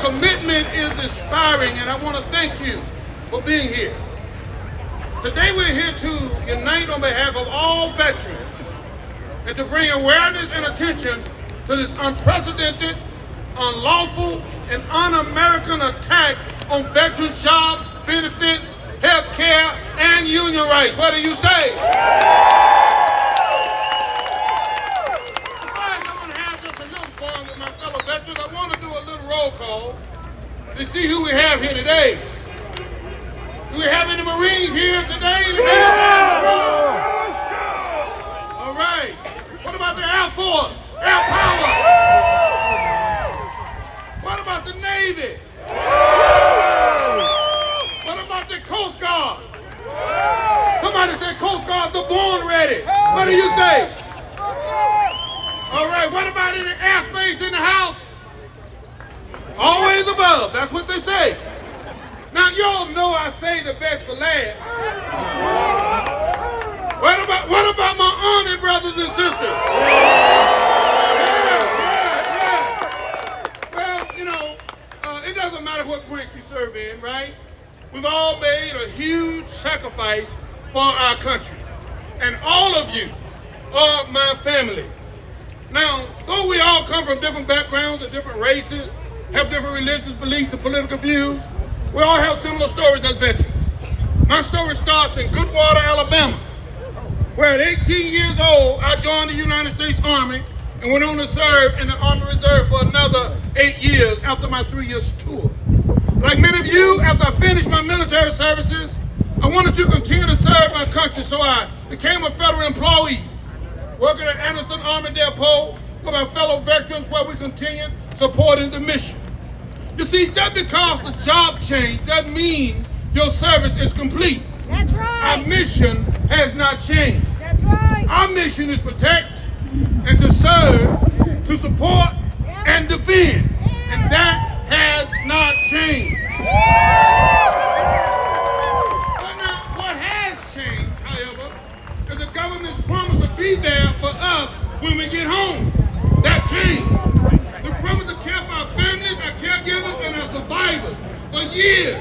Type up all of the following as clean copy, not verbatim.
commitment is inspiring, and I want to thank you for being here. Today we're here to unite on behalf of all veterans and to bring awareness and attention to this unprecedented, unlawful, and un-American attack on veterans' job benefits, health care, and union rights. What do you say? I'm going to have just a little fun with my fellow veterans. I want to do a little roll call to see who we have here today. Do we have any Marines here today? All right. What about the Air Force? Air Power? What about the Navy? What about the Coast Guard? Somebody said Coast Guards are born ready. What do you say? All right. What about in the airspace in the house? Always above. That's what they say. Now, y'all know I say the best for last. What about my Army brothers and sisters? Yeah. Well, you know, it doesn't matter what branch you serve in, right? We've all made a huge sacrifice for our country. And all of you are my family. Now, though we all come from different backgrounds and different races, have different religious beliefs and political views, we all have similar stories as veterans. My story starts in Goodwater, Alabama, where at 18 years old, I joined the United States Army and went on to serve in the Army Reserve for another 8 years after my 3 years tour. Like many of you, after I finished my military services, I wanted to continue to serve my country, so I became a federal employee, working at Anderson Army Depot with my fellow veterans where we continued supporting the mission. You see, just because the job changed doesn't mean your service is complete. That's right. Our mission has not changed. That's right. Our mission is protect and to serve, to support, and defend. And that has not changed. But now, what has changed, however, is the government's promise to be there for us when we get home. That changed. The promise to care for our families, our caregivers, and our survivors. For years,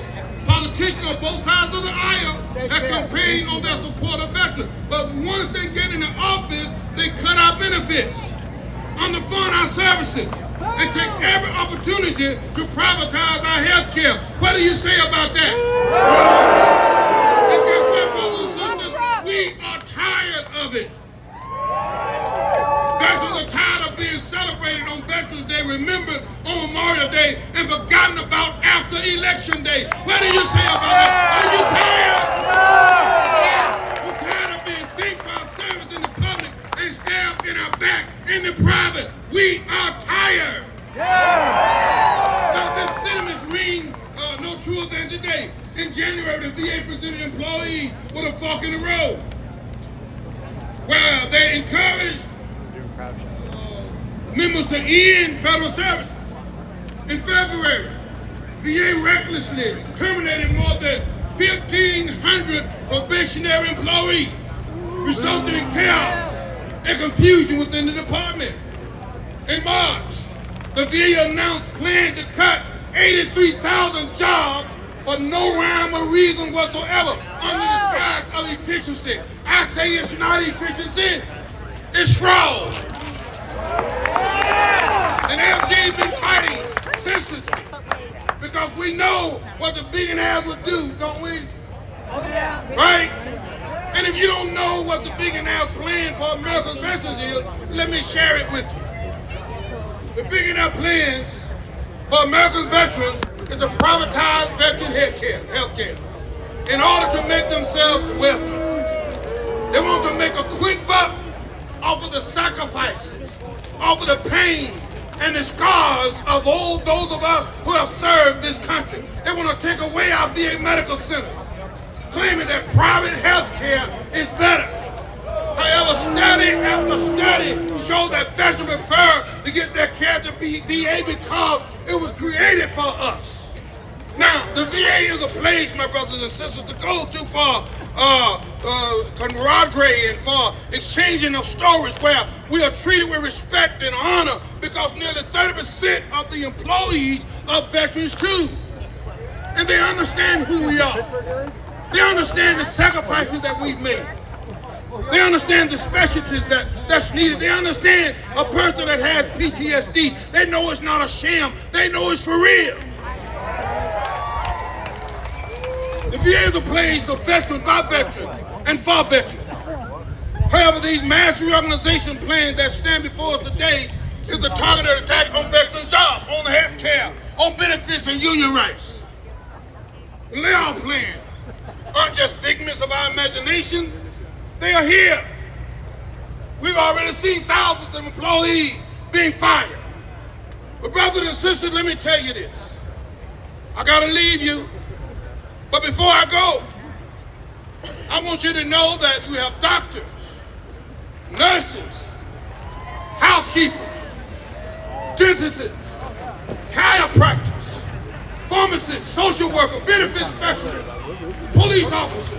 politicians on both sides of the aisle have campaigned on their support of veterans. But once they get into office, they cut our benefits, underfund our services, and take every opportunity to privatize our health care. What do you say about that? And guess what, brothers and sisters? We are tired of it. Veterans are tired of being celebrated on Veterans Day, remembered on Memorial Day, and forgotten about after Election Day. What do you say about that? Are you tired? We're tired of being thanked for our service in the public and stabbed in our back in the private. We are tired. Now, this sentiment ring no truer than today. In January, the VA presented employees with a fork in the road, where they encouraged members to end federal services. In February, VA recklessly terminated more than 1,500 probationary employees, resulting in chaos and confusion within the department. In March, the VA announced plans to cut 83,000 jobs for no rhyme or reason whatsoever under the disguise of efficiency. I say it's not efficiency, it's fraud. And LG's been fighting senselessly because we know what the billionaires will do, don't we? Right? And if you don't know what the billionaires' plan for American veterans is, let me share it with you. The billionaire plans for American veterans is to privatize veteran health care in order to make themselves wealthy. They want to make a quick buck off of the sacrifices, off of the pain and the scars of all those of us who have served this country. They want to take away our VA medical centers, claiming that private health care is better. However, study after study show that veterans prefer to get their care to be VA because it was created for us. Now, the VA is a place, my brothers and sisters, to go to for camaraderie and for exchanging of stories where we are treated with respect and honor because nearly 30% of the employees of veterans too. And they understand who we are. They understand the sacrifices that we've made. They understand the specialties that's needed. They understand a person that has PTSD. They know it's not a sham. They know it's for real. The VA is a place of veterans, by veterans, and for veterans. However, these mass reorganization plans that stand before us today is the targeted attack on veterans' jobs, on health care, on benefits and union rights. The layoff plans aren't just figments of our imagination. They are here. We've already seen thousands of employees being fired. But brothers and sisters, let me tell you this. I gotta leave you, but before I go, I want you to know that you have doctors, nurses, housekeepers, dentists, chiropractors, pharmacists, social workers, benefit specialists, police officers,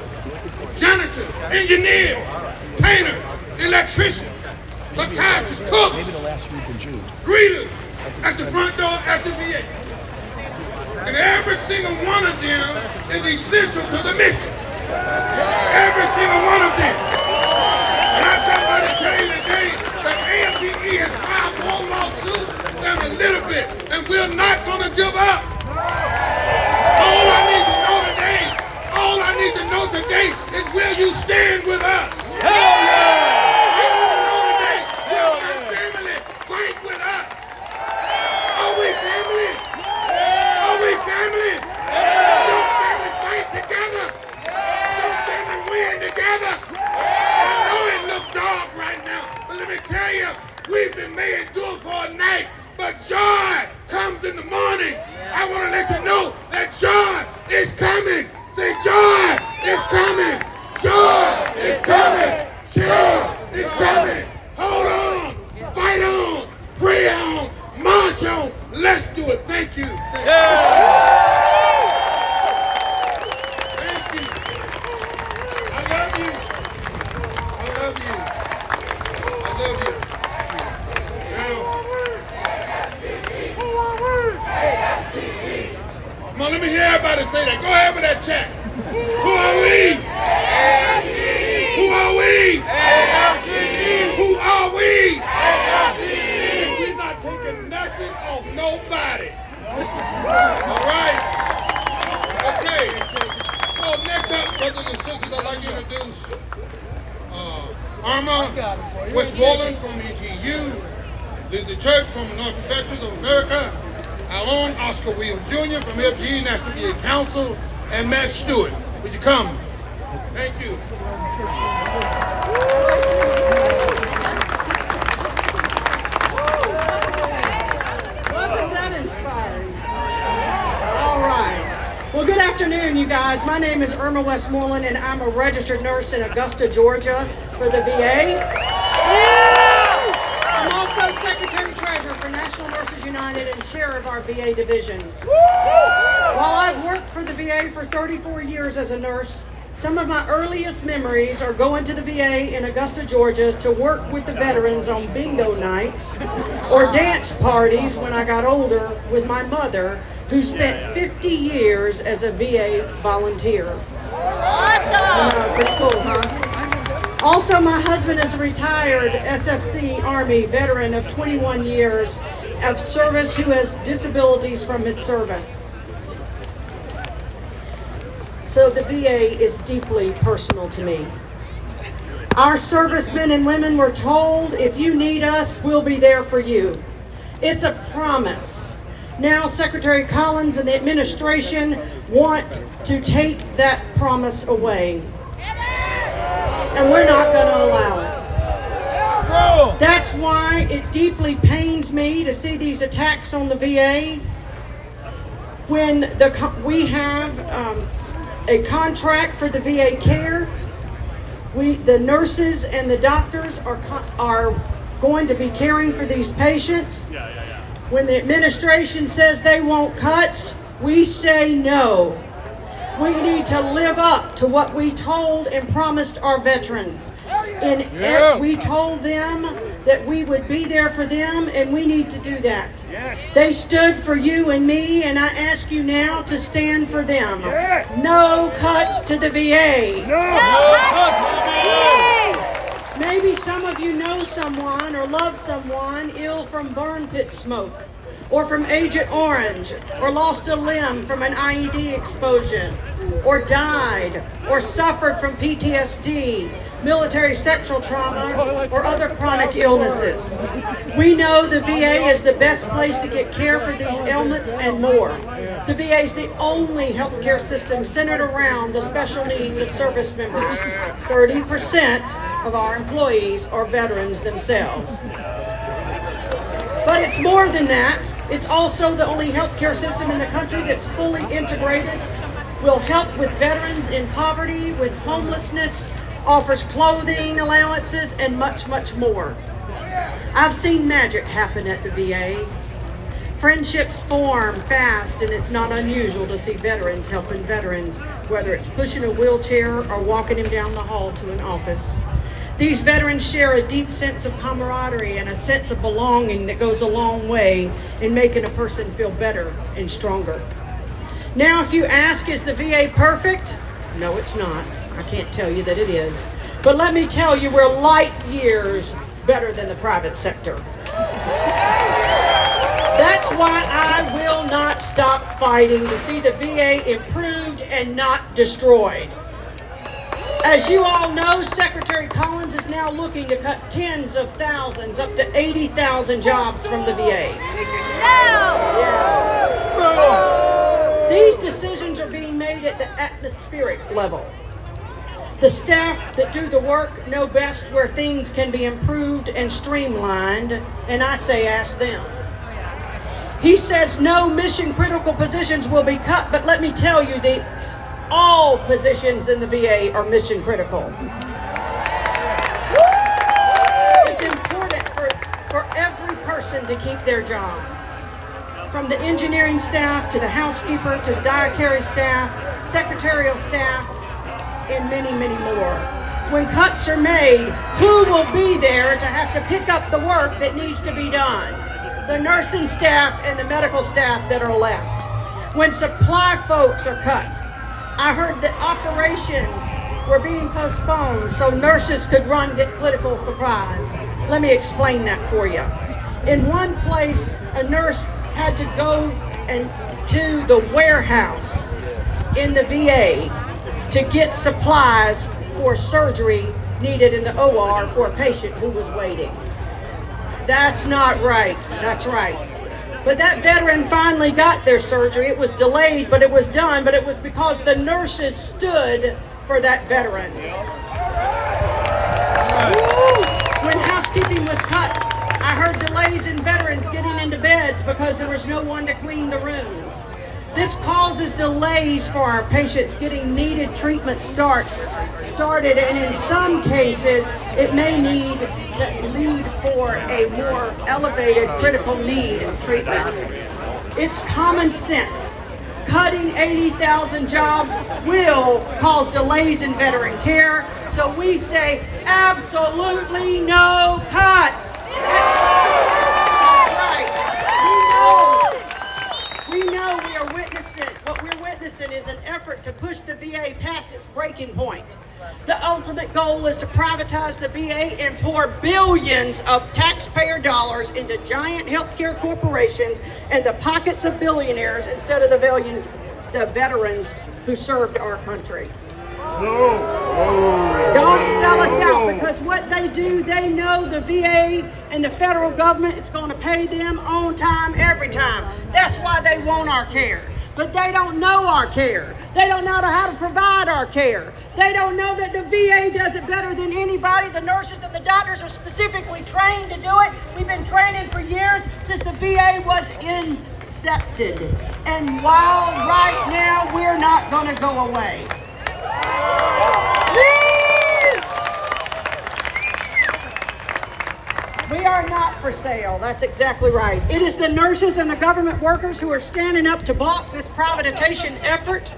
janitors, engineers, painters, electricians, psychiatrists, cooks, greeters at the front door at the VA. And every single one of them is essential to the mission. Every single one of them. And I come by to tell you today that AFGE has filed more lawsuits than a little bit, and we're not going to give up. All I need to know today is will you stand with us? Hell yeah! I want to know today, will my family fight with us? Are we family? Are we family? Don't family fight together? Don't family win together? I know it looks dark right now, but let me tell you, we've been made endure for a night, but joy comes in the morning. I want to let you know that joy is coming. Say joy is coming. Joy is coming. Joy is coming. Hold on. Fight on. Pray on. March on. Let's do it. Thank you. Thank you. Thank you. I love you. I love you. I love you. Come on, let me hear everybody say that. Go ahead with that chat. Who are we? Who are we? Who are we? And we're not taking nothing off nobody. All right? Okay. So next up, brothers and sisters, I'd like to introduce Irma Westmoreland from ETU, Lizzie Church from North Veterans of America, our own Oscar Williams Jr. from FGE National VA Council, and Matt Stewart. Would you come? Thank you. Wasn't that inspiring? All right. Well, good afternoon, you guys. My name is Irma Westmoreland, and I'm a registered nurse in Augusta, Georgia for the VA. I'm also Secretary-Treasurer for National Nurses United and Chair of our VA division. While I've worked for the VA for 34 years as a nurse, some of my earliest memories are going to the VA in Augusta, Georgia to work with the veterans on bingo nights or dance parties when I got older with my mother, who spent 50 years as a VA volunteer. Awesome! Pretty cool, huh? Also, my husband is a retired SFC Army veteran of 21 years of service who has disabilities from his service. So the VA is deeply personal to me. Our servicemen and women were told, if you need us, we'll be there for you. It's a promise. Now Secretary Collins and the administration want to take that promise away. And we're not going to allow it. That's why it deeply pains me to see these attacks on the VA when we have a contract for the VA care. The nurses and the doctors are going to be caring for these patients. When the administration says they want cuts, we say no. We need to live up to what we told and promised our veterans. We told them that we would be there for them, and we need to do that. Yes. They stood for you and me, and I ask you now to stand for them. Yes. No cuts to the VA. No cuts to the VA. Maybe some of you know someone or love someone ill from burn pit smoke, or from Agent Orange, or lost a limb from an IED explosion, or died, or suffered from PTSD, military sexual trauma, or other chronic illnesses. We know the VA is the best place to get care for these ailments and more. The VA is the only healthcare system centered around the special needs of service members. 30% of our employees are veterans themselves. But it's more than that. It's also the only healthcare system in the country that's fully integrated, will help with veterans in poverty, with homelessness, offers clothing allowances, and much, much more. I've seen magic happen at the VA. Friendships form fast, and it's not unusual to see veterans helping veterans, whether it's pushing a wheelchair or walking him down the hall to an office. These veterans share a deep sense of camaraderie and a sense of belonging that goes a long way in making a person feel better and stronger. Now, if you ask, is the VA perfect? No, it's not. I can't tell you that it is. But let me tell you, we're light years better than the private sector. That's why I will not stop fighting to see the VA improved and not destroyed. As you all know, Secretary Collins is now looking to cut tens of thousands, up to 80,000 jobs from the VA. These decisions are being made at the atmospheric level. The staff that do the work know best where things can be improved and streamlined, and I say ask them. He says no mission-critical positions will be cut, but let me tell you, all positions in the VA are mission-critical. It's important for every person to keep their job. From the engineering staff to the housekeeper to the dietary staff, secretarial staff, and many, many more. When cuts are made, who will be there to have to pick up the work that needs to be done? The nursing staff and the medical staff that are left. When supply folks are cut, I heard that operations were being postponed so nurses could get clinical supplies. Let me explain that for you. In one place, a nurse had to go to the warehouse in the VA to get supplies for surgery needed in the OR for a patient who was waiting. That's not right. That's right. But that veteran finally got their surgery. It was delayed, but it was done. But it was because the nurses stood for that veteran. When housekeeping was cut, I heard delays in veterans getting into beds because there was no one to clean the rooms. This causes delays for our patients getting needed treatment started, and in some cases, it may need to lead for a more elevated critical need of treatment. It's common sense. Cutting 80,000 jobs will cause delays in veteran care, so we say absolutely no cuts. That's right. We know we are witnessing, what we're witnessing is an effort to push the VA past its breaking point. The ultimate goal is to privatize the VA and pour billions of taxpayer dollars into giant healthcare corporations and the pockets of billionaires instead of the veterans who served our country. Don't sell us out, because what they do, they know the VA and the federal government is going to pay them on time, every time. That's why they want our care. But they don't know our care. They don't know how to provide our care. They don't know that the VA does it better than anybody. The nurses and the doctors are specifically trained to do it. We've been training for years, since the VA was incepted. And while right now we're not going to go away. We are not for sale. That's exactly right. It is the nurses and the government workers who are standing up to block this privatization effort.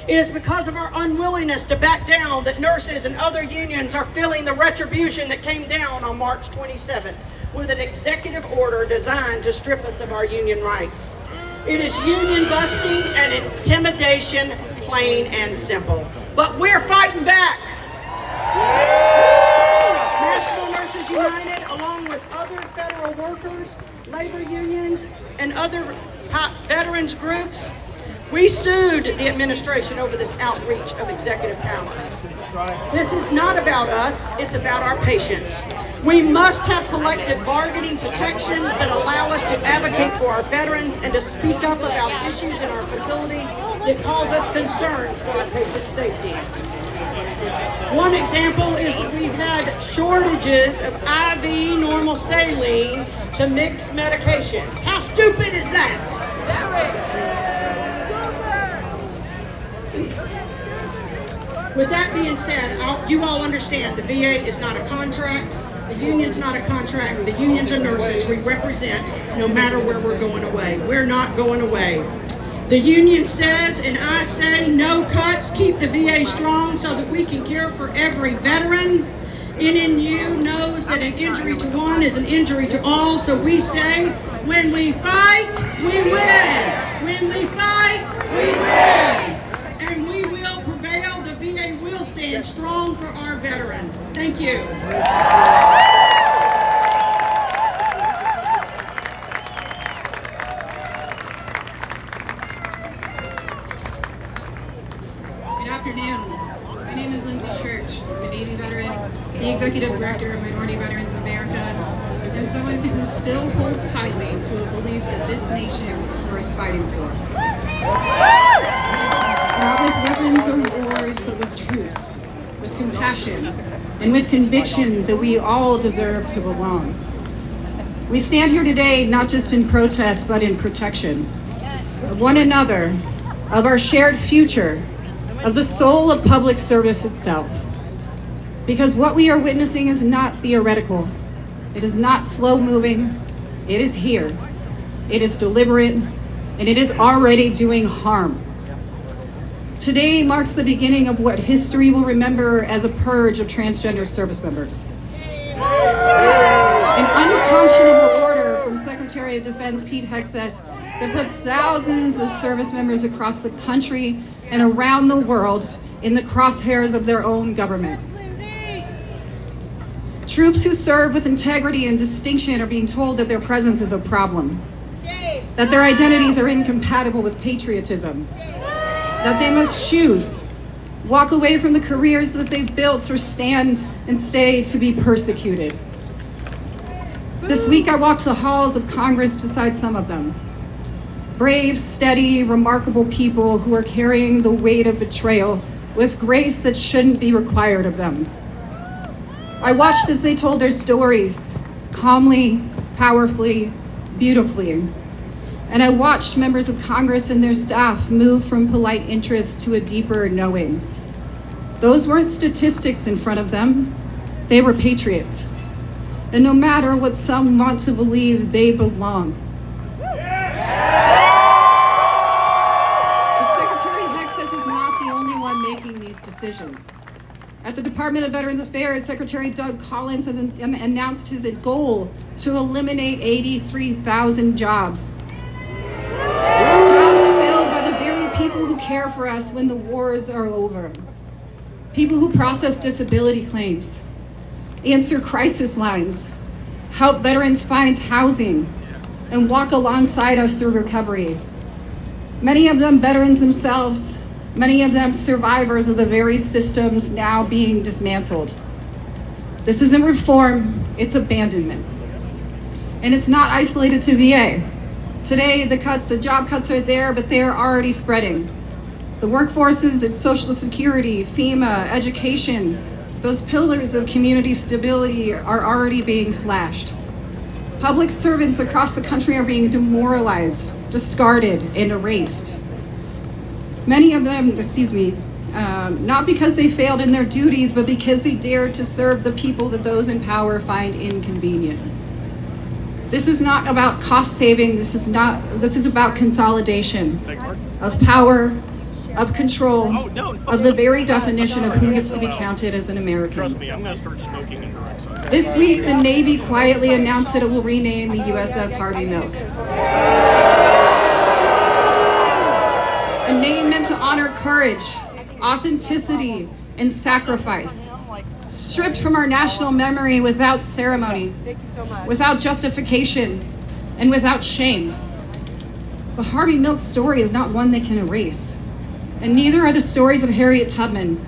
It is because of our unwillingness to back down that nurses and other unions are feeling the retribution that came down on March 27th. with an executive order designed to strip us of our union rights. It is union busting and intimidation, plain and simple. But we're fighting back. National Nurses United, along with other federal workers, labor unions, and other veterans groups, we sued the administration over this outreach of executive power. This is not about us, it's about our patients. We must have collective bargaining protections that allow us to advocate for our veterans and to speak up about issues in our facilities that cause us concerns for our patient safety. One example is that we've had shortages of IV normal saline to mixed medications. How stupid is that? With that being said, you all understand the VA is not a contract, the union's not a contract, the unions are nurses we represent no matter where we're going away. We're not going away. The union says, and I say, no cuts, keep the VA strong so that we can care for every veteran. NNU knows that an injury to one is an injury to all, so we say, when we fight, we win. When we fight, we win. And we will prevail. The VA will stand strong for our veterans. Thank you. Good afternoon. My name is Fischer. I'm a Navy veteran, the Executive Director of Minority Veterans of America, and someone who still holds tightly to a belief that this nation is worth fighting for. Not with weapons or wars, but with truth, with compassion, and with conviction that we all deserve to belong. We stand here today not just in protest, but in protection of one another, of our shared future, of the soul of public service itself. Because what we are witnessing is not theoretical. It is not slow moving. It is here. It is deliberate, and it is already doing harm. Today marks the beginning of what history will remember as a purge of transgender service members. An unconscionable order from Secretary of Defense Pete Hegseth that puts thousands of service members across the country and around the world in the crosshairs of their own government. Troops who serve with integrity and distinction are being told that their presence is a problem, that their identities are incompatible with patriotism, that they must choose, walk away from the careers that they've built, or stand and stay to be persecuted. This week I walked the halls of Congress beside some of them. Brave, steady, remarkable people who are carrying the weight of betrayal with grace that shouldn't be required of them. I watched as they told their stories, calmly, powerfully, beautifully. And I watched members of Congress and their staff move from polite interest to a deeper knowing. Those weren't statistics in front of them, they were patriots. And no matter what some want to believe, they belong. Decisions. At the Department of Veterans Affairs, Secretary Doug Collins has announced his goal to eliminate 83,000 jobs. Jobs filled by the very people who care for us when the wars are over. People who process disability claims, answer crisis lines, help veterans find housing, and walk alongside us through recovery. Many of them veterans themselves, many of them survivors of the very systems now being dismantled. This isn't reform, it's abandonment. And it's not isolated to VA. Today, the job cuts are there, but they are already spreading. The workforces at Social Security, FEMA, education, those pillars of community stability are already being slashed. Public servants across the country are being demoralized, discarded, and erased. Many of them, not because they failed in their duties, but because they dared to serve the people that those in power find inconvenient. This is not about cost saving, this is about consolidation of power, of control of the very definition of who gets to be counted as an American. Trust me, I'm going to start smoking in the right side. This week, the Navy quietly announced that it will rename the USS Harvey Milk. A name meant to honor courage, authenticity, and sacrifice. Stripped from our national memory without ceremony, without justification, and without shame. The Harvey Milk story is not one they can erase. And neither are the stories of Harriet Tubman,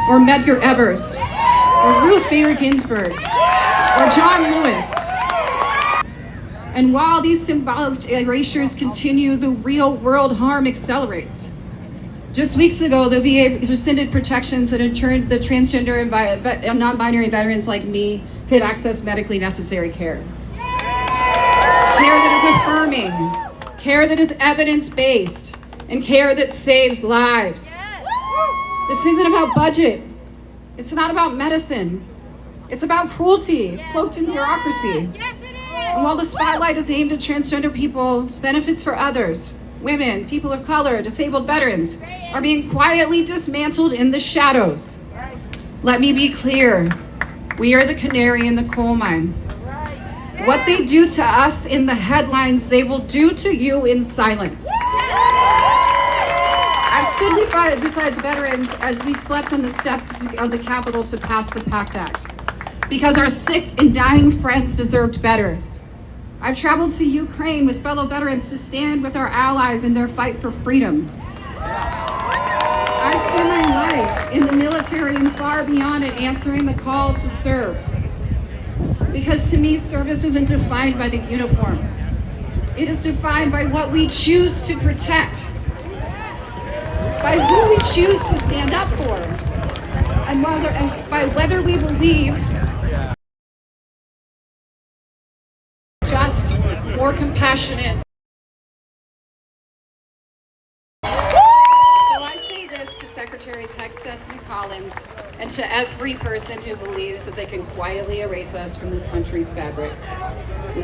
or Medgar Evers, or Ruth Bader Ginsburg, or John Lewis. And while these symbolic erasures continue, the real world harm accelerates. Just weeks ago, the VA rescinded protections that ensured the transgender and non-binary veterans like me could access medically necessary care. Care that is affirming, care that is evidence-based, and care that saves lives. This isn't about budget. It's not about medicine. It's about cruelty, cloaked in bureaucracy. And while the spotlight is aimed at transgender people, benefits for others, women, people of color, disabled veterans, are being quietly dismantled in the shadows. Let me be clear. We are the canary in the coal mine. What they do to us in the headlines, they will do to you in silence. I've stood beside veterans as we slept on the steps of the Capitol to pass the PACT Act, because our sick and dying friends deserved better. I've traveled to Ukraine with fellow veterans to stand with our allies in their fight for freedom. I've spent my life in the military and far beyond it, answering the call to serve. Because to me, service isn't defined by the uniform. It is defined by what we choose to protect, by who we choose to stand up for, and by whether we believe just, more compassionate. So I say this to Secretaries Hexeth and Collins, and to every person who believes that they can quietly erase us from this country's fabric.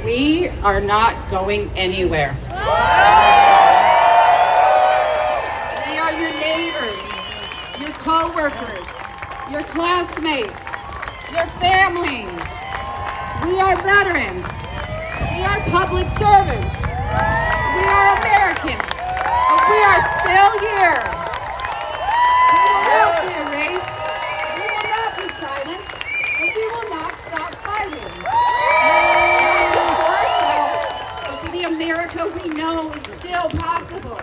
We are not going anywhere. We are your neighbors, your co-workers, your classmates, your family. We are veterans. We are public servants. We are Americans. And we are still here. We will not be erased. We will not be silenced. And we will not stop fighting. Not just for ourselves, but for the America we know is still possible.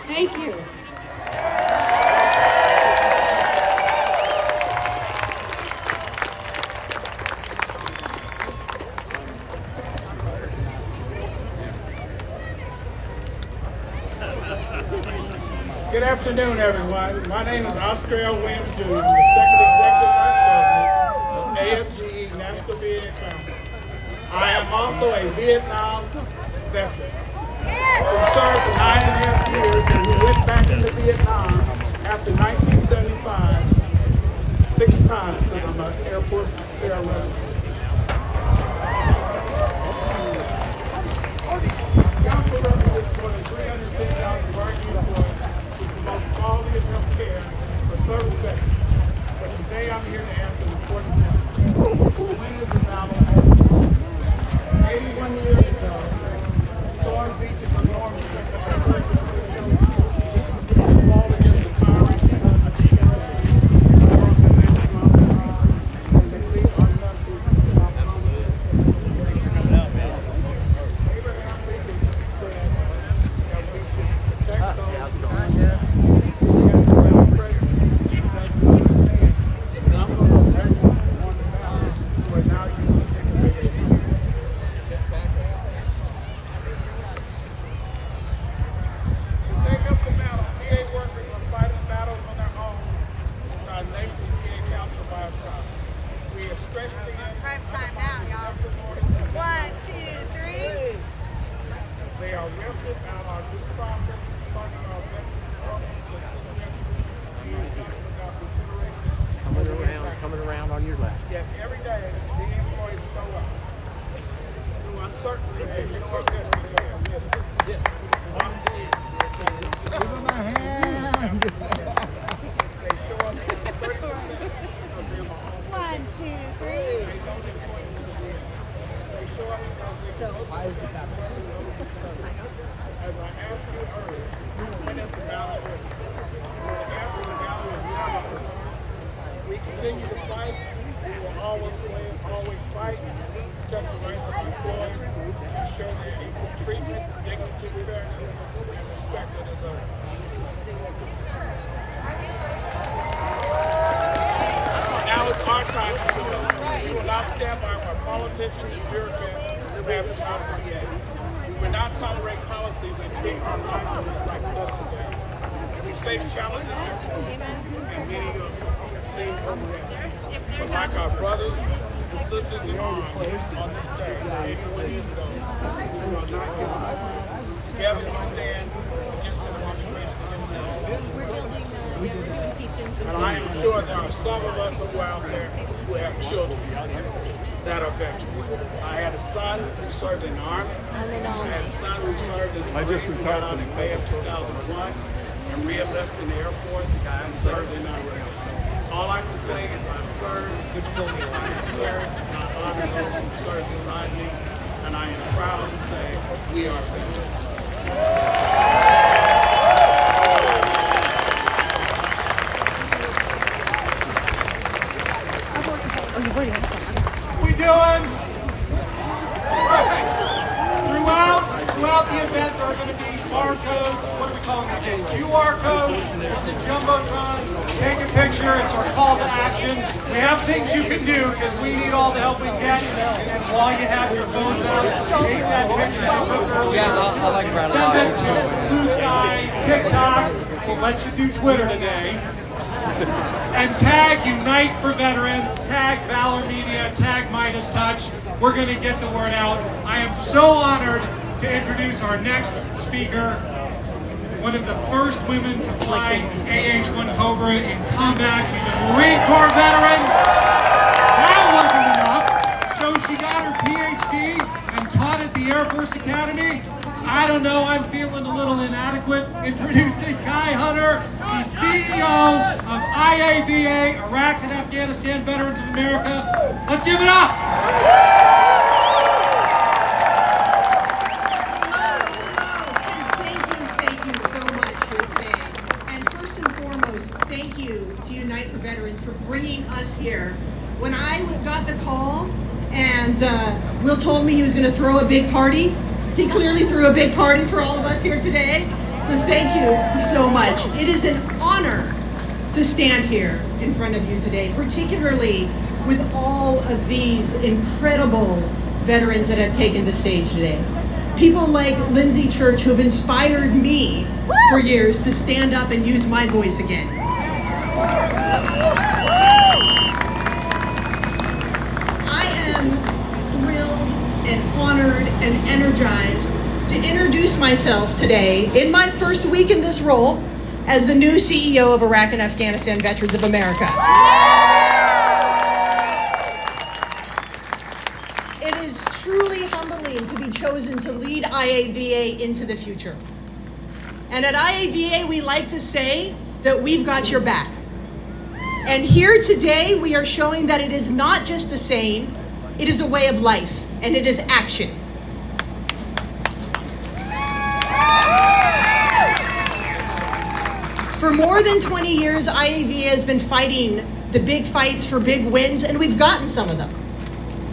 Thank you. Good afternoon, everyone. My name is Oscar L. Williams Jr. I'm the Second Executive Vice President of AFGE National VA Council. I am also a Vietnam veteran who served for 9.5 years and who went back into Vietnam after 1975 6 times because I'm an Air Force air wrestler. Council represents more than 310,000 working employees. Most quality of health care for service veterans. But today I'm here to answer an important question. When is the battle over? 81 years ago, storm beaches of Normandy fought against the tyrant and declared our mercy. Abraham Lincoln said that we should protect those who They are rested out our due process, funding our veterans Coming around on your left. Yet every day, the employees show up. Through uncertainty, they show up every day. Give them a hand. always fight to protect the rights of employees, to ensure their equal treatment, dignity, fairness, and respect that is owed. Now it's our time to show up. We will not stand by where politicians and bureaucrats sabotage the VA. We will not tolerate policies that treat our livelihoods like political games. We face challenges and many of seen overwhelmed. But like our brothers and sisters in arms on this day, 81 years ago, we will not give up. Together we stand against the demonstration against the law. And I am sure there are some of us who are out there who have children that are veterans. I had a son who served in the Army. I had a son who served in the Marines and got out in May of 2001 and re-enlisted in the Air Force and served in Iraq. All I can say is I served, I have served, and I honor those who served beside me, and I am proud to say we are veterans. We doing? Right. Throughout the event, there are going to be barcodes. What are we calling these days? QR codes on the jumbotrons. Take a picture. It's our call to action. We have things you can do because we need all the help we can get. And then while you have your phones out, take that picture you took earlier. Send it to Blue Sky, TikTok. We'll let you do Twitter today. And tag Unite for Veterans, tag Valor Media, tag Midas Touch. We're going to get the word out. I am so honored to introduce our next speaker, one of the first women to fly AH-1 Cobra in combat. She's a Marine Corps veteran. That wasn't enough. So she got her PhD and taught at the Air Force Academy. I don't know, I'm feeling a little inadequate introducing Guy Hunter, the CEO of IAVA, Iraq and Afghanistan Veterans of America. Let's give it up! Thank you so much for today. And first and foremost, thank you to Unite for Veterans for bringing us here. When I got the call and Will told me he was going to throw a big party, he clearly threw a big party for all of us here today. So thank you so much. It is an honor to stand here in front of you today, particularly with all of these incredible veterans that have taken the stage today. People like Lindsay Church who have inspired me for years to stand up and use my voice again. I am thrilled and honored and energized to introduce myself today in my first week in this role as the new CEO of Iraq and Afghanistan Veterans of America. It is truly humbling to be chosen to lead IAVA into the future. And at IAVA, we like to say that we've got your back. And here today, we are showing that it is not just a saying, it is a way of life. And it is action. For more than 20 years, IAVA has been fighting the big fights for big wins, and we've gotten some of them.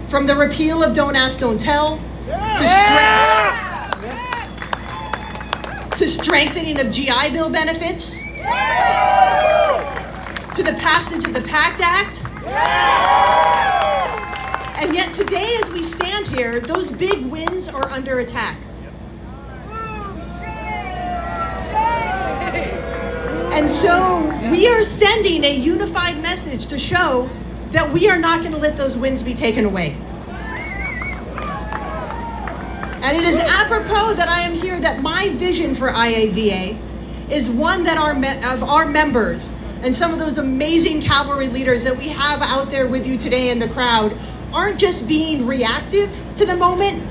From the repeal of Don't Ask, Don't Tell, to strengthening of GI Bill benefits, to the passage of the PACT Act. And yet today, as we stand here, those big wins are under attack. And so we are sending a unified message to show that we are not going to let those wins be taken away. And it is apropos that I am here that my vision for IAVA is one that our members and some of those amazing cavalry leaders that we have out there with you today in the crowd aren't just being reactive to the moment,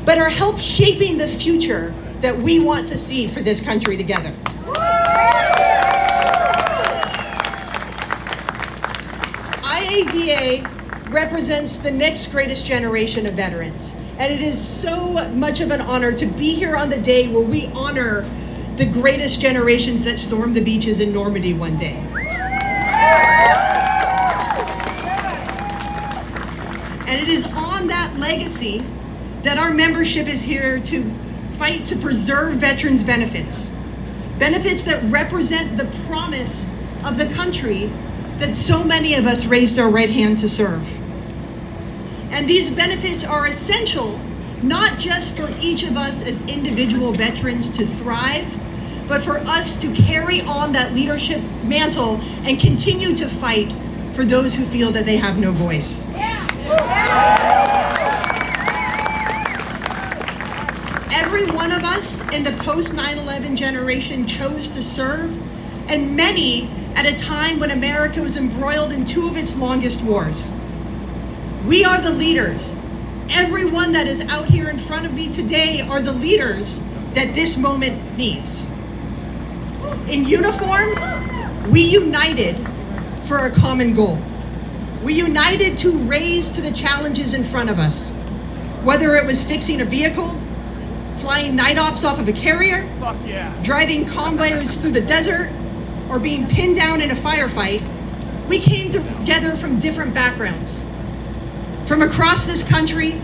but are help shaping the future that we want to see for this country together. IAVA represents the next greatest generation of veterans, and it is so much of an honor to be here on the day where we honor the greatest generations that stormed the beaches in Normandy one day. And it is on that legacy that our membership is here to fight to preserve veterans' benefits. Benefits that represent the promise of the country that so many of us raised our right hand to serve. And these benefits are essential, not just for each of us as individual veterans to thrive, but for us to carry on that leadership mantle and continue to fight for those who feel that they have no voice. Every one of us in the post 9/11 generation chose to serve, and many at a time when America was embroiled in two of its longest wars. We are the leaders. Everyone that is out here in front of me today are the leaders that this moment needs. In uniform, we united for a common goal. We united to raise to the challenges in front of us. Whether it was fixing a vehicle, flying night ops off of a carrier, driving convoys through the desert, or being pinned down in a firefight, we came together from different backgrounds. From across this country,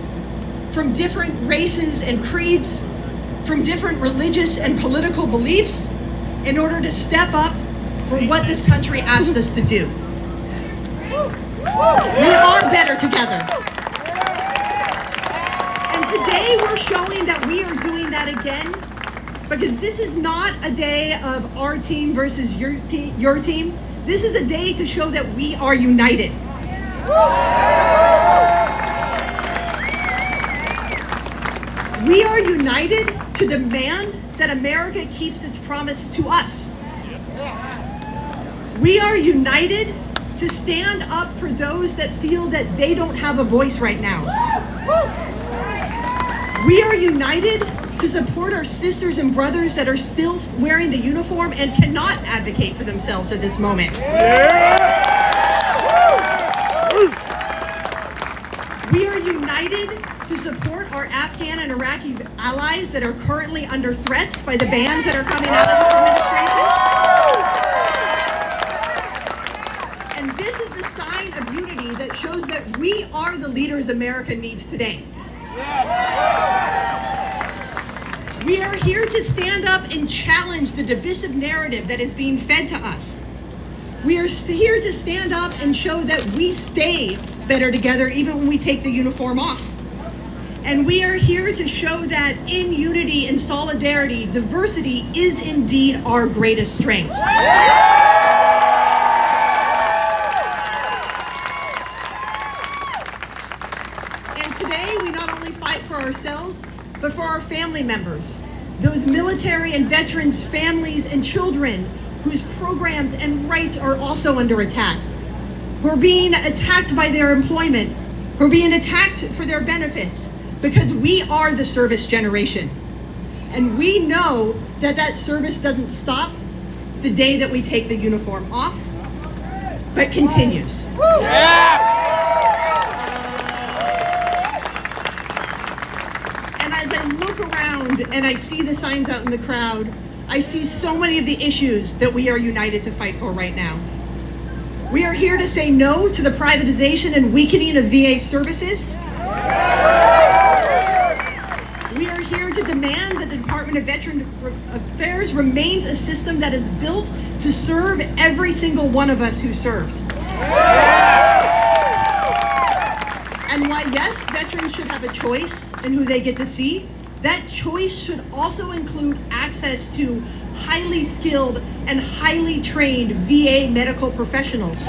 from different races and creeds, from different religious and political beliefs, in order to step up for what this country asked us to do. We are better together. And today we're showing that we are doing that again, because this is not a day of our team versus your team. This is a day to show that we are united. We are united to demand that America keeps its promise to us. We are united to stand up for those that feel that they don't have a voice right now. We are united to support our sisters and brothers that are still wearing the uniform and cannot advocate for themselves at this moment. We are united to support our Afghan and Iraqi allies that are currently under threats by the bans that are coming out of this administration. And this is the sign of unity that shows that we are the leaders America needs today. We are here to stand up and challenge the divisive narrative that is being fed to us. We are here to stand up and show that we stay better together even when we take the uniform off. And we are here to show that in unity and solidarity, diversity is indeed our greatest strength. And today, we not only fight for ourselves, but for our family members, those military and veterans' families and children whose programs and rights are also under attack, who are being attacked by their employment, who are being attacked for their benefits, because we are the service generation. And we know that that service doesn't stop the day that we take the uniform off, but continues. And as I look around and I see the signs out in the crowd, I see so many of the issues that we are united to fight for right now. We are here to say no to the privatization and weakening of VA services. We are here to demand that the Department of Veterans Affairs remains a system that is built to serve every single one of us who served. And while yes, veterans should have a choice in who they get to see, that choice should also include access to highly skilled and highly trained VA medical professionals.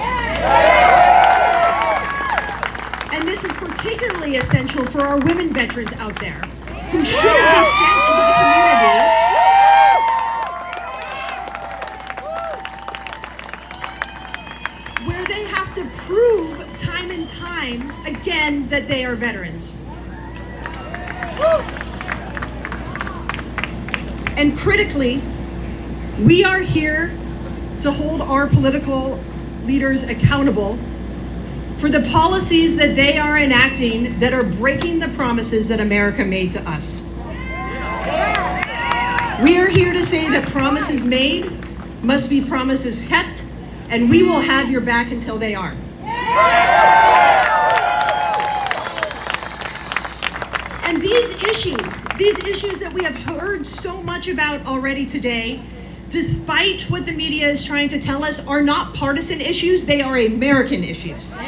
And this is particularly essential for our women veterans out there who shouldn't be sent into the community where they have to prove time and time again that they are veterans. And critically, we are here to hold our political leaders accountable for the policies that they are enacting that are breaking the promises that America made to us. We are here to say that promises made must be promises kept, and we will have your back until they are. And these issues that we have heard so much about already today, despite what the media is trying to tell us, are not partisan issues, they are American issues.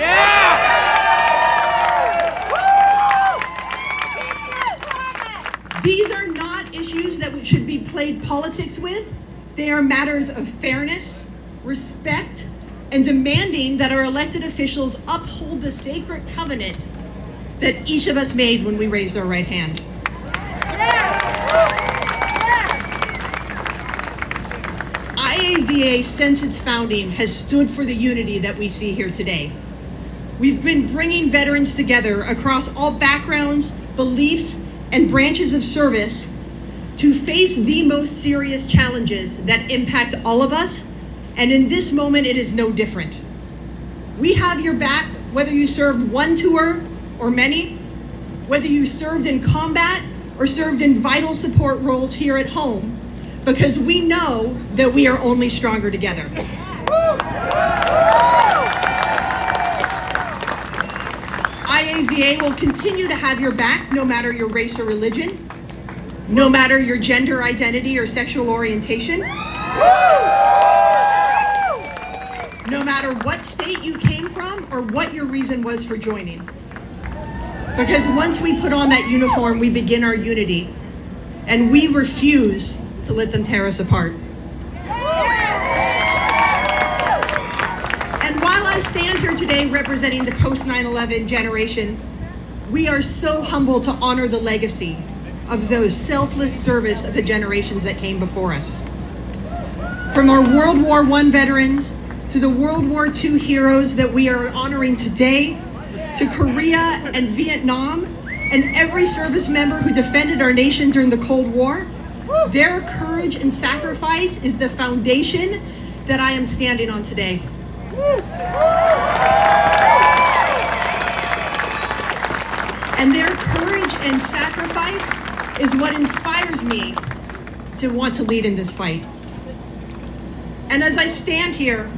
These are not issues that should be played politics with. They are matters of fairness, respect, and demanding that our elected officials uphold the sacred covenant that each of us made when we raised our right hand. IAVA, since its founding, has stood for the unity that we see here today. We've been bringing veterans together across all backgrounds, beliefs, and branches of service to face the most serious challenges that impact all of us, and in this moment it is no different. We have your back whether you served one tour or many, whether you served in combat or served in vital support roles here at home, because we know that we are only stronger together. IAVA will continue to have your back no matter your race or religion, no matter your gender identity or sexual orientation, no matter what state you came from or what your reason was for joining. Because once we put on that uniform, we begin our unity, and we refuse to let them tear us apart. And while I stand here today representing the post 9/11 generation, we are so humbled to honor the legacy of those selfless service of the generations that came before us. From our World War I veterans to the World War II heroes that we are honoring today, to Korea and Vietnam, and every service member who defended our nation during the Cold War, their courage and sacrifice is the foundation that I am standing on today. And their courage and sacrifice is what inspires me to want to lead in this fight. And as I stand here,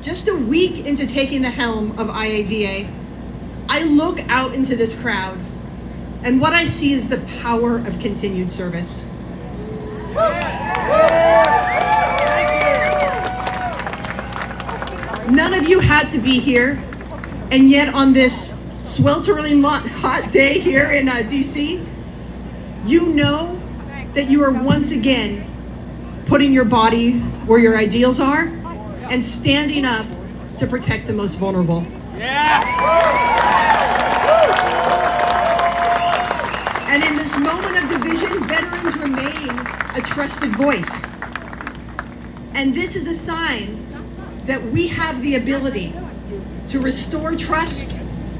just a week into taking the helm of IAVA, I look out into this crowd, and what I see is the power of continued service. None of you had to be here, and yet on this sweltering hot day here in DC, you know that you are once again putting your body where your ideals are and standing up to protect the most vulnerable. And in this moment of division, veterans remain a trusted voice. And this is a sign that we have the ability to restore trust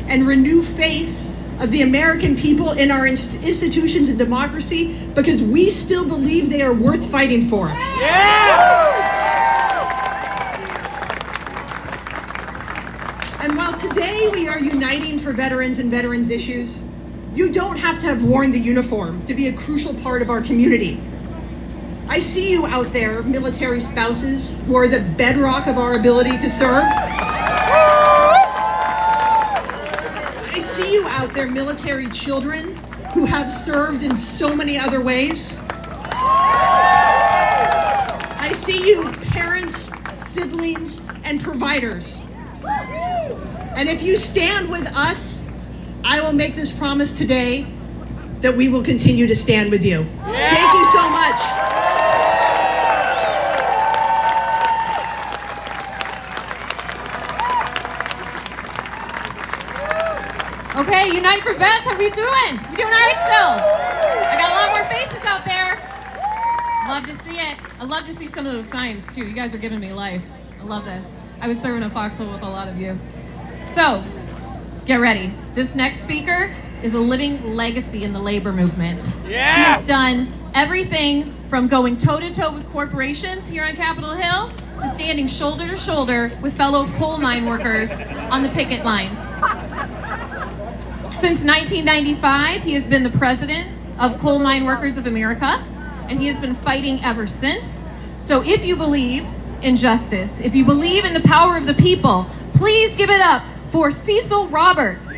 and renew faith of the American people in our institutions and democracy, because we still believe they are worth fighting for. And while today we are uniting for veterans and veterans issues, you don't have to have worn the uniform to be a crucial part of our community. I see you out there, military spouses, who are the bedrock of our ability to serve. I see you out there, military children, who have served in so many other ways. I see you, parents, siblings, and providers. And if you stand with us, I will make this promise today that we will continue to stand with you. Thank you so much. Okay, Unite for Vets, how we doing? You doing all right still? I got a lot more faces out there. Love to see it. I love to see some of those signs too. You guys are giving me life. I love this. I was serving a foxhole with a lot of you. So, get ready. This next speaker is a living legacy in the labor movement. He has done everything from going toe-to-toe with corporations here on Capitol Hill to standing shoulder to shoulder with fellow coal mine workers on the picket lines. Since 1995, he has been the president of Coal Mine Workers of America, and he has been fighting ever since. So if you believe in justice, if you believe in the power of the people, please give it up for Cecil Roberts.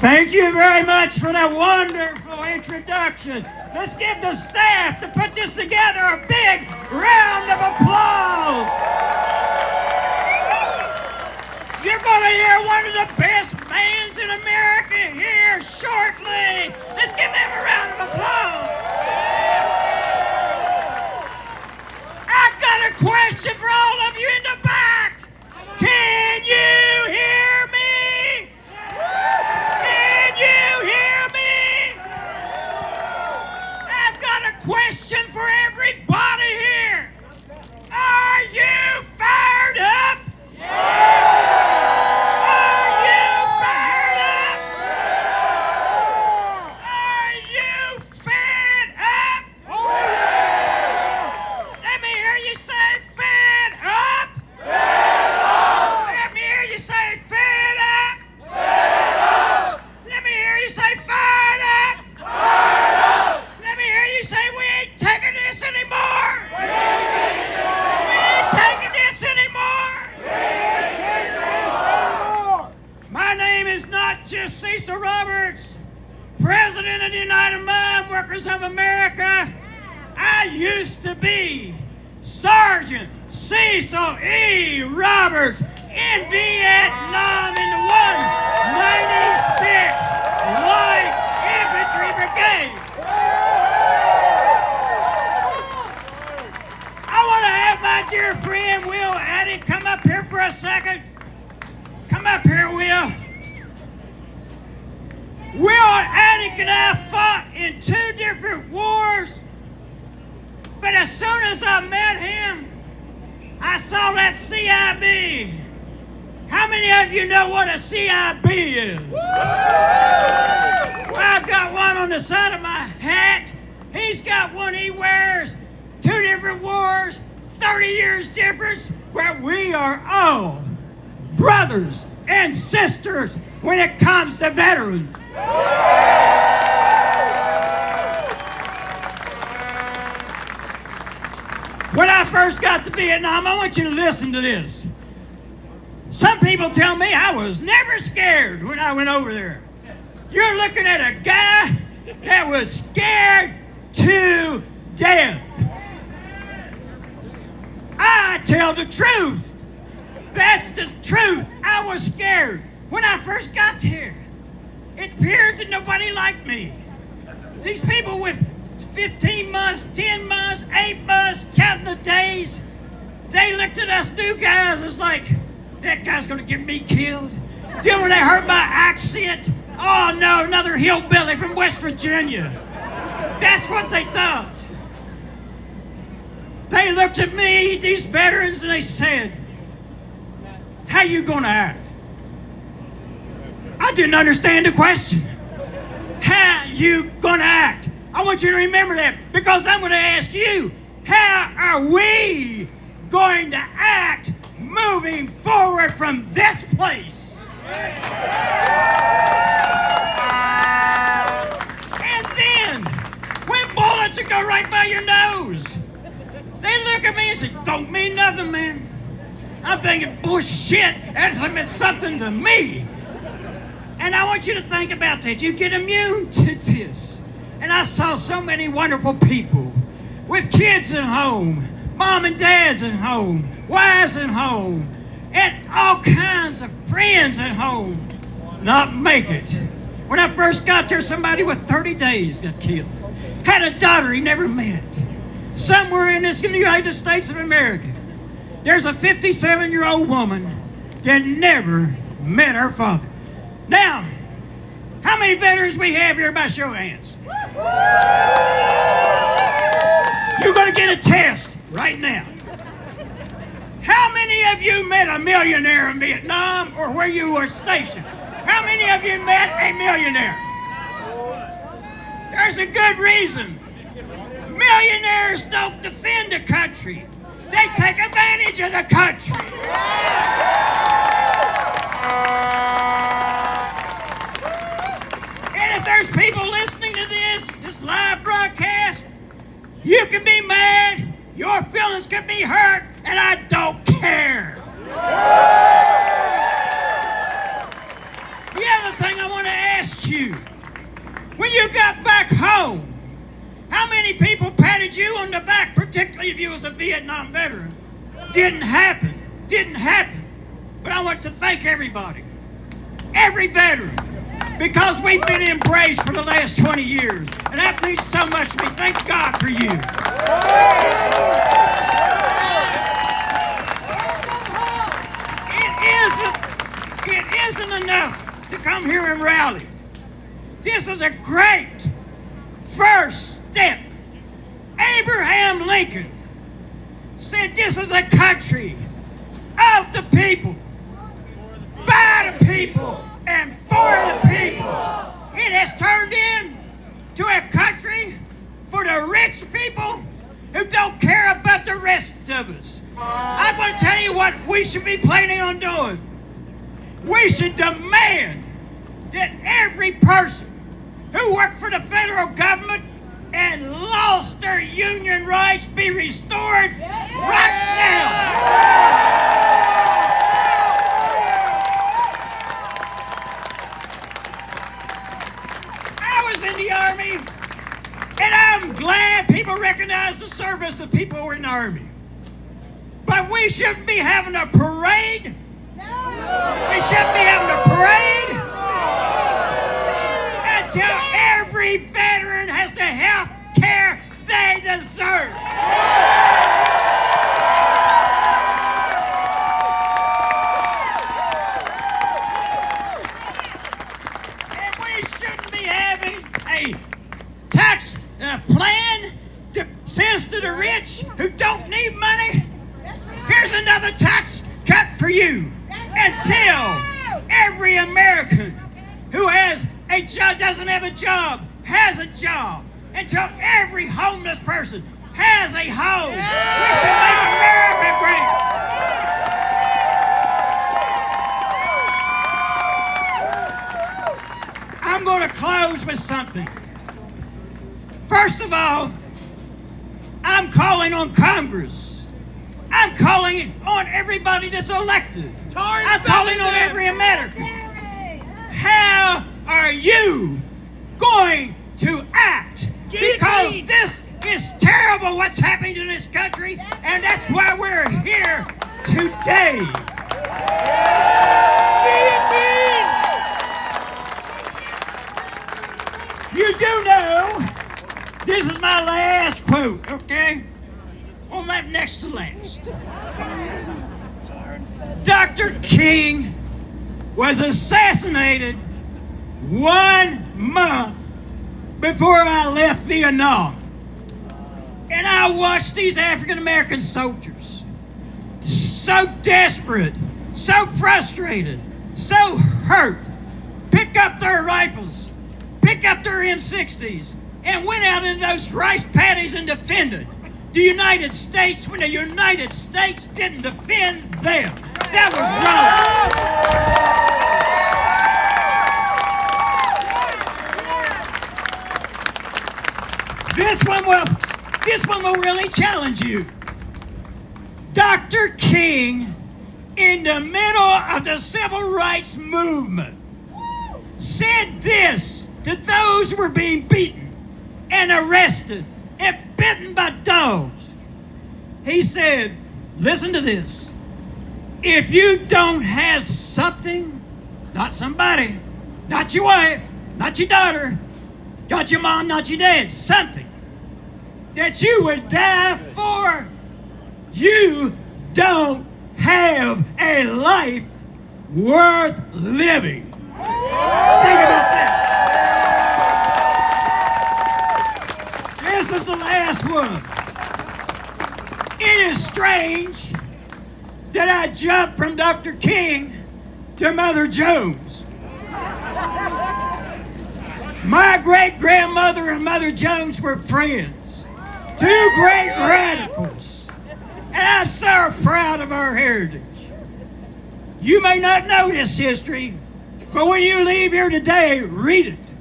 Thank you very much for that wonderful introduction. Let's give the staff to put this together a big round of applause. You're going to hear one of the best bands in America here shortly. Let's give them a round of applause. I've got a question for all of you in the back. Can you hear me? Can you hear me? I've got a question for everybody here. Are you fired up? Are you fired up? Are you fed up? Let me hear you say fed up. Let me hear you say fed up. Let me hear you say fired up. Let me hear you say we ain't taking this anymore. We ain't taking this anymore. My name is not just Cecil Roberts, President of the United Mine Workers of America. I used to be Sergeant Cecil E. Roberts in Vietnam in the 196th Light Infantry Brigade. I want to have my dear friend Will Addy come up here for a second. Come up here, Will. Will Addick and I fought in 2 different wars, but as soon as I met him, I saw that CIB. How many of you know what a CIB is? Well, I've got one on the side of my hat. He's got one he wears. 2 different wars, 30 years difference, where we are all brothers and sisters when it comes to veterans. When I first got to Vietnam, I want you to listen to this. Some people tell me I was never scared when I went over there. You're looking at a guy that was scared to death. I tell the truth. That's the truth. I was scared. When I first got here, it appeared that nobody liked me. These people with 15 months, 10 months, 8 months, counting the days, they looked at us new guys as like, that guy's gonna get me killed. Then when they heard my accent, oh no, another hillbilly from West Virginia. That's what they thought. They looked at me, these veterans, and they said, how you gonna act? I didn't understand the question. How you gonna act? I want you to remember that, because I'm gonna ask you, how are we going to act moving forward from this place? And then, when bullets would go right by your nose, they look at me and say, don't mean nothing, man. I'm thinking, bullshit, that meant something to me. And I want you to think about that. You get immune to this. And I saw so many wonderful people with kids at home, mom and dads at home, wives at home, and all kinds of friends at home not make it. When I first got there, somebody with 30 days got killed. Had a daughter he never met. Somewhere in the United States of America, there's a 57-year-old woman that never met her father. Now, how many veterans we have here by show of hands? You're going to get a test right now. How many of you met a millionaire in Vietnam or where you were stationed? How many of you met a millionaire? There's a good reason. Millionaires don't defend the country. They take advantage of the country. And if there's people listening to this live broadcast, you can be mad, your feelings can be hurt, and I don't care. The other thing I want to ask pat you on the back, particularly if you was a Vietnam veteran. Didn't happen. But I want to thank everybody, every veteran, because we've been embraced for the last 20 years. And that means so much to me. Thank God for you. It isn't enough to come here and rally. This is a great first step. Abraham Lincoln said this is a country of the people, by the people, and for the people. It has turned into a country for the rich people who don't care about the rest of us. I'm going to tell you what we should be planning on doing. We should demand that every person who worked for the federal government and lost their union rights be restored right now. I was in the Army, and I'm glad people recognize the service of people who are in the Army. But we shouldn't be having a parade. We shouldn't be having a parade until every veteran has the health care they deserve. And we shouldn't be having a tax plan that says to the rich who don't need money, here's another tax cut for you, until every American who has a job, doesn't have a job, has a job, until every homeless person has a home. We should make America great. I'm going to close with something. First of all, I'm calling on Congress. I'm calling on everybody that's elected. I'm calling on every American. How are you going to act? Because this is terrible what's happening in this country, and that's why we're here today. You do know, this is my last quote, okay? On that next to last. Dr. King was assassinated 1 month before I left Vietnam. And I watched these African American soldiers, so desperate, so frustrated, so hurt, pick up their rifles, pick up their M60s, and went out in those rice paddies and defended the United States when the United States didn't defend them. That was wrong. This one will really challenge you. Dr. King, in the middle of the civil rights movement, said this to those who were being beaten and arrested and bitten by dogs. He said, listen to this. If you don't have something, not somebody, not your wife, not your daughter, not your mom, not your dad, something that you would die for, you don't have a life worth living. Think about that. This is the last one. It is strange that I jumped from Dr. King to Mother Jones. My great-grandmother and Mother Jones were friends, two great radicals, and I'm so proud of our heritage. You may not know this history, but when you leave here today, read it.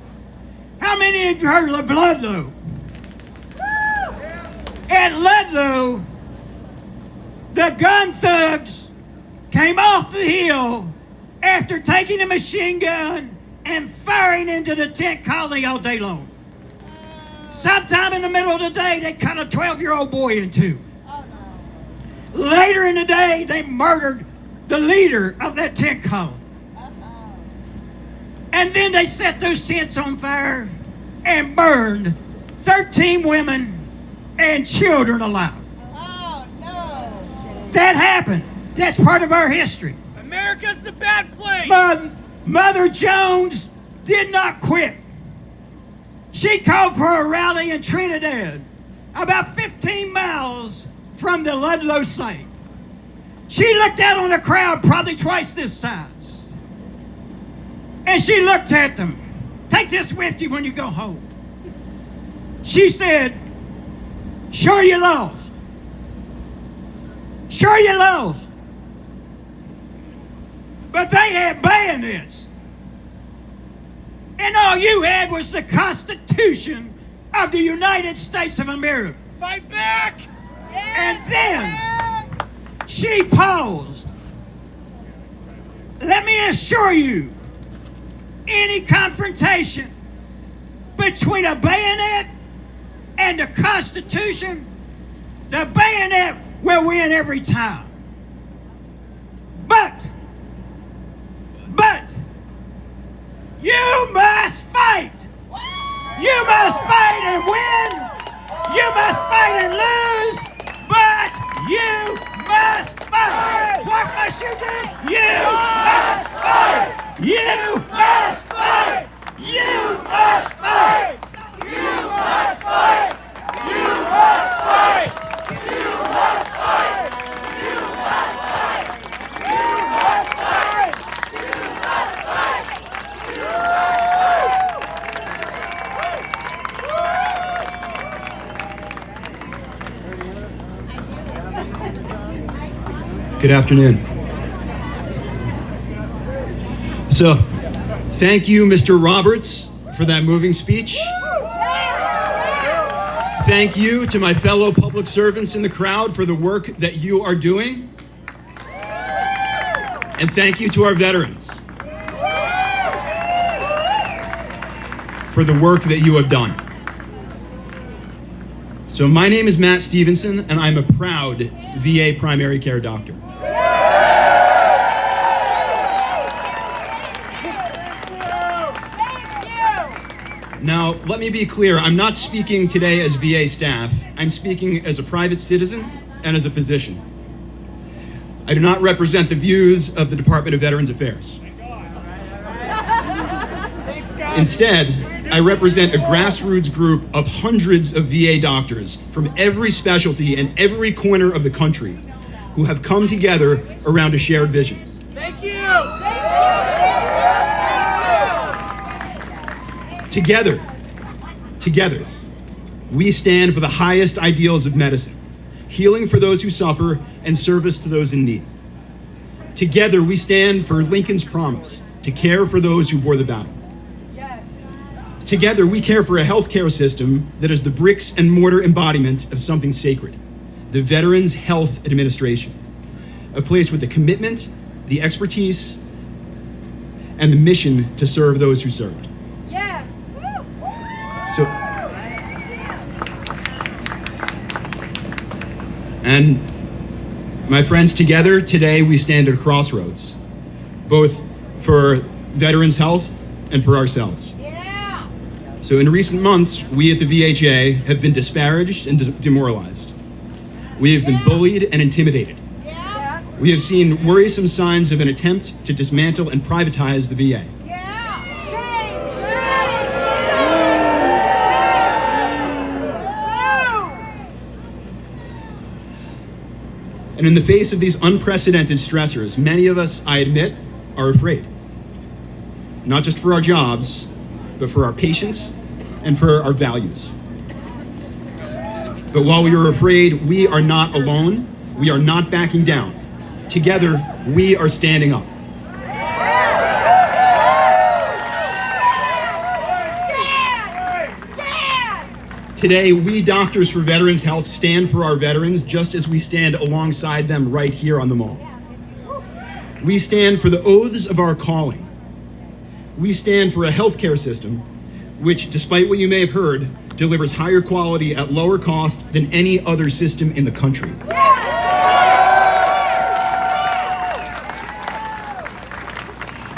How many of you heard of Ludlow? At Ludlow, the gun thugs came off the hill after taking a machine gun and firing into the tent colony all day long. Sometime in the middle of the day, they cut a 12-year-old boy in two. Later in the day, they murdered the leader of that tent colony. And then they set those tents on fire and burned 13 women and children alive. Oh, no. That happened. That's part of our history. America's the bad place. Mother Jones did not quit. She called for a rally in Trinidad, about 15 miles from the Ludlow site. She looked out on a crowd probably twice this size. And she looked at them. Take this with you when you go home. She said, sure you lost. Sure you lost. But they had bayonets. And all you had was the Constitution of the United States of America. Fight back! And then she paused. Let me assure you, any confrontation between a bayonet and the Constitution, the bayonet will win every time. But you must fight. You must fight and win. You must fight and lose. But you must fight. What must you do? You must fight. You must fight. You must fight. You must fight. You must fight. You must fight. You must fight. You must fight. You must fight. Good afternoon. So, thank you, Mr. Roberts, for that moving speech. Thank you to my fellow public servants in the crowd for the work that you are doing. And thank you to our veterans for the work that you have done. So my name is Matt Stevenson, and I'm a proud VA primary care doctor. Now, let me be clear, I'm not speaking today as VA staff. I'm speaking as a private citizen and as a physician. I do not represent the views of the Department of Veterans Affairs. Instead, I represent a grassroots group of hundreds of VA doctors from every specialty and every corner of the country who have come together around a shared vision. Thank you! Together, we stand for the highest ideals of medicine, healing for those who suffer and service to those in need. Together, we stand for Lincoln's promise to care for those who bore the battle. Together, we care for a healthcare system that is the bricks and mortar embodiment of something sacred, the Veterans Health Administration, a place with the commitment, the expertise, and the mission to serve those who served. Yes. So, and my friends, together today we stand at a crossroads, both for veterans' health and for ourselves. So in recent months, we at the VHA have been disparaged and demoralized. We have been bullied and intimidated. We have seen worrisome signs of an attempt to dismantle and privatize the VA. And in the face of these unprecedented stressors, many of us, I admit, are afraid. Not just for our jobs, but for our patients and for our values. But while we are afraid, we are not alone. We are not backing down. Together, we are standing up. Today, we Doctors for Veterans Health stand for our veterans just as we stand alongside them right here on the Mall. We stand for the oaths of our calling. We stand for a healthcare system which, despite what you may have heard, delivers higher quality at lower cost than any other system in the country.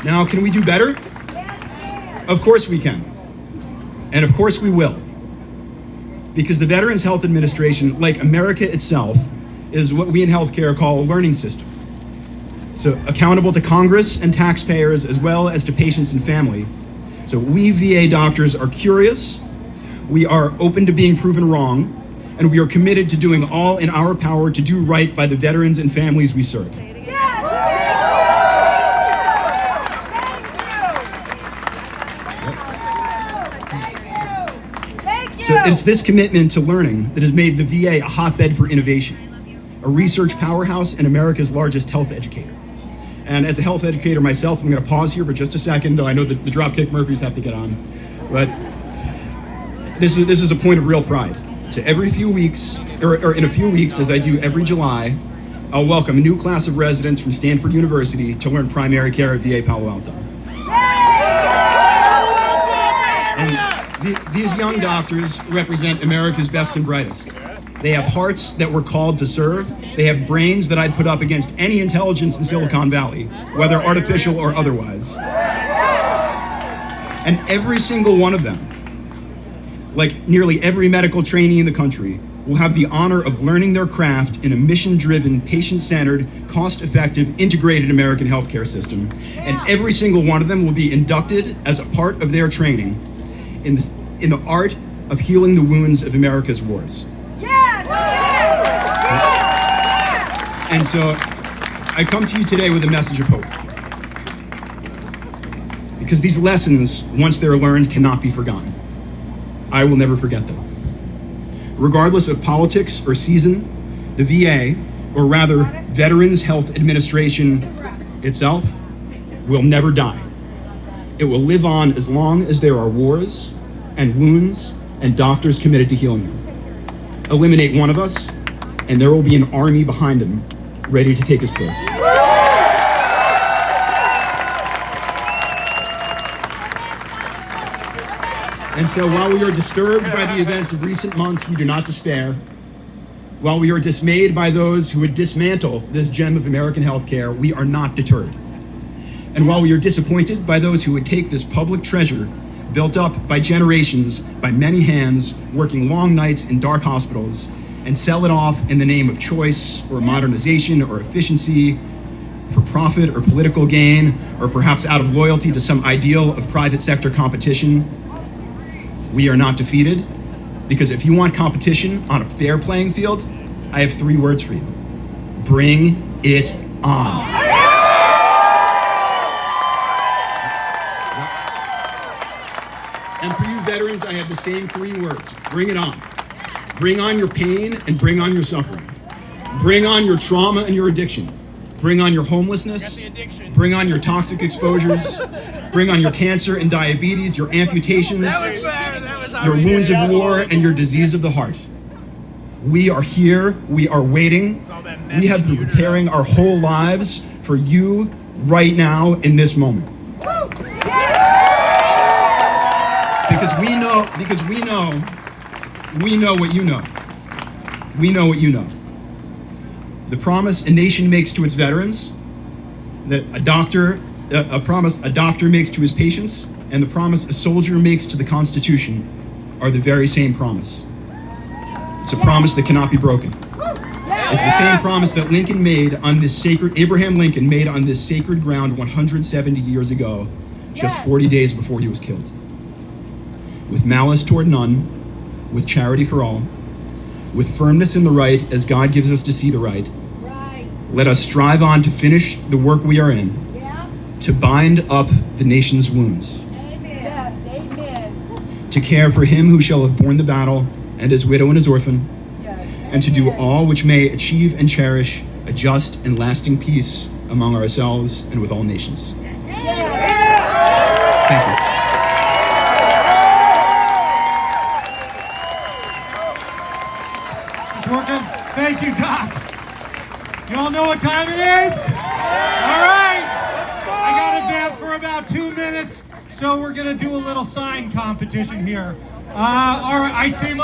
Now, can we do better? Of course we can. And of course we will. Because the Veterans Health Administration, like America itself, is what we in healthcare call a learning system. So accountable to Congress and taxpayers as well as to patients and family. So we VA doctors are curious, we are open to being proven wrong, and we are committed to doing all in our power to do right by the veterans and families we serve. So it's this commitment to learning that has made the VA a hotbed for innovation, a research powerhouse and America's largest health educator. And as a health educator myself, I'm going to pause here for just a second, though I know that the Dropkick Murphys have to get on. But this is a point of real pride. So every few weeks, or in a few weeks, as I do every July, I'll welcome a new class of residents from Stanford University to learn primary care at VA Palo Alto. And these young doctors represent America's best and brightest. They have hearts that we're called to serve. They have brains that I'd put up against any intelligence in Silicon Valley, whether artificial or otherwise. And every single one of them, like nearly every medical trainee in the country, will have the honor of learning their craft in a mission-driven, patient-centered, cost-effective, integrated American healthcare system. And every single one of them will be inducted as a part of their training in the art of healing the wounds of America's wars. And so I come to you today with a message of hope. Because these lessons, once they're learned, cannot be forgotten. I will never forget them. Regardless of politics or season, the VA, or rather Veterans Health Administration itself, will never die. It will live on as long as there are wars and wounds and doctors committed to healing them. Eliminate one of us, and there will be an army behind him ready to take his place. And so while we are disturbed by the events of recent months, we do not despair. While we are dismayed by those who would dismantle this gem of American healthcare, we are not deterred. And while we are disappointed by those who would take this public treasure, built up by generations, by many hands, working long nights in dark hospitals, and sell it off in the name of choice or modernization or efficiency, for profit or political gain, or perhaps out of loyalty to some ideal of private sector competition, we are not defeated, because if you want competition on a fair playing field, I have 3 words for you. Bring it on. And for you veterans, I have the same 3 words. Bring it on. Bring on your pain and bring on your suffering. Bring on your trauma and your addiction. Bring on your homelessness. Bring on your toxic exposures. Bring on your cancer and diabetes, your amputations, your wounds of war, and your disease of the heart. We are here. We are waiting. We have been preparing our whole lives for you right now in this moment. Because we know what you know. We know what you know. The promise a nation makes to its veterans, that a promise a doctor makes to his patients, and the promise a soldier makes to the Constitution are the very same promise. It's a promise that cannot be broken. It's the same promise that Abraham Lincoln made on this sacred ground 170 years ago, just 40 days before he was killed. With malice toward none, with charity for all, with firmness in the right as God gives us to see the right, let us strive on to finish the work we are in, to bind up the nation's wounds, to care for him who shall have borne the battle and his widow and his orphan, and to do all which may achieve and cherish a just and lasting peace among ourselves and with all nations. Thank you. Working. Thank you, Doc. You all know what time it is? All right. I got a dab for about 2 minutes, so we're going to do a little sign competition here. All right, I see.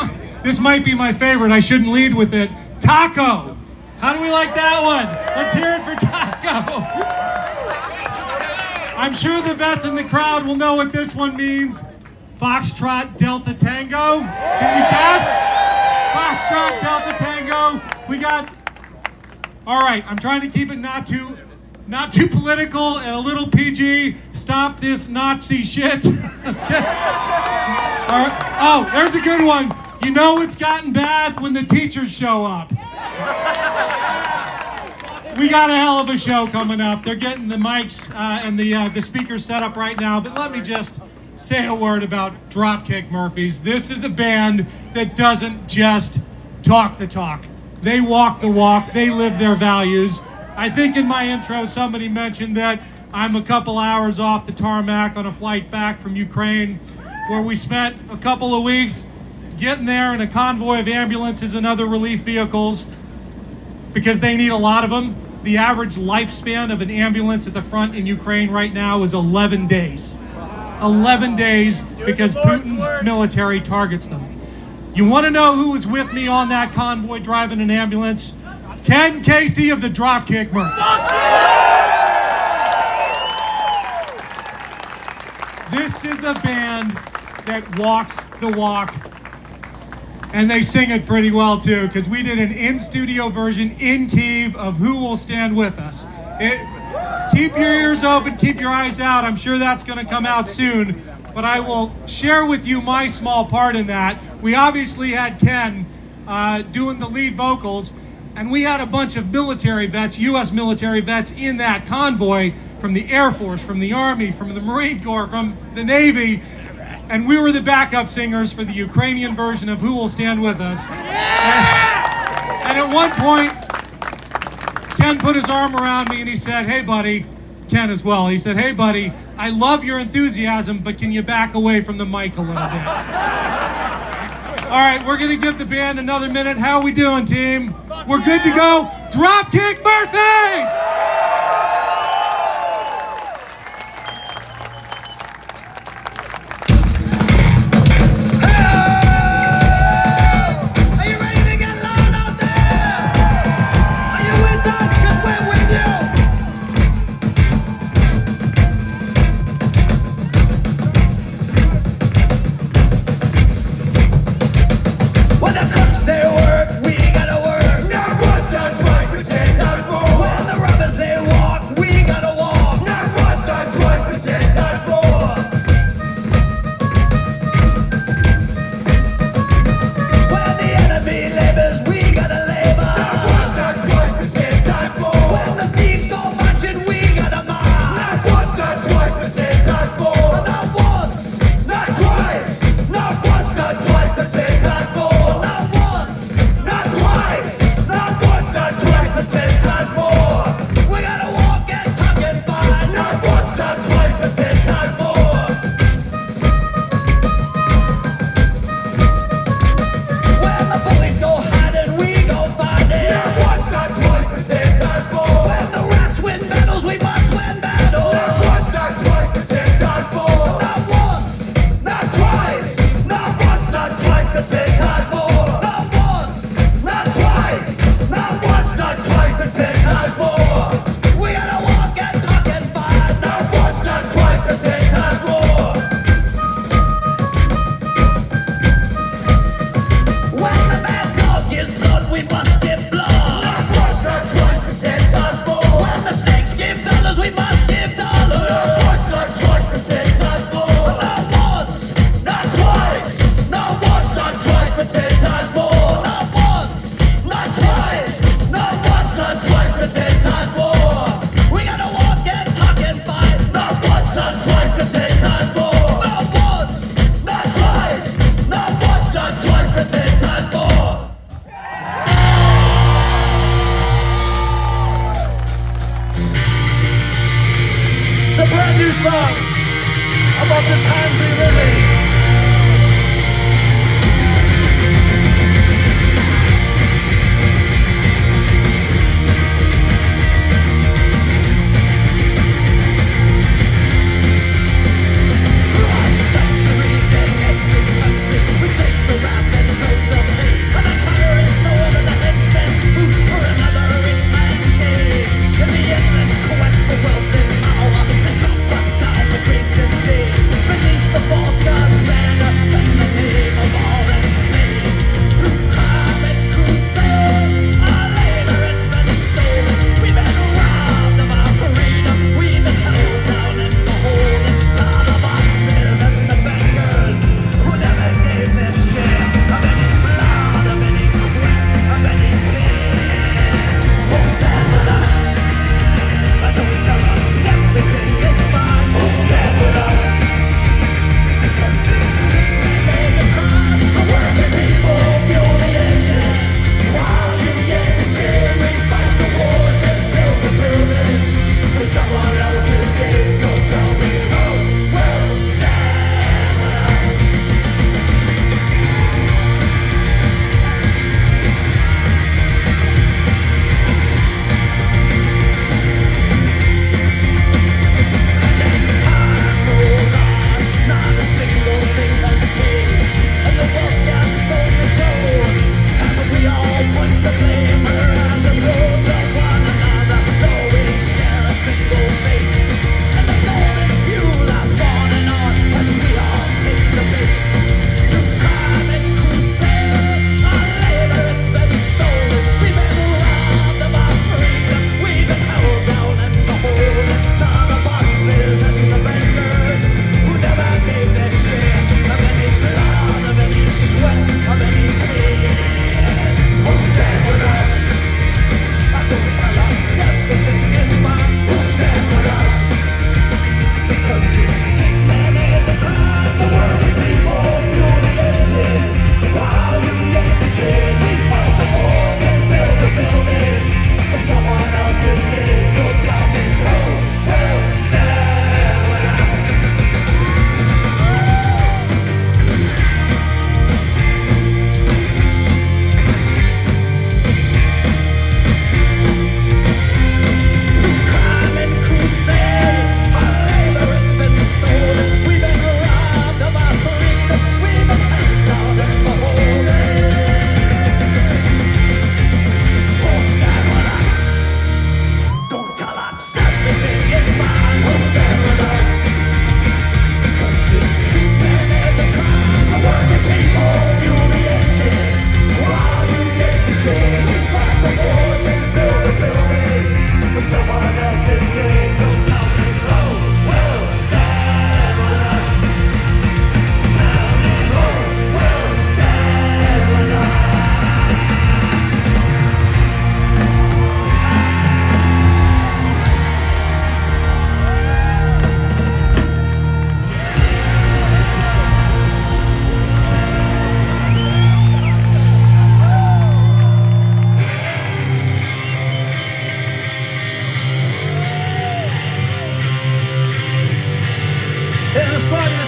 This might be my favorite. I shouldn't lead with it. Taco. How do we like that one? Let's hear it for Taco. I'm sure the vets in the crowd will know what this one means. Foxtrot Delta Tango. Can you guess? Foxtrot Delta Tango. We got. All right, I'm trying to keep it not too political and a little PG. Stop this Nazi shit. Okay. All right. Oh, there's a good one. You know it's gotten bad when the teachers show up. We got a hell of a show coming up. They're getting the mics and the speakers set up right now. But let me just say a word about Dropkick Murphys. This is a band that doesn't just talk the talk. They walk the walk. They live their values. I think in my intro somebody mentioned that I'm a couple hours off the tarmac on a flight back from Ukraine, where we spent a couple of weeks getting there in a convoy of ambulances and other relief vehicles because they need a lot of them. The average lifespan of an ambulance at the front in Ukraine right now is 11 days. 11 days because Putin's military targets them. You want to know who was with me on that convoy driving an ambulance? Ken Casey of the Dropkick Murphys. This is a band that walks the walk, and they sing it pretty well too, because we did an in-studio version in Kyiv of Who Will Stand With Us. Keep your ears open, keep your eyes out. I'm sure that's going to come out soon, but I will share with you my small part in that. We obviously had Ken doing the lead vocals, and we had a bunch of military vets, U.S. military vets in that convoy from the Air Force, from the Army, from the Marine Corps, from the Navy, and we were the backup singers for the Ukrainian version of Who Will Stand With Us. And at one point, Ken put his arm around me and he said, "Hey buddy," Ken as well, he said, "Hey buddy, I love your enthusiasm, but can you back away from the mic a little bit?" All right, we're gonna give the band another minute. How are we doing, team? We're good to go. Dropkick Murphys! Song about the times we live in. Centuries in every country.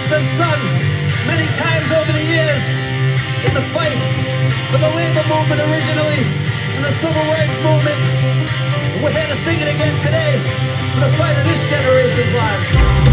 It's been sung many times over the years in the fight for the labor movement originally, in the civil rights movement. And we're here to sing it again today for the fight of this generation's lives.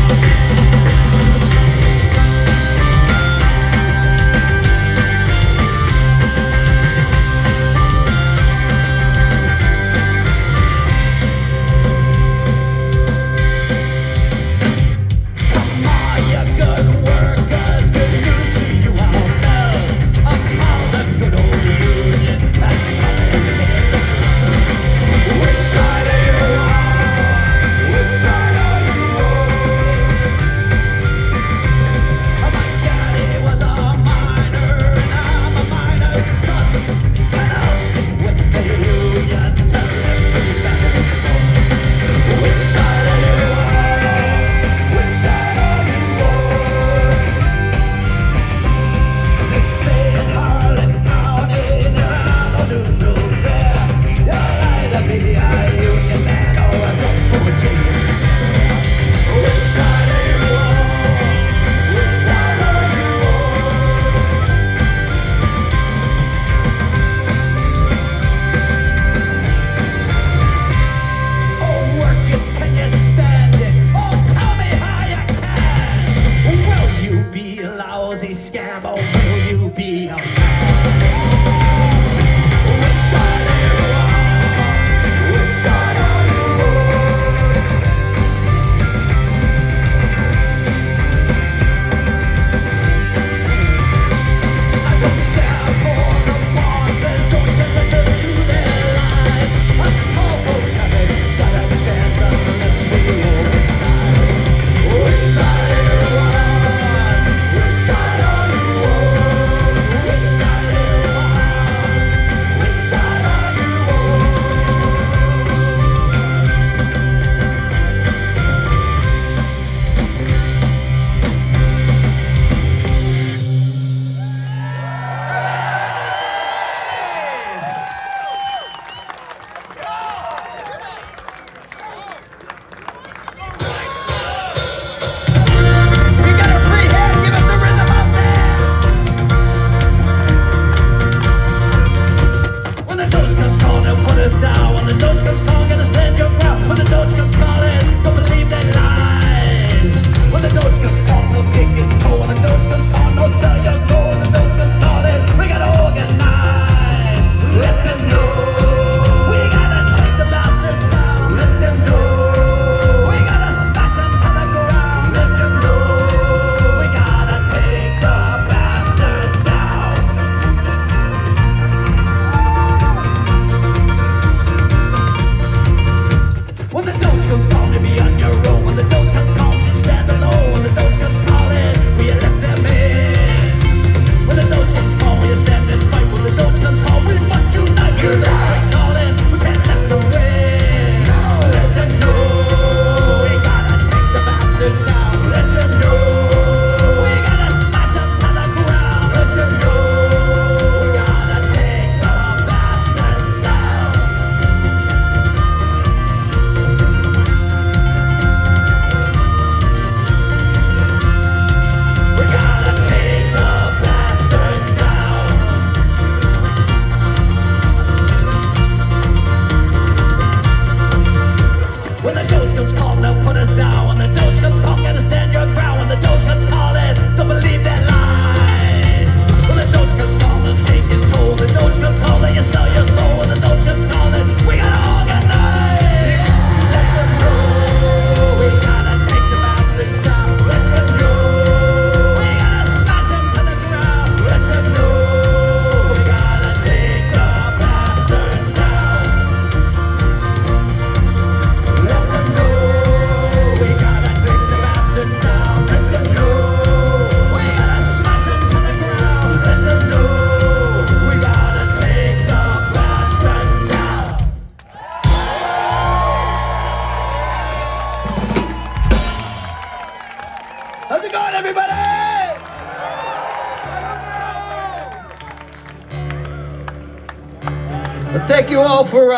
Thank you all for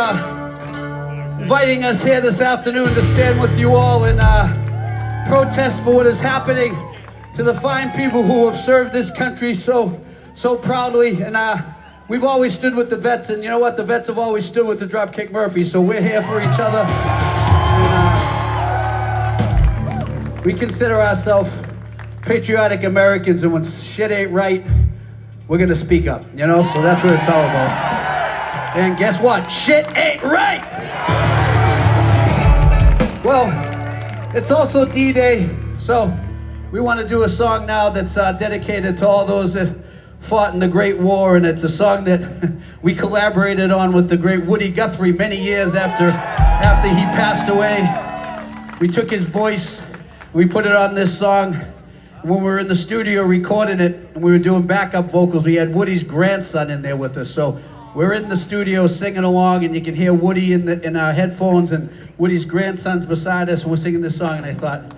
inviting us here this afternoon to stand with you all in protest for what is happening to the fine people who have served this country so proudly. And we've always stood with the vets, and you know what? The vets have always stood with the Dropkick Murphys, so we're here for each other. And, we consider ourselves patriotic Americans, and when shit ain't right, we're gonna speak up, you know? So that's what it's all about. And guess what? Shit ain't right! Well, it's also D-Day, so we want to do a song now that's dedicated to all those that fought in the Great War, and it's a song that we collaborated on with the great Woody Guthrie many years after he passed away. We took his voice, we put it on this song. When we were in the studio recording it, and we were doing backup vocals, we had Woody's grandson in there with us. So we're in the studio singing along, and you can hear Woody in our headphones, and Woody's grandson's beside us, and we're singing this song. And I thought,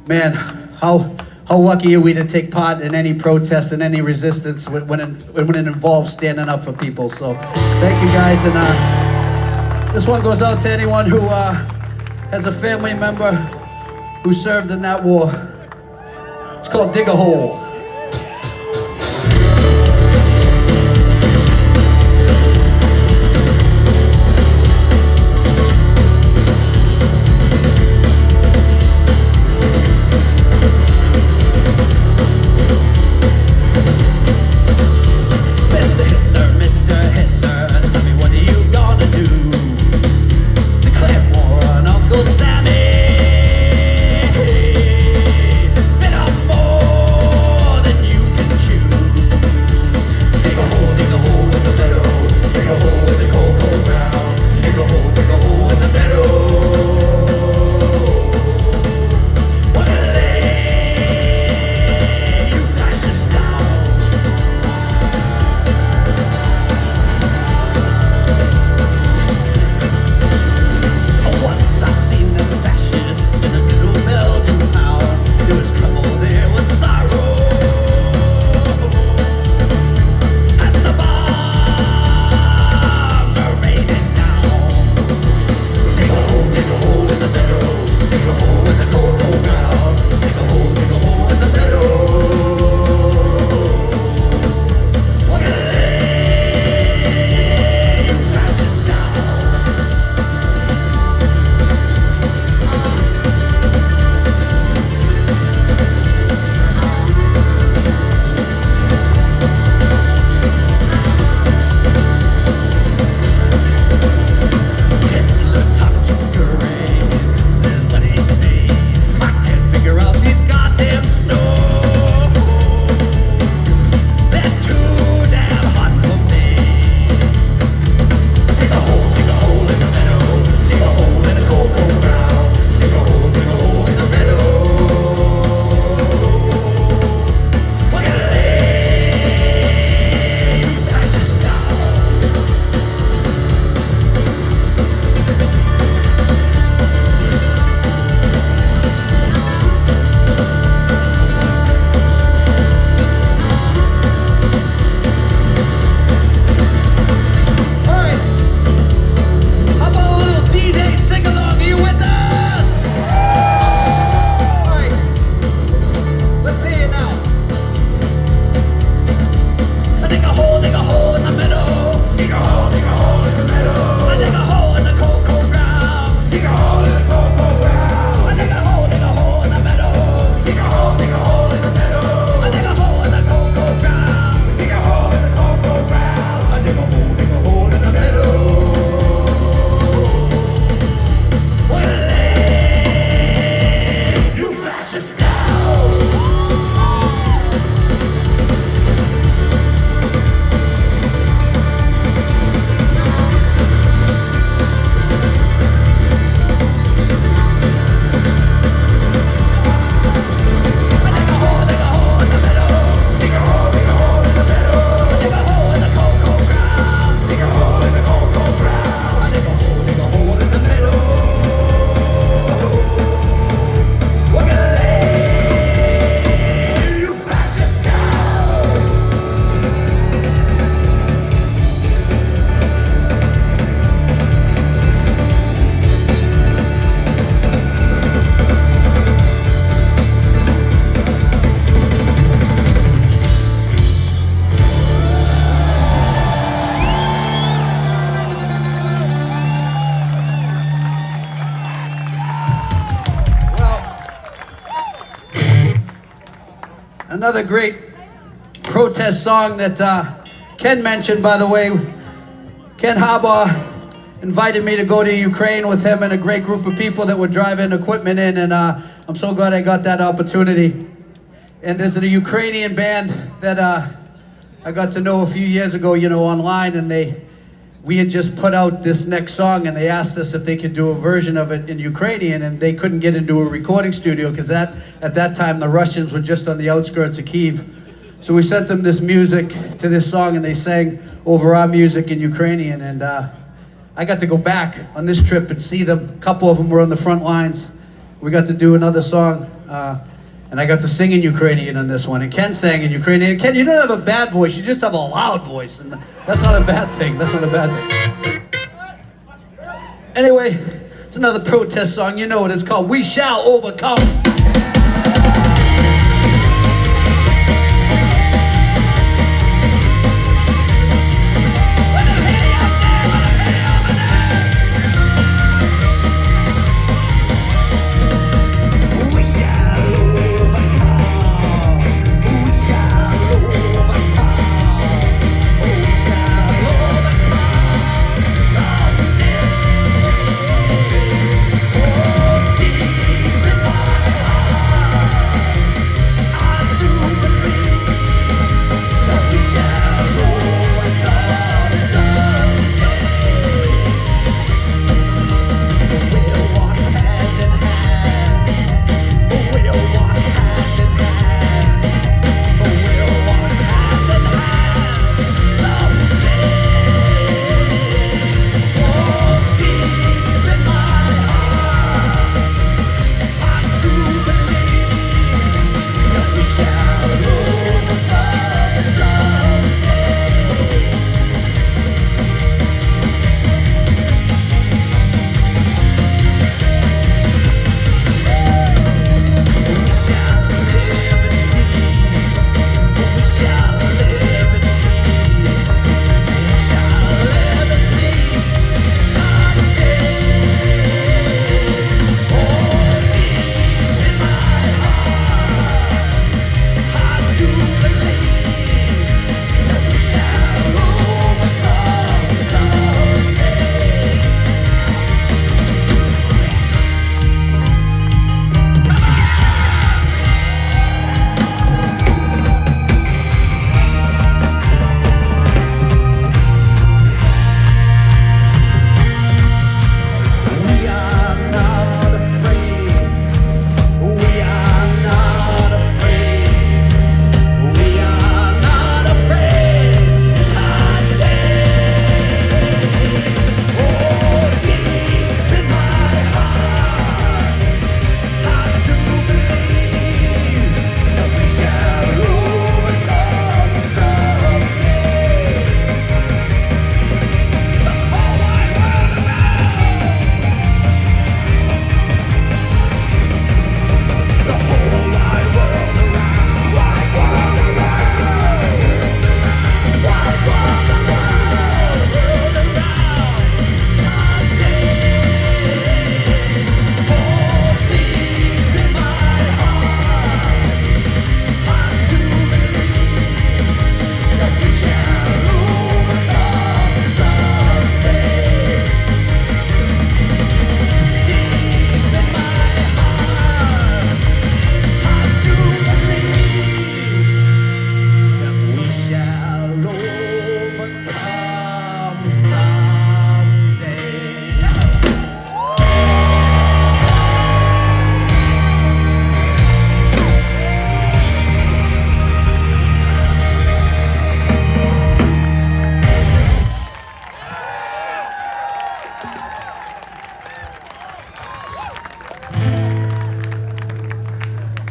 man, how lucky are we to take part in any protest and any resistance when it involves standing up for people. So thank you guys. And this one goes out to anyone who has a family member who served in that war. It's called Dig a Hole. Another great protest song that Ken mentioned, by the way. Ken Harbaugh invited me to go to Ukraine with him and a great group of people that were driving equipment in, and I'm so glad I got that opportunity. And there's a Ukrainian band that I got to know a few years ago, you know, online, and we had just put out this next song, and they asked us if they could do a version of it in Ukrainian, and they couldn't get into a recording studio because at that time the Russians were just on the outskirts of Kyiv. So we sent them this music to this song, and they sang over our music in Ukrainian, and I got to go back on this trip and see them. A couple of them were on the front lines. We got to do another song, and I got to sing in Ukrainian on this one, and Ken sang in Ukrainian. Ken, you don't have a bad voice, you just have a loud voice, and that's not a bad thing. That's not a bad thing. Anyway, it's another protest song. You know what it's called. We Shall Overcome.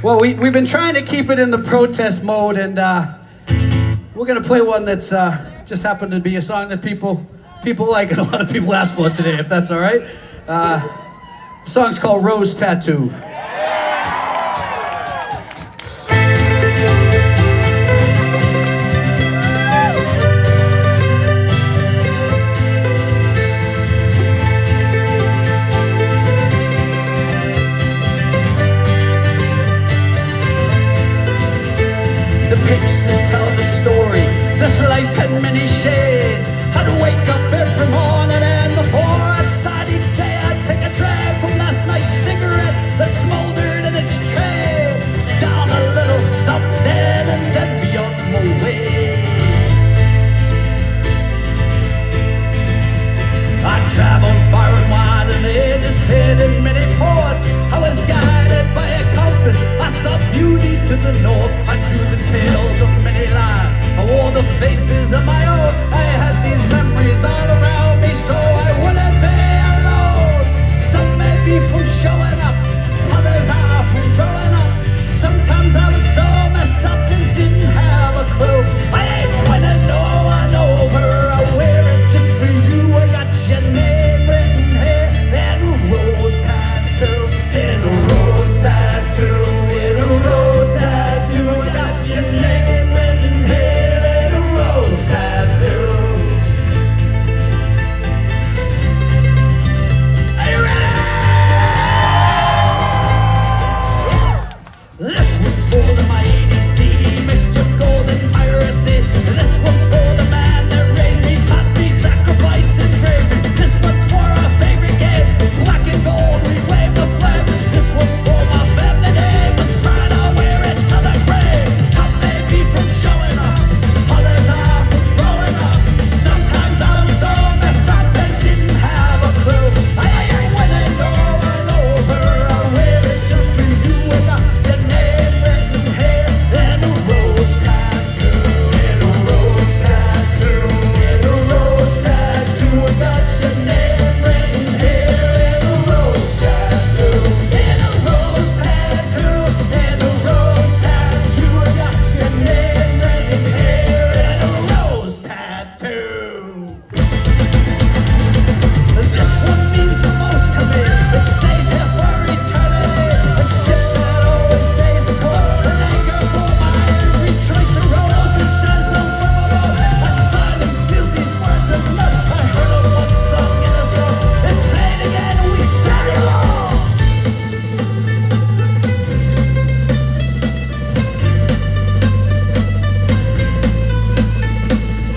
Well, we've been trying to keep it in the protest mode, and we're gonna play one that's just happened to be a song that people like, and a lot of people asked for today, if that's all right. The song's called Rose Tattoo. the beauty to the north. I drew the tales of many lives. I wore the faces of my own. I had these memories all around me, so I wouldn't be alone. Some may be from showing up, others are from growing up. Sometimes I was so messed up and didn't have a clue. I ain't winning no one over. I wear it just for you. I got your name written here and a rose tattoo. And a rose tattoo. And a rose tattoo. I got your name written here and a rose tattoo. Are you ready? This one's for my ADC, mischief, golden piracy. This one's for the man that raised me, taught me sacrifice and bravery. This one's for our favorite game, black and gold, we wave the flag. This one's for my family name, I'm trying to wear it to the grave. Some may be from showing up, others are from growing up. Sometimes I'm so messed up and didn't have a clue. I ain't winning no one over, I wear it just for you. I got your name written here and a rose tattoo. And a rose tattoo. And a rose tattoo. I got your name written here and a rose tattoo. And a rose tattoo. And a rose tattoo. I got your name written here and a rose tattoo. This one means the most to me. It stays here for eternity. A ship that always stays the course. An anchor for my every choice. A rose that shines down from above. I signed and sealed these words of love. I heard of one song in a song. It played again and we sang along.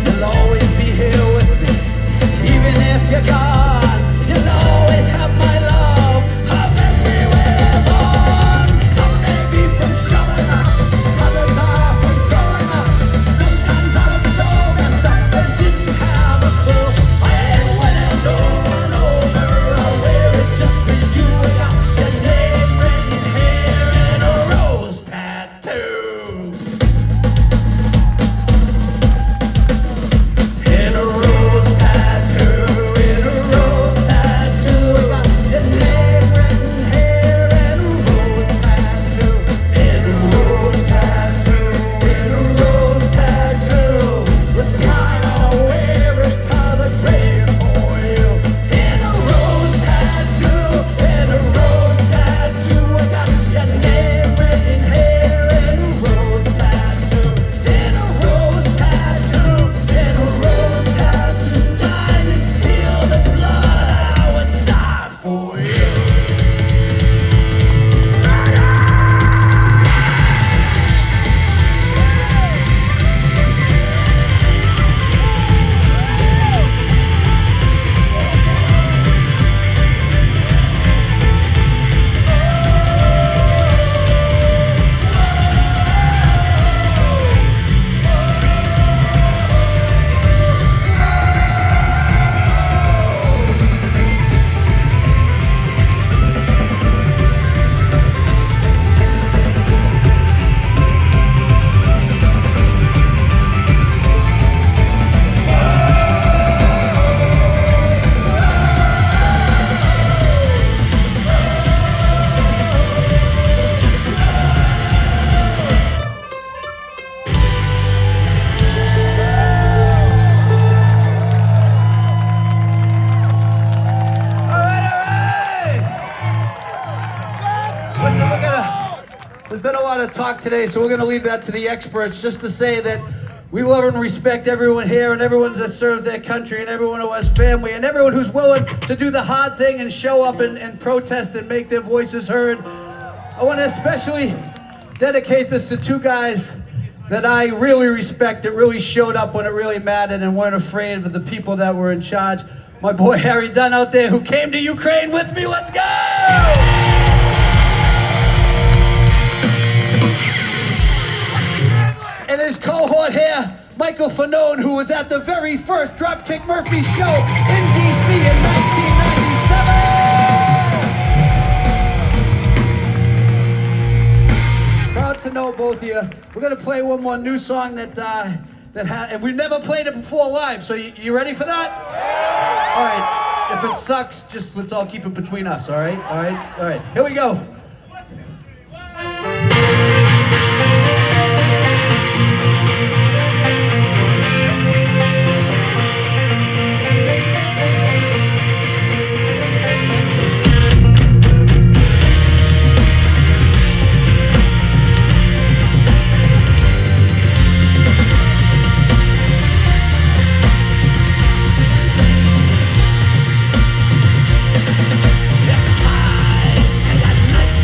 You'll always be here with me, even if you're gone. You'll always have my love. I'm everywhere born. Some may be from showing up, others are from growing up. Sometimes I was so messed up and didn't have a clue. I ain't winning no one over. I wear it just for you. I got your name written here and a rose tattoo. In a rose tattoo, in a rose tattoo, I got your name written here and a rose tattoo. In a rose tattoo, in a rose tattoo, with pride I'll wear it to the grave for you. In a rose tattoo, in a rose tattoo, I got your name written here and a rose tattoo. In a rose tattoo, in a rose tattoo, sign and seal the blood, I would die for you. Listen, there's been a lot of talk today, so we're going to leave that to the experts. Just to say that we love and respect everyone here and everyone that serves their country and everyone who has family and everyone who's willing to do the hard thing and show up and protest and make their voices heard. I want to especially dedicate this to two guys that I really respect, that really showed up when it really mattered and weren't afraid of the people that were in charge. My boy Harry Dunn out there, who came to Ukraine with me. Let's go! And his cohort here, Michael Fanone, who was at the very first Dropkick Murphys show in DC in 1997. to know both of you. We're gonna play one more new song and we've never played it before live. So you ready for that? All right. If it sucks, just let's all keep it between us. All right. All right. All right. Here we go. It's time to unite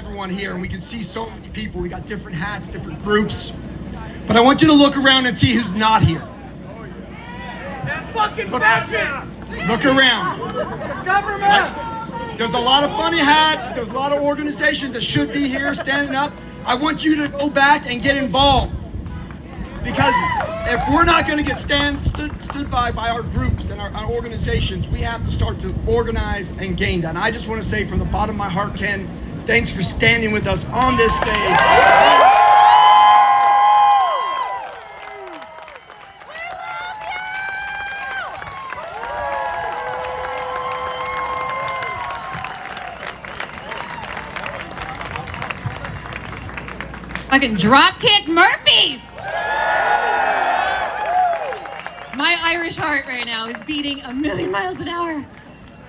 everyone here, and we can see so many people. We got different hats, different groups. But I want you to look around and see who's not here. Look around. There's a lot of funny hats. There's a lot of organizations that should be here standing up. I want you to go back and get involved. Because if we're not going to get stood by our groups and our organizations, we have to start to organize and gain that. And I just want to say from the bottom of my heart, Ken, thanks for standing with us on this stage. Fucking Dropkick Murphys! My Irish heart right now is beating 1,000,000 miles an hour.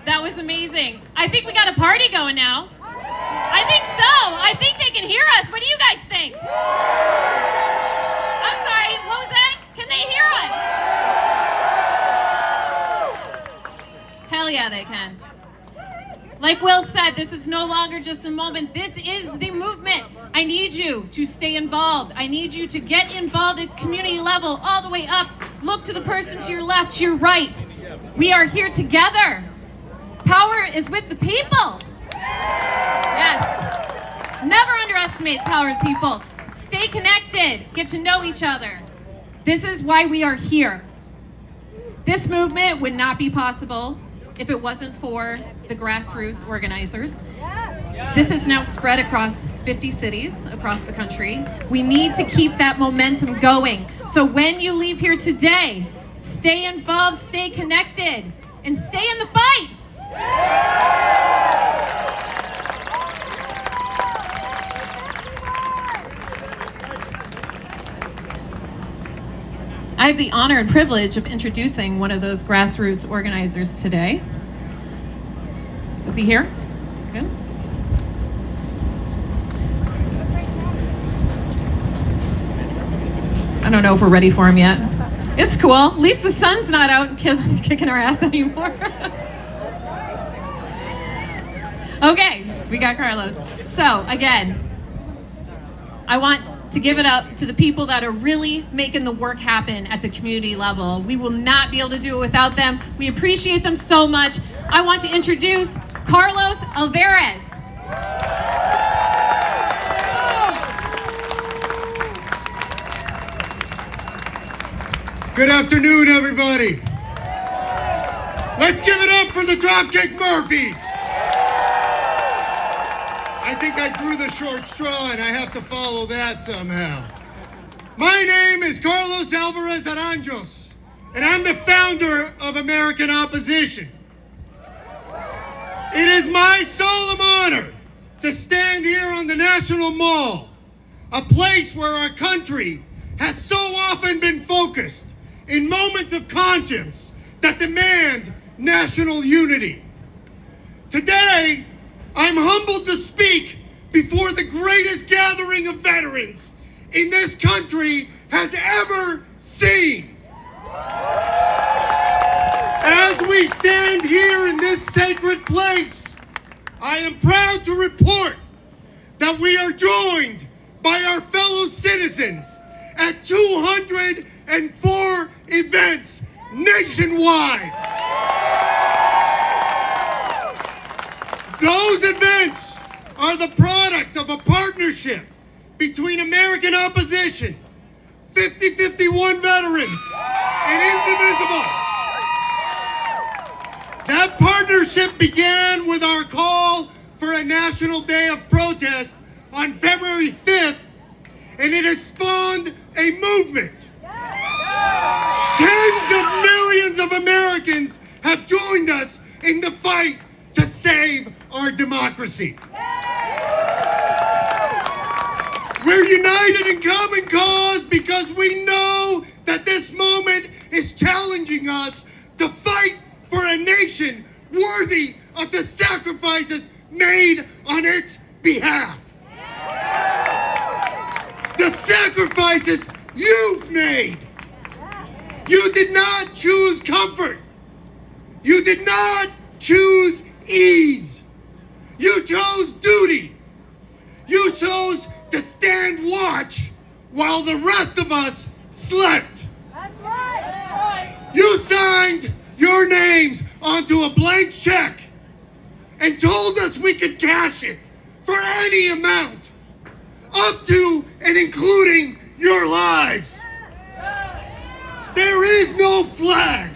That was amazing. I think we got a party going now. I think so. I think they can hear us. What do you guys think? I'm sorry, what was that? Can they hear us? Hell yeah, they can. Like Will said, this is no longer just a moment. This is the movement. I need you to stay involved. I need you to get involved at community level, all the way up. Look to the person to your left, to your right. We are here together. Power is with the people. Yes. Never underestimate the power of people. Stay connected. Get to know each other. This is why we are here. This movement would not be possible if it wasn't for the grassroots organizers. This is now spread across 50 cities across the country. We need to keep that momentum going. So when you leave here today, stay involved, stay connected, and stay in the fight. I have the honor and privilege of introducing one of those grassroots organizers today. Is he here? Good. I don't know if we're ready for him yet. It's cool. At least the sun's not out kicking our ass anymore. Okay, we got Carlos. So again, I want to give it up to the people that are really making the work happen at the community level. We will not be able to do it without them. We appreciate them so much. I want to introduce Carlos Alvarez. Good afternoon, everybody. Let's give it up for the Dropkick Murphys. I think I drew the short straw and I have to follow that somehow. My name is Carlos Alvarez Aranjos, and I'm the founder of American Opposition. It is my solemn honor to stand here on the National Mall, a place where our country has so often been focused in moments of conscience that demand national unity. Today, I'm humbled to speak before the greatest gathering of veterans in this country has ever seen. As we stand here in this sacred place, I am proud to report that we are joined by our fellow citizens at 204 events nationwide. Those events are the product of a partnership between American Opposition, 5051 Veterans, and Indivisible. That partnership began with our call for a national day of protest on February 5th, and it has spawned a movement. Tens of millions of Americans have joined us in the fight to save our democracy. We're united in common cause because we know that this moment is challenging us to fight for a nation worthy of the sacrifices made on its behalf. The sacrifices you've made. You did not choose comfort. You did not choose ease. You chose duty. chose to stand watch while the rest of us slept. That's right. That's right. You signed your names onto a blank check and told us we could cash it for any amount, up to and including your lives. There is no flag,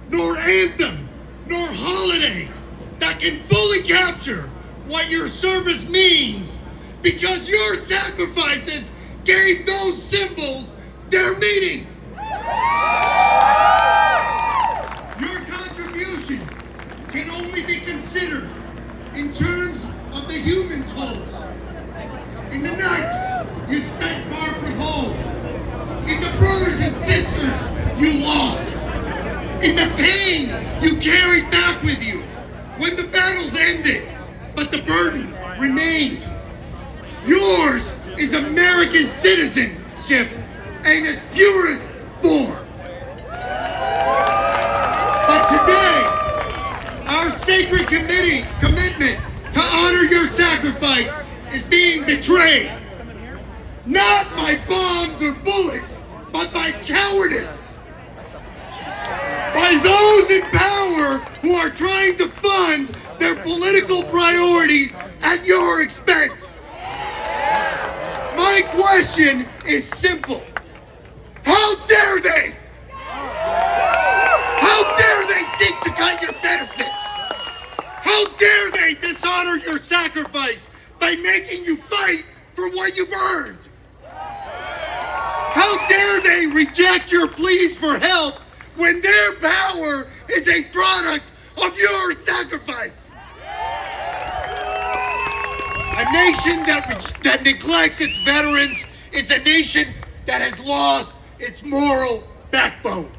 nor anthem, nor holiday that can fully capture what your service means, because your sacrifices gave those symbols their meaning. Your contribution can only be considered in terms of the human tolls. In the nights you spent far from home, in the brothers and sisters you lost, in the pain you carried back with you when the battles ended, but the burden remained. Yours is American citizenship in its purest form. But today, our sacred commitment to honor your sacrifice is being betrayed. Not by bombs or bullets, but by cowardice. By those in power who are trying to fund their political priorities at your expense. My question is simple. How dare they? How dare they seek to cut your benefits? How dare they dishonor your sacrifice by making you fight for what you've earned? How dare they reject your pleas for help when their power is a product of your sacrifice? A nation that neglects its veterans is a nation that has lost its moral backbone.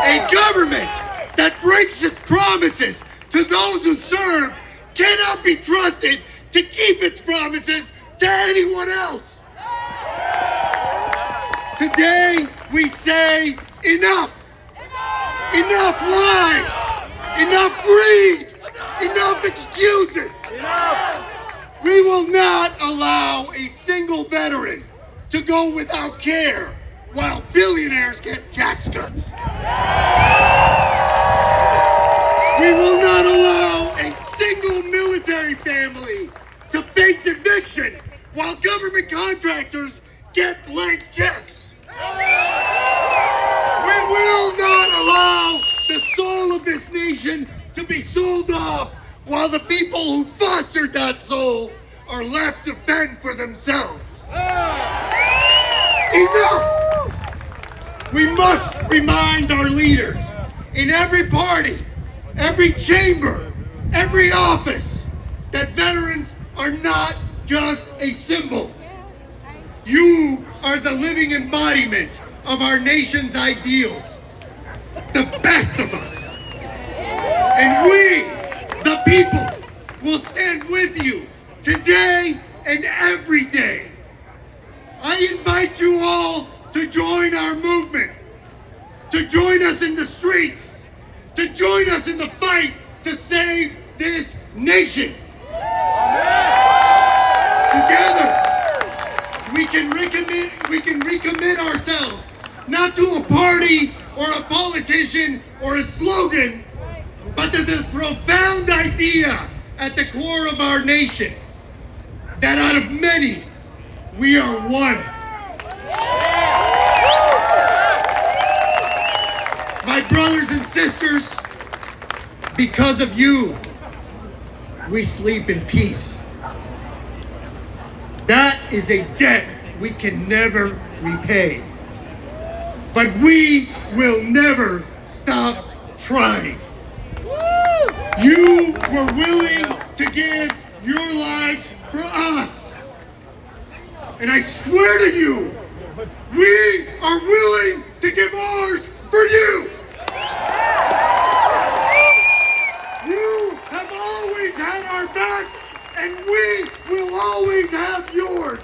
A government that breaks its promises to those who serve cannot be trusted to keep its promises to anyone else. Today we say enough. Enough lies. Enough greed. Enough excuses. We will not allow a single veteran to go without care while billionaires get tax cuts. We will not allow a single military family to face eviction while government contractors get blank checks. We will not allow the soul of this nation to be sold off while the people who fostered that soul are left to fend for themselves. Enough! We must remind our leaders in every party, every chamber, every office that veterans are not just a symbol. You are the living embodiment of our nation's ideals, the best of us. And we, the people, will stand with you today and every day. I invite you all to join our movement, to join us in the streets, to join us in the fight to save this nation. Together, we can recommit ourselves, not to a party or a politician or a slogan, but to the profound idea at the core of our nation, that out of many, we are one. My brothers and sisters, because of you, we sleep in peace. That is a debt we can never repay. But we will never stop trying. You were willing to give your lives for us. And I swear to you, we are willing to give ours for you. You have always had our backs, and we will always have yours.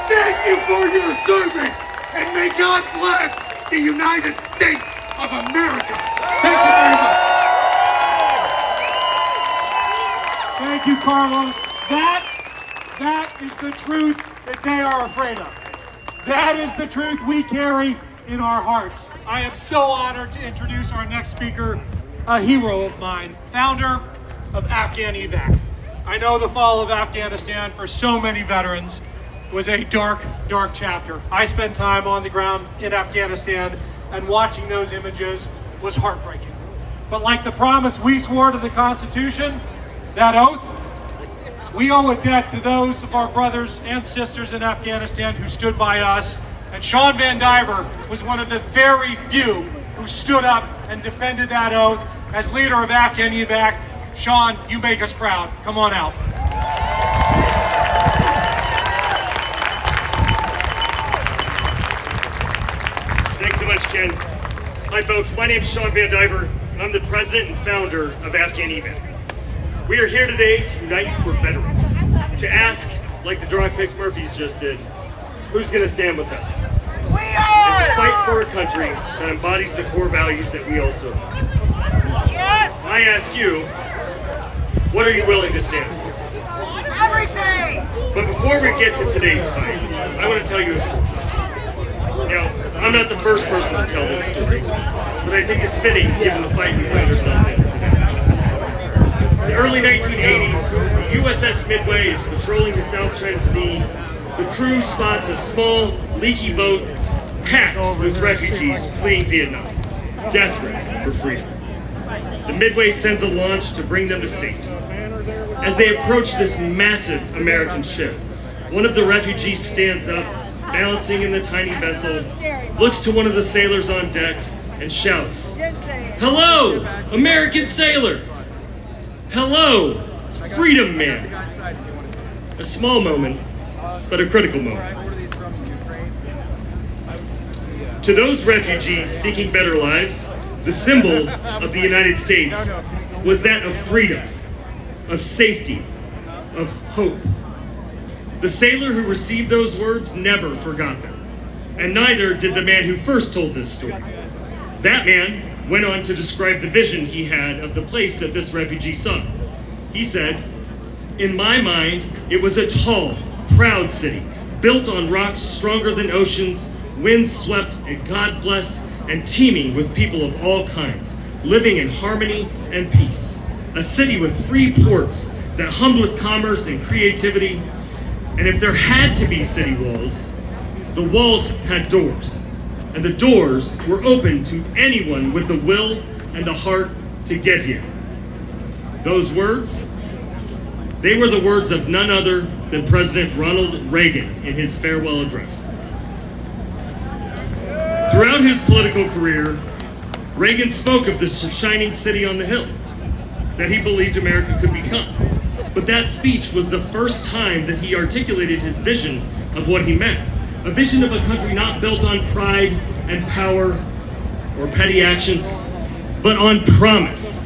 Thank you for your service, and may God bless the United States of America. Thank you very much. Thank you, Carlos. That is the truth that they are afraid of. That is the truth we carry in our hearts. I am so honored to introduce our next speaker, a hero of mine, founder of Afghan Evac. I know the fall of Afghanistan for so many veterans was a dark, dark chapter. I spent time on the ground in Afghanistan, and watching those images was heartbreaking. But like the promise we swore to the Constitution, that oath, we owe a debt to those of our brothers and sisters in Afghanistan who stood by us. And Sean Van Diver was one of the very few who stood up and defended that oath. As leader of Afghan Evac, Sean, you make us proud. Come on out. Thanks so much, Ken. Hi, folks. My name is Sean Van Diver, and I'm the president and founder of Afghan Evac. We are here today to unite for veterans, to ask, like the Dropkick Murphys just did, who's going to stand with us? We are! And to fight for a country that embodies the core values that we also have. Yes! I ask you, what are you willing to stand for? Everything! But before we get to today's fight, I want to tell you a story. Now, I'm not the first person to tell this story, but I think it's fitting given the fight we find ourselves in today. In the early 1980s, the USS Midway is patrolling the South China Sea. The crew spots a small, leaky boat packed with refugees fleeing Vietnam, desperate for freedom. The Midway sends a launch to bring them to safety. As they approach this massive American ship, one of the refugees stands up, balancing in the tiny vessel, looks to one of the sailors on deck, and shouts, "Hello, American sailor! Hello, Freedom Man!" A small moment, but a critical moment. To those refugees seeking better lives, the symbol of the United States was that of freedom, of safety, of hope. The sailor who received those words never forgot them, and neither did the man who first told this story. That man went on to describe the vision he had of the place that this refugee saw. He said, "In my mind, it was a tall, proud city, built on rocks stronger than oceans, wind-swept and God-blessed, and teeming with people of all kinds, living in harmony and peace. A city with free ports that hummed with commerce and creativity. And if there had to be city walls, the walls had doors, and the doors were open to anyone with the will and the heart to get here." Those words, they were the words of none other than President Ronald Reagan in his farewell address. Throughout his political career, Reagan spoke of this shining city on the hill that he believed America could become. But that speech was the first time that he articulated his vision of what he meant. A vision of a country not built on pride and power or petty actions, but on promise.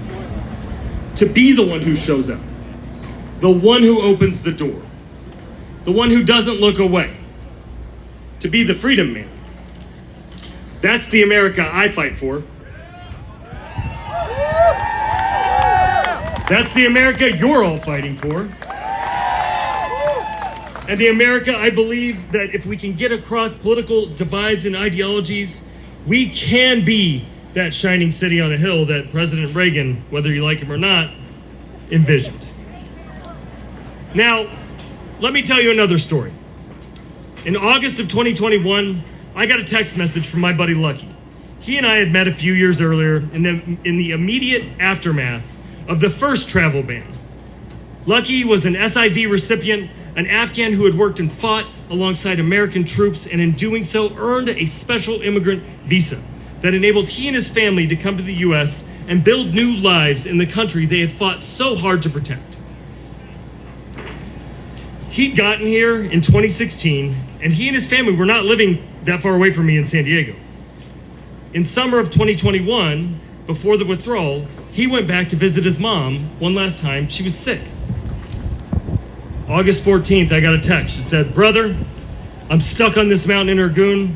To be the one who shows up, the one who opens the door, the one who doesn't look away, to be the freedom man. That's the America I fight for. That's the America you're all fighting for. And the America I believe that if we can get across political divides and ideologies, we can be that shining city on a hill that President Reagan, whether you like him or not, envisioned. Now, let me tell you another story. In August of 2021, I got a text message from my buddy Lucky. He and I had met a few years earlier in the immediate aftermath of the first travel ban. Lucky was an SIV recipient, an Afghan who had worked and fought alongside American troops, and in doing so earned a special immigrant visa that enabled he and his family to come to the US and build new lives in the country they had fought so hard to protect. He'd gotten here in 2016, and he and his family were not living that far away from me in San Diego. In summer of 2021, before the withdrawal, he went back to visit his mom one last time. She was sick. August 14th, I got a text that said, "Brother, I'm stuck on this mountain in Irgun.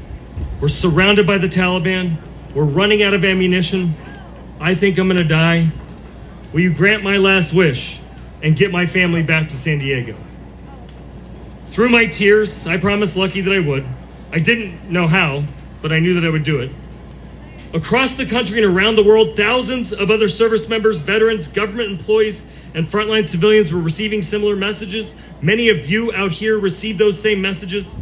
We're surrounded by the Taliban. We're running out of ammunition. I think I'm gonna die. Will you grant my last wish? and get my family back to San Diego. Through my tears, I promised Lucky that I would. I didn't know how, but I knew that I would do it. Across the country and around the world, thousands of other service members, veterans, government employees, and frontline civilians were receiving similar messages. Many of you out here received those same messages.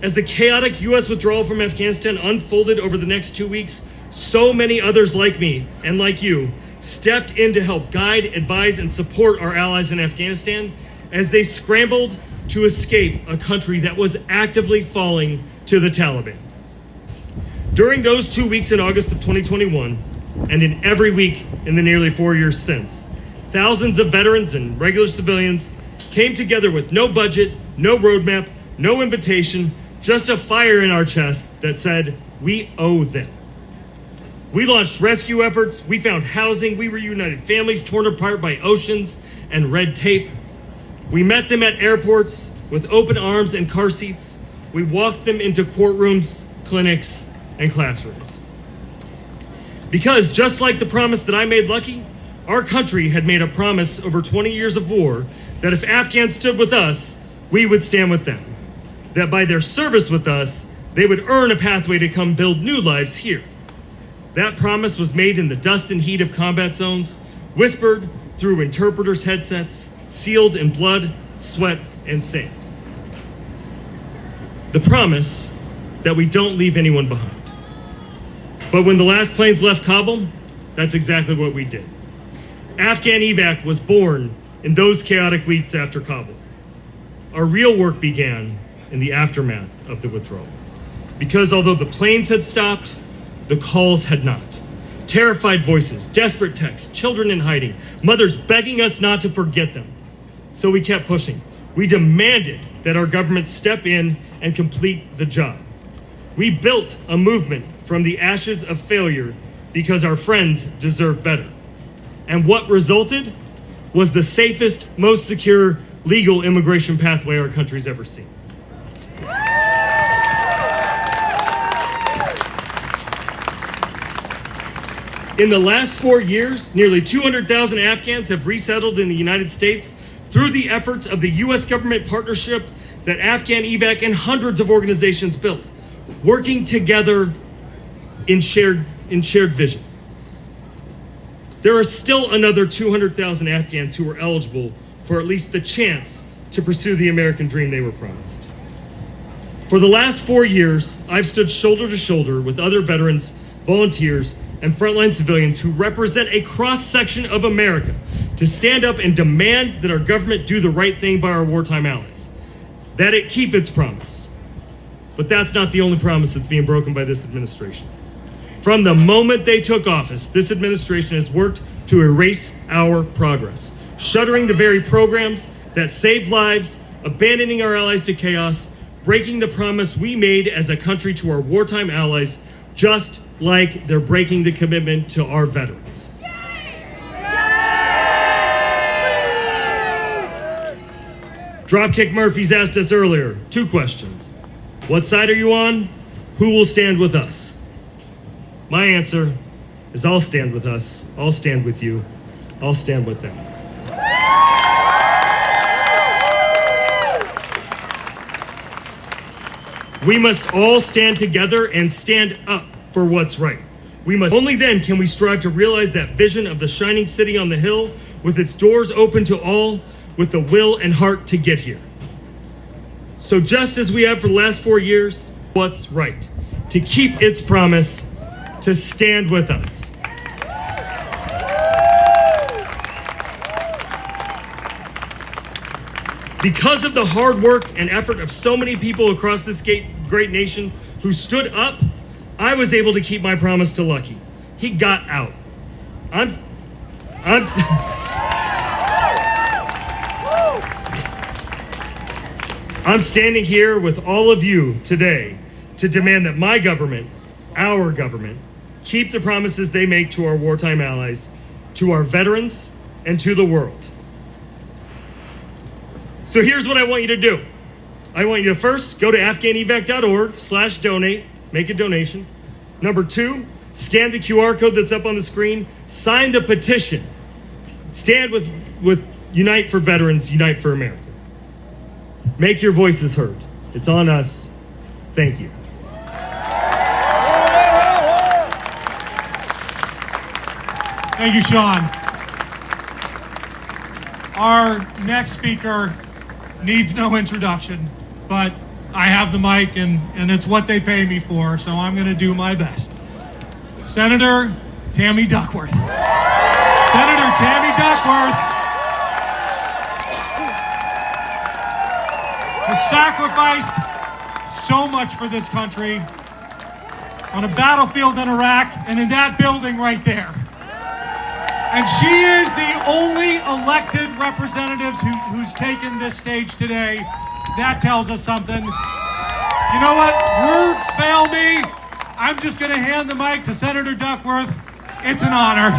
As the chaotic U.S. withdrawal from Afghanistan unfolded over the next 2 weeks, so many others like me and like you stepped in to help guide, advise, and support our allies in Afghanistan as they scrambled to escape a country that was actively falling to the Taliban. During those 2 weeks in August of 2021, and in every week in the nearly 4 years since, thousands of veterans and regular civilians came together with no budget, no roadmap, no invitation, just a fire in our chest that said, we owe them. We launched rescue efforts, we found housing, we reunited families torn apart by oceans and red tape. We met them at airports with open arms and car seats. We walked them into courtrooms, clinics, and classrooms. Because just like the promise that I made Lucky, our country had made a promise over 20 years of war that if Afghans stood with us, we would stand with them. That by their service with us, they would earn a pathway to come build new lives here. That promise was made in the dust and heat of combat zones, whispered through interpreters' headsets, sealed in blood, sweat, and sand. The promise that we don't leave anyone behind. But when the last planes left Kabul, that's exactly what we did. Afghan evac was born in those chaotic weeks after Kabul. Our real work began in the aftermath of the withdrawal. Because although the planes had stopped, the calls had not. Terrified voices, desperate texts, children in hiding, mothers begging us not to forget them. So we kept pushing. We demanded that our government step in and complete the job. We built a movement from the ashes of failure because our friends deserve better. And what resulted was the safest, most secure legal immigration pathway our country's ever seen. In the last 4 years, nearly 200,000 Afghans have resettled in the United States through the efforts of the U.S. government partnership that Afghan evac and hundreds of organizations built, working together in shared vision. There are still another 200,000 Afghans who are eligible for at least the chance to pursue the American dream they were promised. For the last 4 years, I've stood shoulder to shoulder with other veterans, volunteers, and frontline civilians who represent a cross-section of America to stand up and demand that our government do the right thing by our wartime allies, that it keep its promise. But that's not the only promise that's being broken by this administration. From the moment they took office, this administration has worked to erase our progress, shuttering the very programs that saved lives, abandoning our allies to chaos, breaking the promise we made as a country to our wartime allies, just like they're breaking the commitment to our veterans. Dropkick Murphys asked us earlier 2 questions. What side are you on? Who will stand with us? My answer is I'll stand with us. I'll stand with you. I'll stand with them. We must all stand together and stand up for what's right. Only then can we strive to realize that vision of the shining city on the hill with its doors open to all, with the will and heart to get here. So just as we have for the last 4 years, what's right? To keep its promise, to stand with us. Because of the hard work and effort of so many people across this great nation who stood up, I was able to keep my promise to Lucky. He got out. I'm standing here with all of you today to demand that my government, our government, keep the promises they make to our wartime allies, to our veterans, and to the world. So here's what I want you to do. I want you to first go to afghanevac.org/donate, make a donation. Number 2, scan the QR code that's up on the screen, sign the petition. Stand with unite for veterans, unite for America. Make your voices heard. It's on us. Thank you. Thank you, Sean. Our next speaker needs no introduction, but I have the mic and it's what they pay me for, so I'm going to do my best. Senator Tammy Duckworth. Senator Tammy Duckworth has sacrificed so much for this country on a battlefield in Iraq and in that building right there. And she is the only elected representative who's taken this stage today. That tells us something. You know what? Words fail me. I'm just going to hand the mic to Senator Duckworth. It's an honor.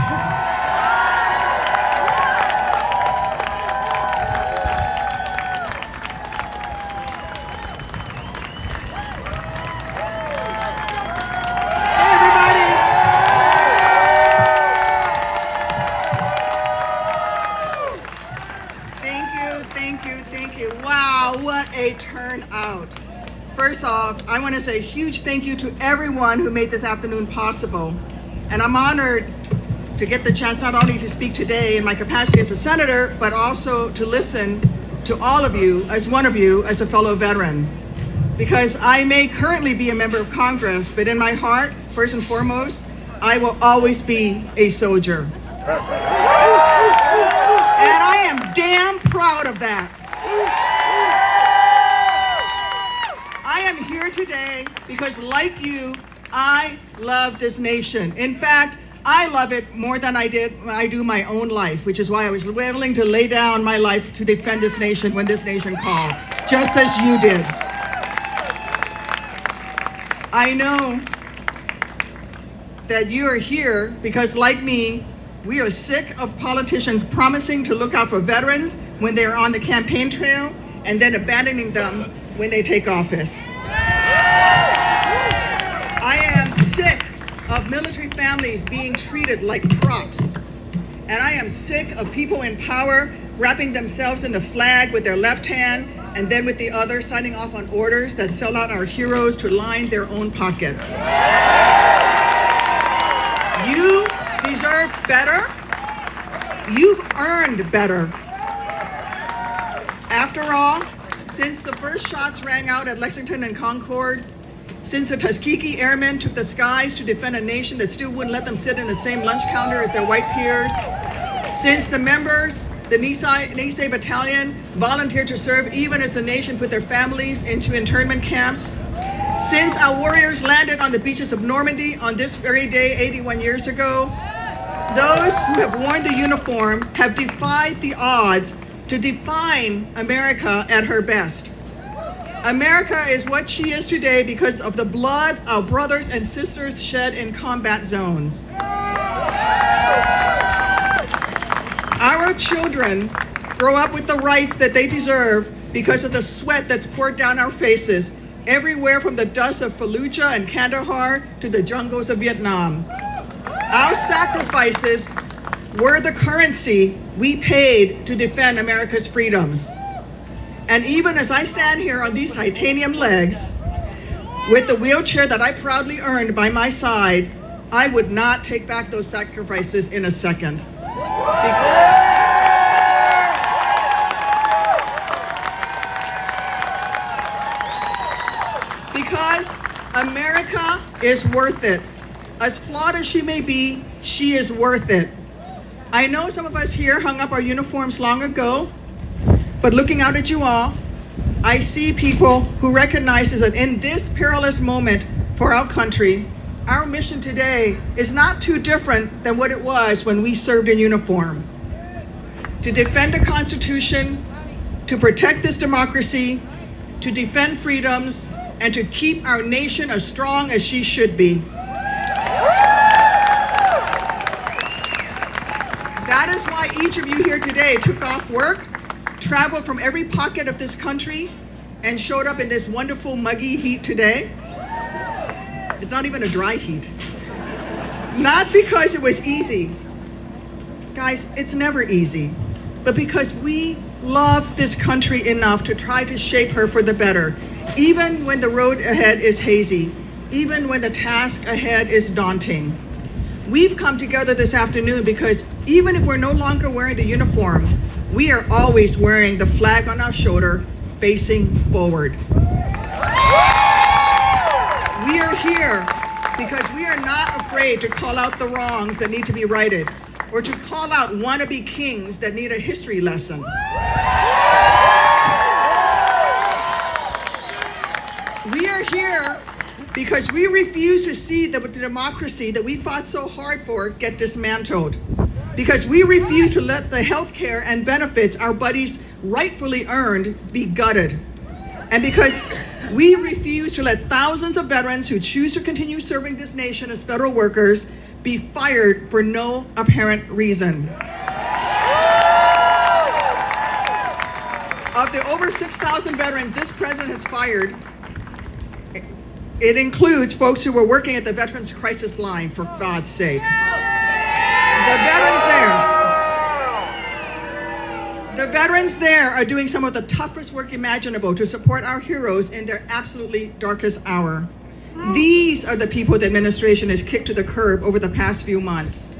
Turnout. First off, I want to say a huge thank you to everyone who made this afternoon possible. And I'm honored to get the chance not only to speak today in my capacity as a senator, but also to listen to all of you, as one of you, as a fellow veteran. Because I may currently be a member of Congress, but in my heart, first and foremost, I will always be a soldier. And I am damn proud of that. I am here today because, like you, I love this nation. In fact, I love it more than I do my own life, which is why I was willing to lay down my life to defend this nation when this nation called, just as you did. I know that you are here because, like me, we are sick of politicians promising to look out for veterans when they are on the campaign trail and then abandoning them when they take office. I am sick of military families being treated like props. And I am sick of people in power wrapping themselves in the flag with their left hand and then with the other signing off on orders that sell out our heroes to line their own pockets. You deserve better. You've earned better. After all, since the first shots rang out at Lexington and Concord, since the Tuskegee Airmen took the skies to defend a nation that still wouldn't let them sit in the same lunch counter as their white peers, since the members, the Nisei Battalion, volunteered to serve even as the nation put their families into internment camps, since our warriors landed on the beaches of Normandy on this very day 81 years ago, those who have worn the uniform have defied the odds to define America at her best. America is what she is today because of the blood our brothers and sisters shed in combat zones. Our children grow up with the rights that they deserve because of the sweat that's poured down our faces, everywhere from the dust of Fallujah and Kandahar to the jungles of Vietnam. Our sacrifices were the currency we paid to defend America's freedoms. And even as I stand here on these titanium legs, with the wheelchair that I proudly earned by my side, I would not take back those sacrifices in a second. Because America is worth it. As flawed as she may be, she is worth it. I know some of us here hung up our uniforms long ago, but looking out at you all, I see people who recognize that in this perilous moment for our country, our mission today is not too different than what it was when we served in uniform. To defend the Constitution, to protect this democracy, to defend freedoms, and to keep our nation as strong as she should be. That is why each of you here today took off work, traveled from every pocket of this country, and showed up in this wonderful muggy heat today. It's not even a dry heat. Not because it was easy. Guys, it's never easy. but because we love this country enough to try to shape her for the better, even when the road ahead is hazy, even when the task ahead is daunting. We've come together this afternoon because even if we're no longer wearing the uniform, we are always wearing the flag on our shoulder, facing forward. We are here because we are not afraid to call out the wrongs that need to be righted, or to call out wannabe kings that need a history lesson. We are here because we refuse to see the democracy that we fought so hard for get dismantled. Because we refuse to let the health care and benefits our buddies rightfully earned be gutted. And because we refuse to let thousands of veterans who choose to continue serving this nation as federal workers be fired for no apparent reason. Of the over 6,000 veterans this president has fired, it includes folks who were working at the Veterans Crisis Line, for God's sake. The veterans there are doing some of the toughest work imaginable to support our heroes in their absolutely darkest hour. These are the people the administration has kicked to the curb over the past few months.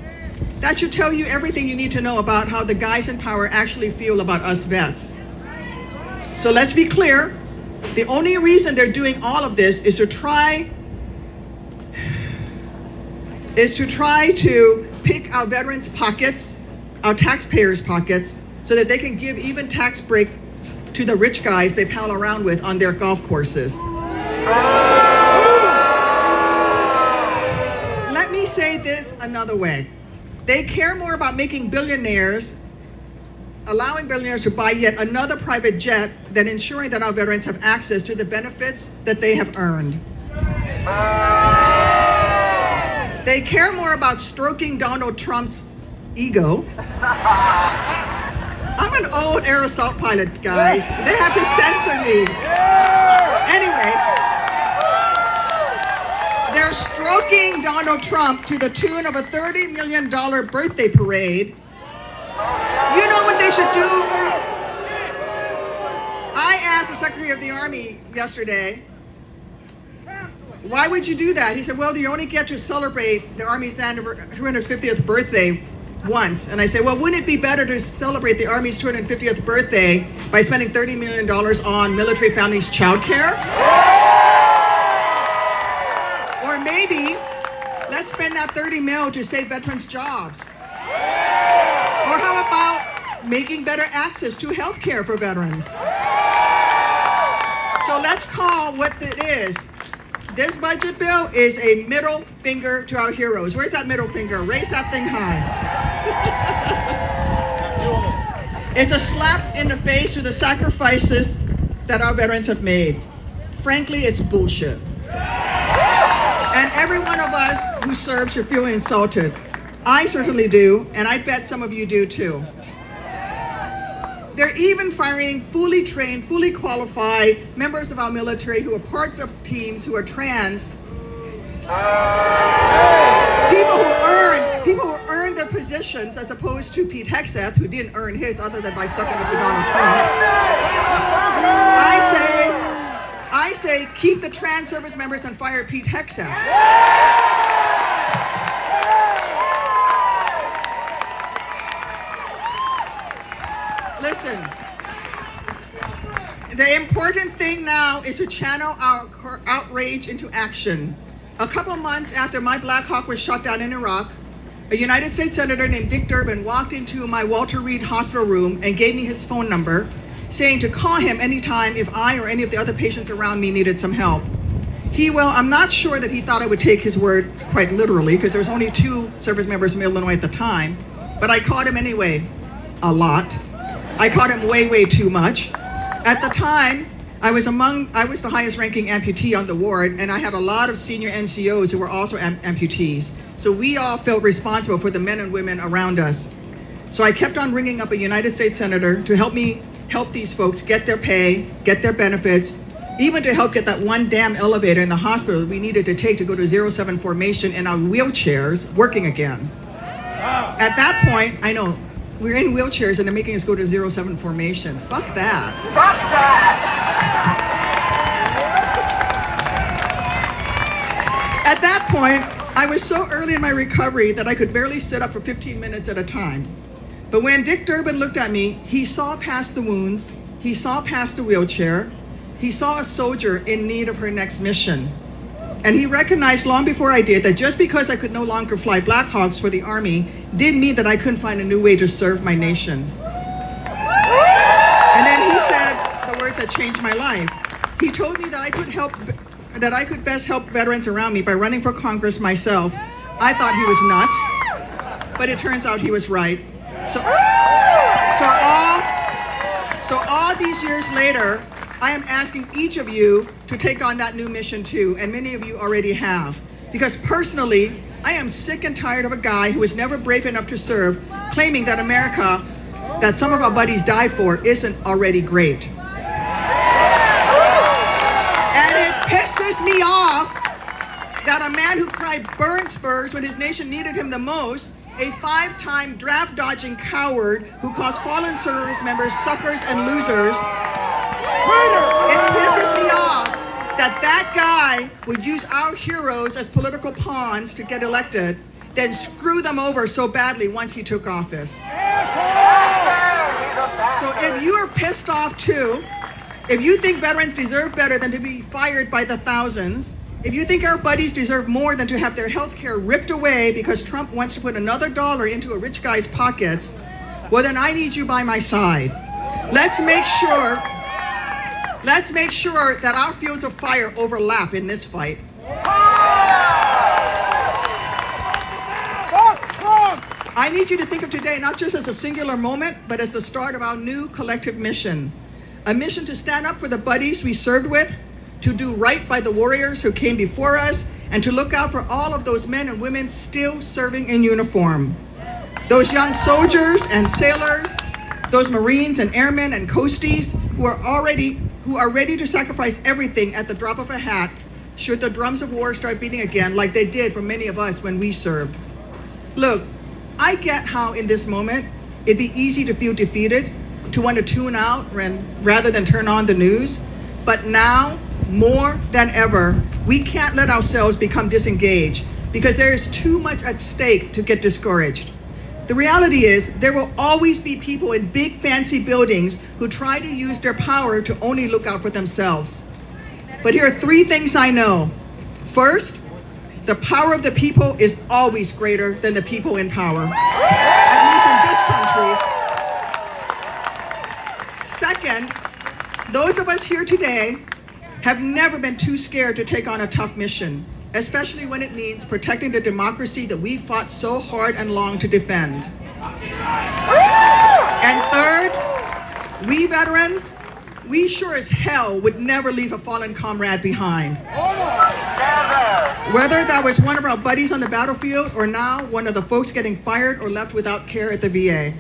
That should tell you everything you need to know about how the guys in power actually feel about us vets. So let's be clear. The only reason they're doing all of this is to try to pick our veterans' pockets, our taxpayers' pockets, so that they can give even tax breaks to the rich guys they pal around with on their golf courses. Let me say this another way. They care more about allowing billionaires to buy yet another private jet than ensuring that our veterans have access to the benefits that they have earned. They care more about stroking Donald Trump's ego. I'm an old air assault pilot, guys. They have to censor me. Anyway, they're stroking Donald Trump to the tune of a $30 million birthday parade. You know what they should do? I asked the Secretary of the Army yesterday, why would you do that? He said, well, you only get to celebrate the Army's 250th birthday once. And I said, well, wouldn't it be better to celebrate the Army's 250th birthday by spending $30 million on military families' child care? Or maybe let's spend that $30 million to save veterans' jobs. Or how about making better access to health care for veterans? So let's call what it is. This budget bill is a middle finger to our heroes. Where's that middle finger? Raise that thing high. It's a slap in the face to the sacrifices that our veterans have made. Frankly, it's bullshit. And every one of us who serves should feel insulted. I certainly do, and I bet some of you do too. They're even firing fully trained, fully qualified members of our military who are parts of teams who are trans. People who earn their positions, as opposed to Pete Hegseth, who didn't earn his other than by sucking up to Donald Trump. I say keep the trans service members and fire Pete Hegseth. Listen, the important thing now is to channel our outrage into action. A couple months after my Black Hawk was shot down in Iraq, a United States Senator named Dick Durbin walked into my Walter Reed Hospital room and gave me his phone number, saying to call him anytime if I or any of the other patients around me needed some help. I'm not sure that he thought I would take his words quite literally, because there was only 2 service members from Illinois at the time, but I called him anyway, a lot. I caught him way, way too much. At the time, I was the highest ranking amputee on the ward, and I had a lot of senior NCOs who were also amputees. So we all felt responsible for the men and women around us. So I kept on ringing up a United States Senator to help me help these folks get their pay, get their benefits, even to help get that one damn elevator in the hospital we needed to take to go to 07 formation in our wheelchairs working again. At that point, I know, we're in wheelchairs and they're making us go to 0-7 formation. Fuck that. At that point, I was so early in my recovery that I could barely sit up for 15 minutes at a time. But when Dick Durbin looked at me, he saw past the wounds, he saw past the wheelchair, he saw a soldier in need of her next mission. And he recognized long before I did that just because I could no longer fly Black Hawks for the Army didn't mean that I couldn't find a new way to serve my nation. And then he said the words that changed my life. He told me that I could best help veterans around me by running for Congress myself. I thought he was nuts, but it turns out he was right. So all these years later, I am asking each of you to take on that new mission too, and many of you already have. Because personally, I am sick and tired of a guy who was never brave enough to serve, claiming that America, that some of our buddies died for, isn't already great. And it pisses me off that a man who cried burn spurs when his nation needed him the most, a 5-time draft-dodging coward who calls fallen service members suckers and losers, it pisses me off that guy would use our heroes as political pawns to get elected, then screw them over so badly once he took office. So if you are pissed off too, if you think veterans deserve better than to be fired by the thousands, if you think our buddies deserve more than to have their health care ripped away because Trump wants to put another dollar into a rich guy's pockets, well then I need you by my side. Let's make sure that our fields of fire overlap in this fight. I need you to think of today not just as a singular moment, but as the start of our new collective mission. A mission to stand up for the buddies we served with, to do right by the warriors who came before us, and to look out for all of those men and women still serving in uniform. Those young soldiers and sailors, those Marines and airmen and coasties who are ready to sacrifice everything at the drop of a hat should the drums of war start beating again like they did for many of us when we served. Look, I get how in this moment it'd be easy to feel defeated, to want to tune out rather than turn on the news. But now, more than ever, we can't let ourselves become disengaged because there is too much at stake to get discouraged. The reality is there will always be people in big fancy buildings who try to use their power to only look out for themselves. But here are 3 things I know. First, the power of the people is always greater than the people in power, at least in this country. Second, those of us here today have never been too scared to take on a tough mission, especially when it means protecting the democracy that we fought so hard and long to defend. And third, we veterans, we sure as hell would never leave a fallen comrade behind. Whether that was one of our buddies on the battlefield or now one of the folks getting fired or left without care at the VA.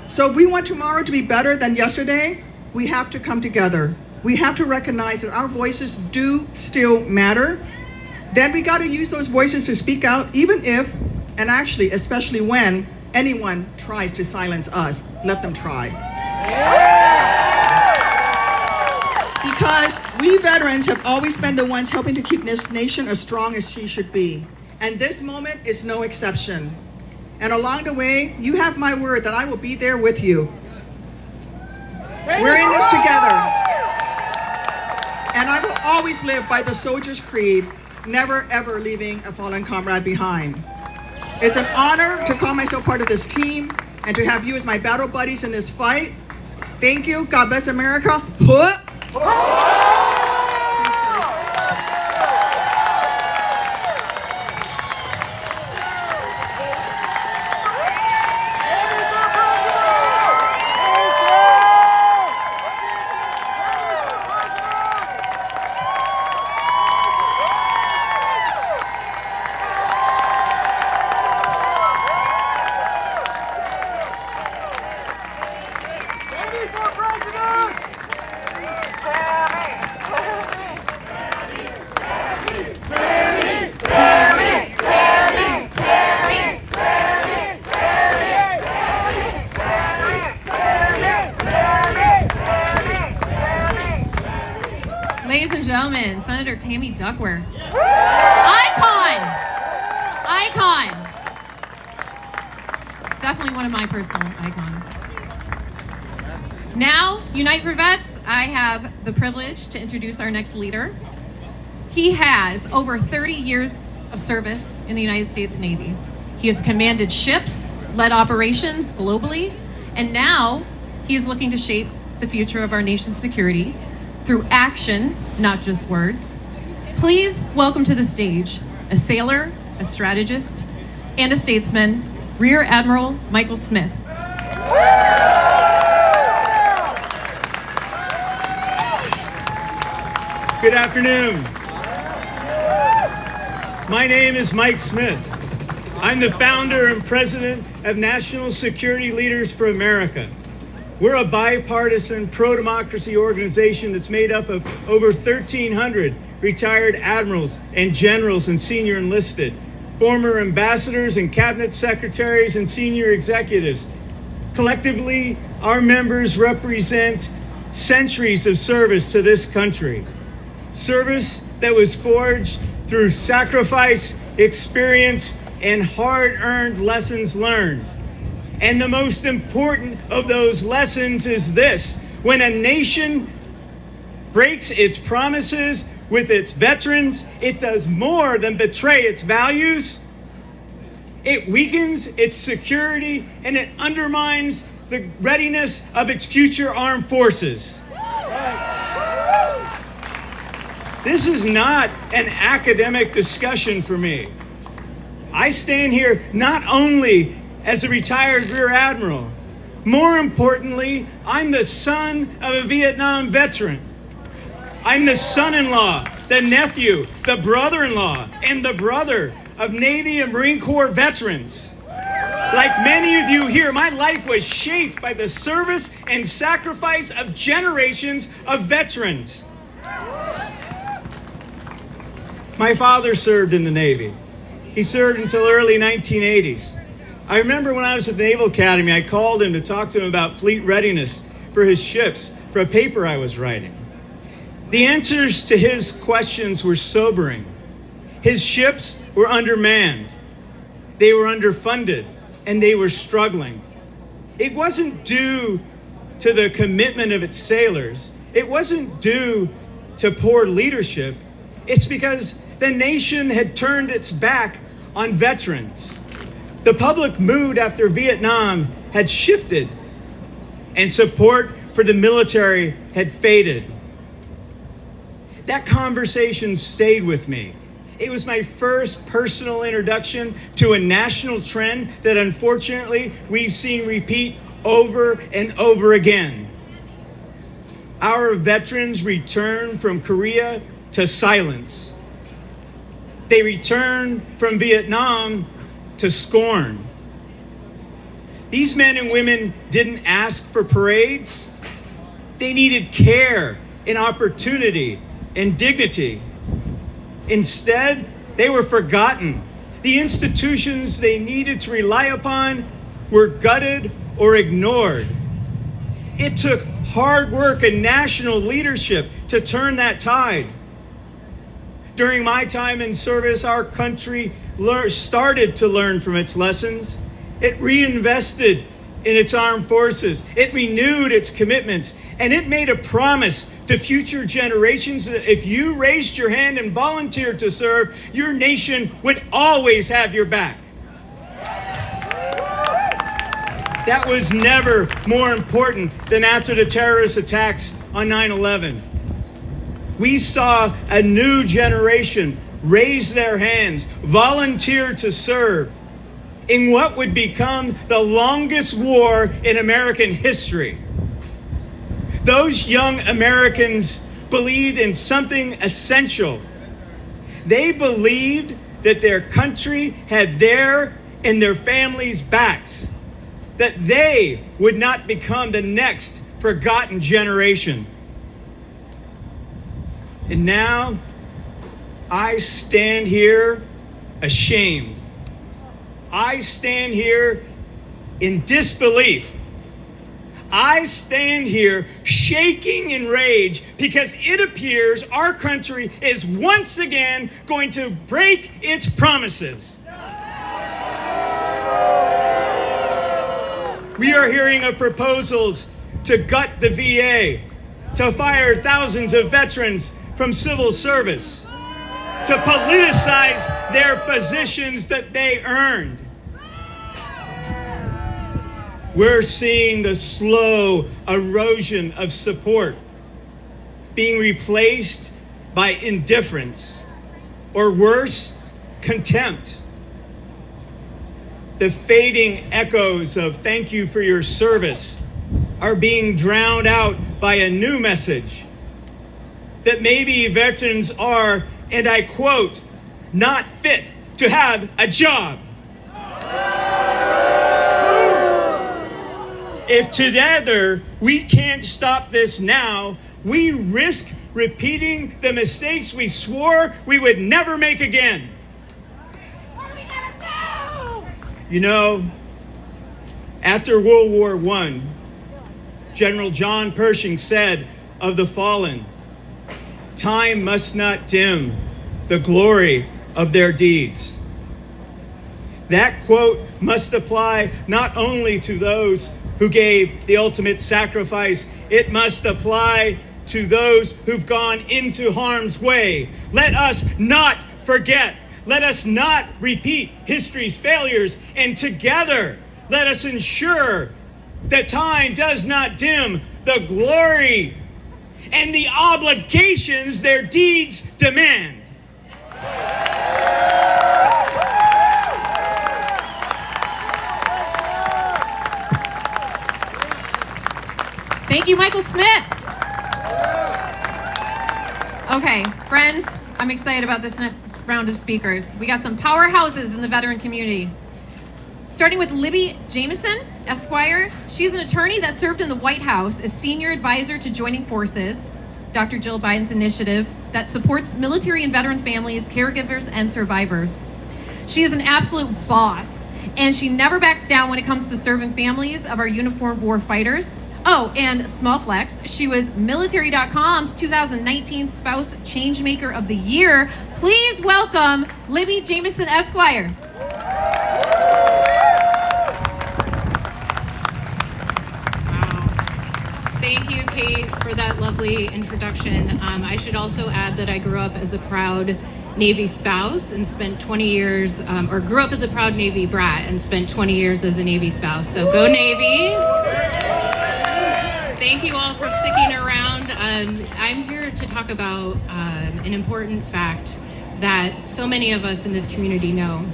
So if we want tomorrow to be better than yesterday, we have to come together. We have to recognize that our voices do still matter. Then we got to use those voices to speak out, even if, and actually, especially when, anyone tries to silence us. Let them try. Because we veterans have always been the ones helping to keep this nation as strong as she should be. And this moment is no exception. And along the way, you have my word that I will be there with you. We're in this together. And I will always live by the soldier's creed, never ever leaving a fallen comrade behind. It's an honor to call myself part of this team and to have you as my battle buddies in this fight. Thank you. God bless America. Ladies and gentlemen, Senator Tammy Duckworth. Icon! Icon! Definitely one of my personal icons. Now, Unite for Vets, I have the privilege to introduce our next leader. He has over 30 years of service in the United States Navy. He has commanded ships, led operations globally, and now he is looking to shape the future of our nation's security through action, not just words. Please welcome to the stage a sailor, a strategist, and a statesman, Rear Admiral Michael Smith. Good afternoon. My name is Mike Smith. I'm the founder and president of National Security Leaders for America. We're a bipartisan pro-democracy organization that's made up of over 1,300 retired admirals and generals and senior enlisted, former ambassadors and cabinet secretaries and senior executives. Collectively, our members represent centuries of service to this country. Service that was forged through sacrifice, experience, and hard-earned lessons learned. And the most important of those lessons is this: when a nation breaks its promises with its veterans, it does more than betray its values. It weakens its security and it undermines the readiness of its future armed forces. This is not an academic discussion for me. I stand here not only as a retired Rear Admiral, more importantly, I'm the son of a Vietnam veteran. I'm the son-in-law, the nephew, the brother-in-law, and the brother of Navy and Marine Corps veterans. Like many of you here, my life was shaped by the service and sacrifice of generations of veterans. My father served in the Navy. He served until early 1980s. I remember when I was at the Naval Academy, I called him to talk to him about fleet readiness for his ships for a paper I was writing. The answers to his questions were sobering. His ships were undermanned, they were underfunded, and they were struggling. It wasn't due to the commitment of its sailors. It wasn't due to poor leadership. It's because the nation had turned its back on veterans. The public mood after Vietnam had shifted, and support for the military had faded. That conversation stayed with me. It was my first personal introduction to a national trend that unfortunately we've seen repeat over and over again. Our veterans return from Korea to silence. They return from Vietnam to scorn. These men and women didn't ask for parades. They needed care and opportunity and dignity. Instead, they were forgotten. The institutions they needed to rely upon were gutted or ignored. It took hard work and national leadership to turn that tide. During my time in service, our country started to learn from its lessons. It reinvested in its armed forces. It renewed its commitments, and it made a promise to future generations that if you raised your hand and volunteered to serve, your nation would always have your back. That was never more important than after the terrorist attacks on 9/11. We saw a new generation raise their hands, volunteer to serve in what would become the longest war in American history. Those young Americans believed in something essential. They believed that their country had their and their families' backs, that they would not become the next forgotten generation. And now, I stand here ashamed. I stand here in disbelief. I stand here shaking in rage because it appears our country is once again going to break its promises. We are hearing of proposals to gut the VA, to fire thousands of veterans from civil service, to politicize their positions that they earned. We're seeing the slow erosion of support being replaced by indifference, or worse, contempt. The fading echoes of thank you for your service are being drowned out by a new message that maybe veterans are, and I quote, not fit to have a job. If together we can't stop this now, we risk repeating the mistakes we swore we would never make again. You know, after World War I, General John Pershing said of the fallen, "Time must not dim the glory of their deeds." That quote must apply not only to those who gave the ultimate sacrifice, it must apply to those who've gone into harm's way. Let us not forget. Let us not repeat history's failures, and together let us ensure that time does not dim the glory and the obligations their deeds demand. Thank you, Michael Smith. Okay, friends, I'm excited about this next round of speakers. We got some powerhouses in the veteran community. Starting with Libby Jamison, Esquire. She's an attorney that served in the White House as senior advisor to Joining Forces, Dr. Jill Biden's initiative that supports military and veteran families, caregivers, and survivors. She is an absolute boss, and she never backs down when it comes to serving families of our uniformed war fighters. Oh, and small flex, she was Military.com's 2019 Spouse Changemaker of the Year. Please welcome Libby Jamison, Esquire. Thank you, Kate, for that lovely introduction. I should also add that I grew up as a proud Navy spouse and spent 20 years, or grew up as a proud Navy brat and spent 20 years as a Navy spouse. So go Navy. Thank you all for sticking around. I'm here to talk about an important fact that so many of us in this community know.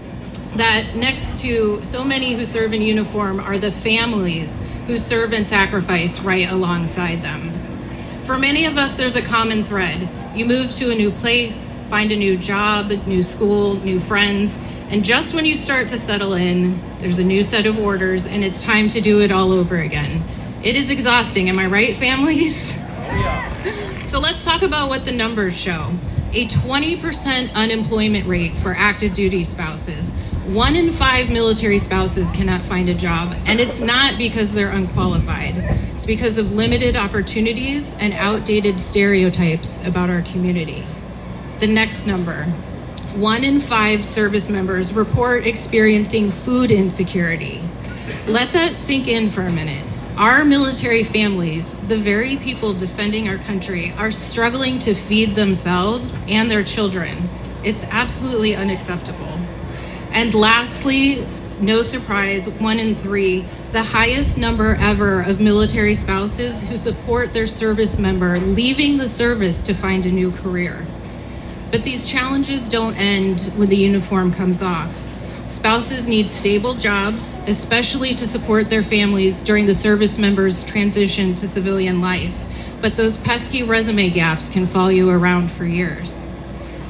That next to so many who serve in uniform are the families who serve and sacrifice right alongside them. For many of us, there's a common thread. You move to a new place, find a new job, new school, new friends, and just when you start to settle in, there's a new set of orders and it's time to do it all over again. It is exhausting, am I right, families? So let's talk about what the numbers show. A 20% unemployment rate for active duty spouses. 1 in 5 military spouses cannot find a job, and it's not because they're unqualified. It's because of limited opportunities and outdated stereotypes about our community. The next number, 1 in 5 service members report experiencing food insecurity. Let that sink in for a minute. Our military families, the very people defending our country, are struggling to feed themselves and their children. It's absolutely unacceptable. And lastly, no surprise, 1 in 3, the highest number ever of military spouses who support their service member leaving the service to find a new career. But these challenges don't end when the uniform comes off. Spouses need stable jobs, especially to support their families during the service member's transition to civilian life. But those pesky resume gaps can follow you around for years.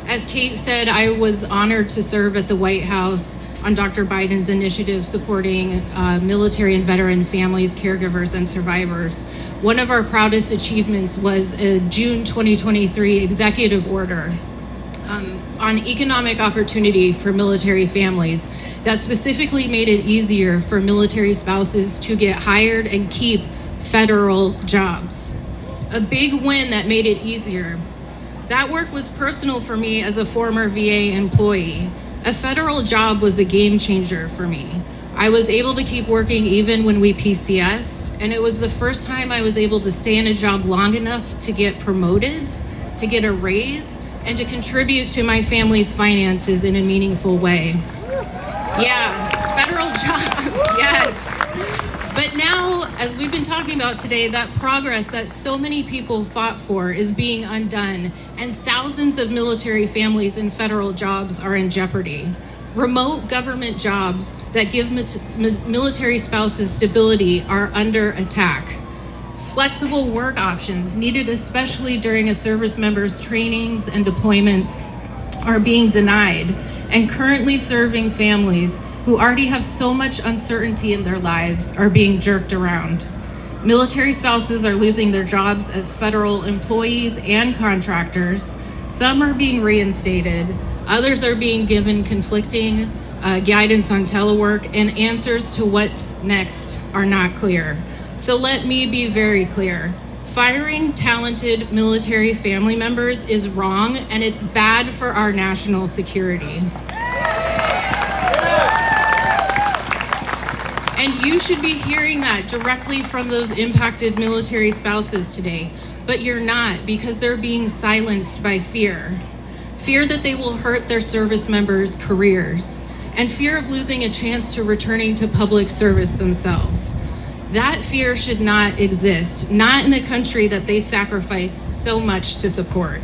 As Kate said, I was honored to serve at the White House on Dr. Biden's initiative supporting military and veteran families, caregivers, and survivors. One of our proudest achievements was a June 2023 executive order on economic opportunity for military families that specifically made it easier for military spouses to get hired and keep federal jobs. A big win that made it easier. That work was personal for me as a former VA employee. A federal job was a game changer for me. I was able to keep working even when we PCS'd, and it was the first time I was able to stay in a job long enough to get promoted, to get a raise, and to contribute to my family's finances in a meaningful way. Yeah, federal jobs, yes. But now, as we've been talking about today, that progress that so many people fought for is being undone, and thousands of military families in federal jobs are in jeopardy. Remote government jobs that give military spouses stability are under attack. Flexible work options needed especially during a service member's trainings and deployments are being denied, and currently serving families who already have so much uncertainty in their lives are being jerked around. Military spouses are losing their jobs as federal employees and contractors. Some are being reinstated, others are being given conflicting guidance on telework, and answers to what's next are not clear. So let me be very clear. Firing talented military family members is wrong, and it's bad for our national security. And you should be hearing that directly from those impacted military spouses today, but you're not, because they're being silenced by fear. Fear that they will hurt their service members' careers, and fear of losing a chance to returning to public service themselves. That fear should not exist, not in a country that they sacrifice so much to support.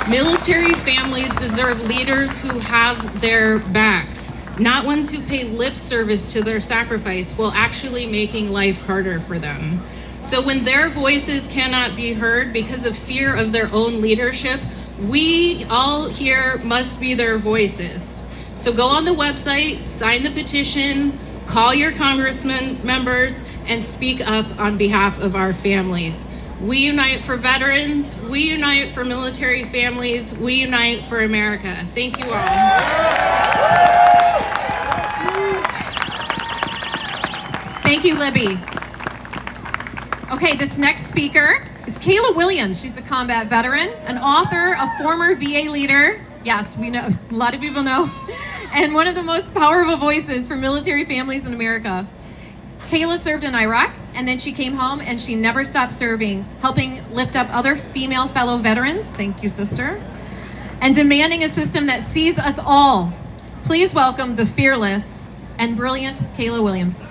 Military families deserve leaders who have their backs, not ones who pay lip service to their sacrifice while actually making life harder for them. So when their voices cannot be heard because of fear of their own leadership, we all here must be their voices. So go on the website, sign the petition, call your congressman members, and speak up on behalf of our families. We unite for veterans, we unite for military families, we unite for America. Thank you all. Thank you, Libby. Okay, this next speaker is Kayla Williams. She's a combat veteran, an author, a former VA leader. Yes, we know, a lot of people know. And one of the most powerful voices for military families in America. Kayla served in Iraq, and then she came home and she never stopped serving, helping lift up other female fellow veterans, thank you, sister, and demanding a system that sees us all. Please welcome the fearless and brilliant Kayla Williams.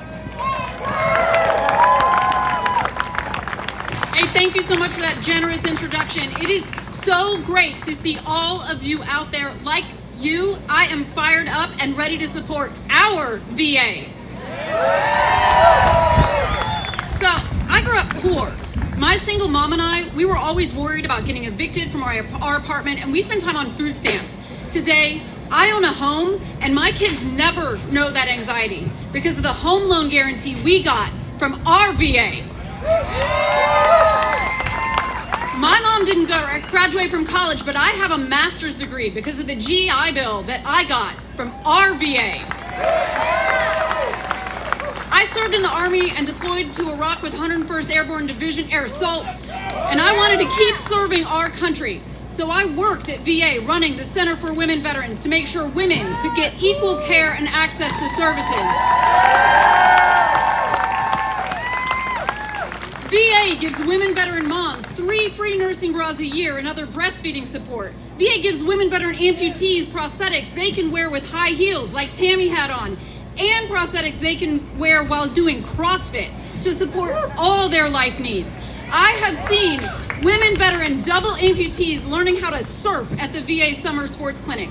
Hey, thank you so much for that generous introduction. It is so great to see all of you out there. Like you, I am fired up and ready to support our VA. So, I grew up poor. My single mom and I, we were always worried about getting evicted from our apartment, and we spent time on food stamps. Today, I own a home, and my kids never know that anxiety because of the home loan guarantee we got from our VA. My mom didn't graduate from college, but I have a master's degree because of the GI Bill that I got from our VA. I served in the Army and deployed to Iraq with 101st Airborne Division Air Assault, and I wanted to keep serving our country. So I worked at VA running the Center for Women Veterans to make sure women could get equal care and access to services. VA gives women veteran moms 3 free nursing bras a year and other breastfeeding support. VA gives women veteran amputees prosthetics they can wear with high heels like Tammy had on, and prosthetics they can wear while doing CrossFit to support all their life needs. I have seen women veteran double amputees learning how to surf at the VA Summer Sports Clinic.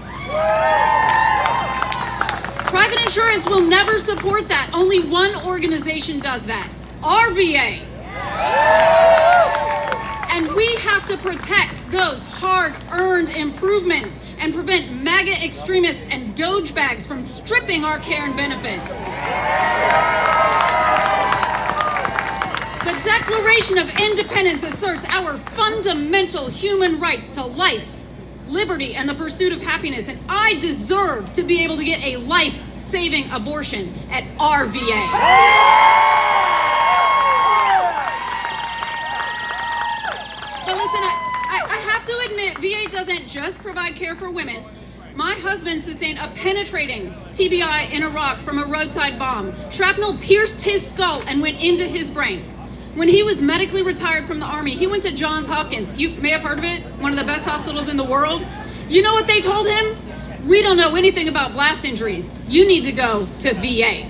Private insurance will never support that. Only one organization does that, our VA. And we have to protect those hard-earned improvements and prevent MAGA extremists and Doge bags from stripping our care and benefits. The Declaration of Independence asserts our fundamental human rights to life, liberty, and the pursuit of happiness, and I deserve to be able to get a life saving abortion at our VA. But listen, I have to admit, VA doesn't just provide care for women. My husband sustained a penetrating TBI in Iraq from a roadside bomb. Shrapnel pierced his skull and went into his brain. When he was medically retired from the Army, he went to Johns Hopkins. You may have heard of it, one of the best hospitals in the world. You know what they told him? We don't know anything about blast injuries. You need to go to VA.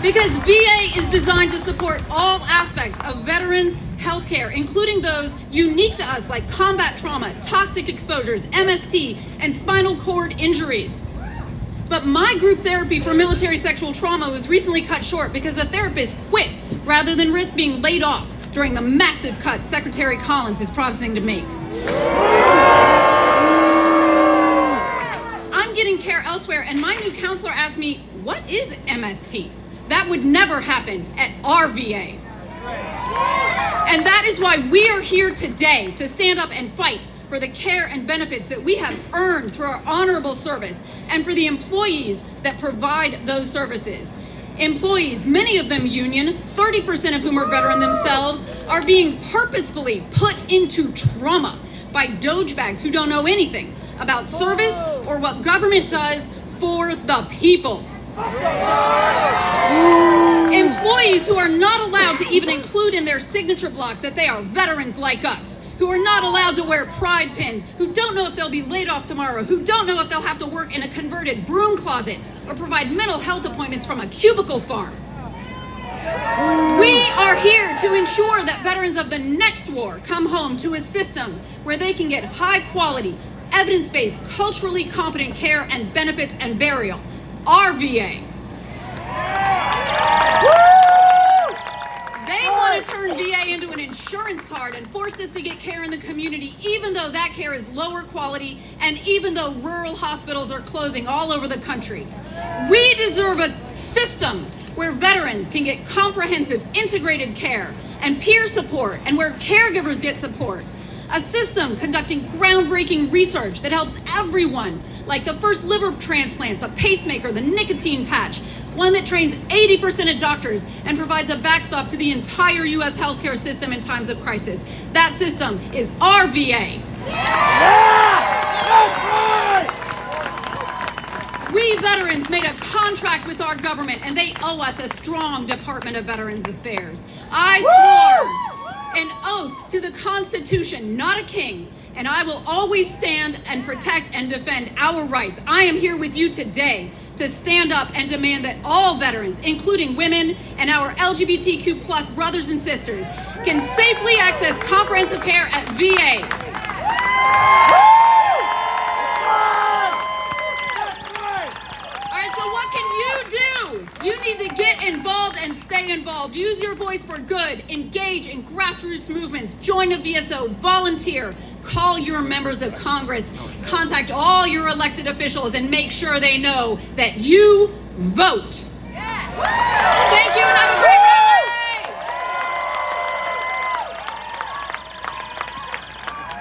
Because VA is designed to support all aspects of veterans' healthcare, including those unique to us like combat trauma, toxic exposures, MST, and spinal cord injuries. But my group therapy for military sexual trauma was recently cut short because the therapist quit rather than risk being laid off during the massive cuts Secretary Collins is promising to make. I'm getting care elsewhere, and my new counselor asked me, what is MST? That would never happen at our VA. And that is why we are here today, to stand up and fight for the care and benefits that we have earned through our honorable service, and for the employees that provide those services. Employees, many of them union, 30% of whom are veteran themselves, are being purposefully put into trauma by dogebags who don't know anything about service or what government does for the people. Employees who are not allowed to even include in their signature blocks that they are veterans like us, who are not allowed to wear pride pins, who don't know if they'll be laid off tomorrow, who don't know if they'll have to work in a converted broom closet or provide mental health appointments from a cubicle farm. We are here to ensure that veterans of the next war come home to a system where they can get high quality, evidence-based, culturally competent care and benefits and burial. Our VA. They want to turn VA into an insurance card and force us to get care in the community, even though that care is lower quality and even though rural hospitals are closing all over the country. We deserve a system where veterans can get comprehensive, integrated care and peer support, and where caregivers get support. A system conducting groundbreaking research that helps everyone, like the first liver transplant, the pacemaker, the nicotine patch, one that trains 80% of doctors and provides a backstop to the entire U.S. healthcare system in times of crisis. That system is our VA. We veterans made a contract with our government, and they owe us a strong Department of Veterans Affairs. I swore an oath to the Constitution, not a king, and I will always stand and protect and defend our rights. I am here with you today to stand up and demand that all veterans, including women and our LGBTQ+ brothers and sisters, can safely access comprehensive care at VA. You need to get involved and stay involved. Use your voice for good. Engage in grassroots movements. Join a VSO. Volunteer. Call your members of Congress. Contact all your elected officials and make sure they know that you vote. Thank you and have a great rally.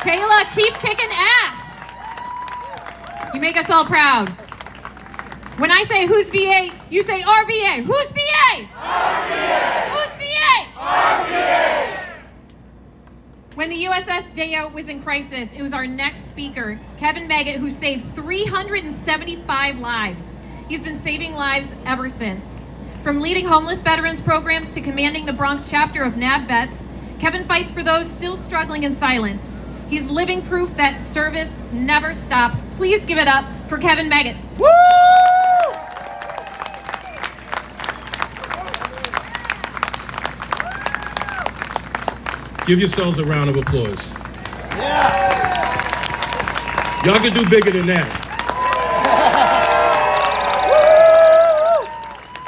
Kayla, keep kicking ass. You make us all proud. When I say who's VA, you say our VA. Who's VA? Our VA. Who's VA? Our VA. When the USS Deo was in crisis, it was our next speaker, Kevin Maggot, who saved 375 lives. He's been saving lives ever since. From leading homeless veterans programs to commanding the Bronx chapter of NAV Vets, Kevin fights for those still struggling in silence. He's living proof that service never stops. Please give it up for Kevin Maggot. Woo! Give yourselves a round of applause. Yeah. Y'all can do bigger than that.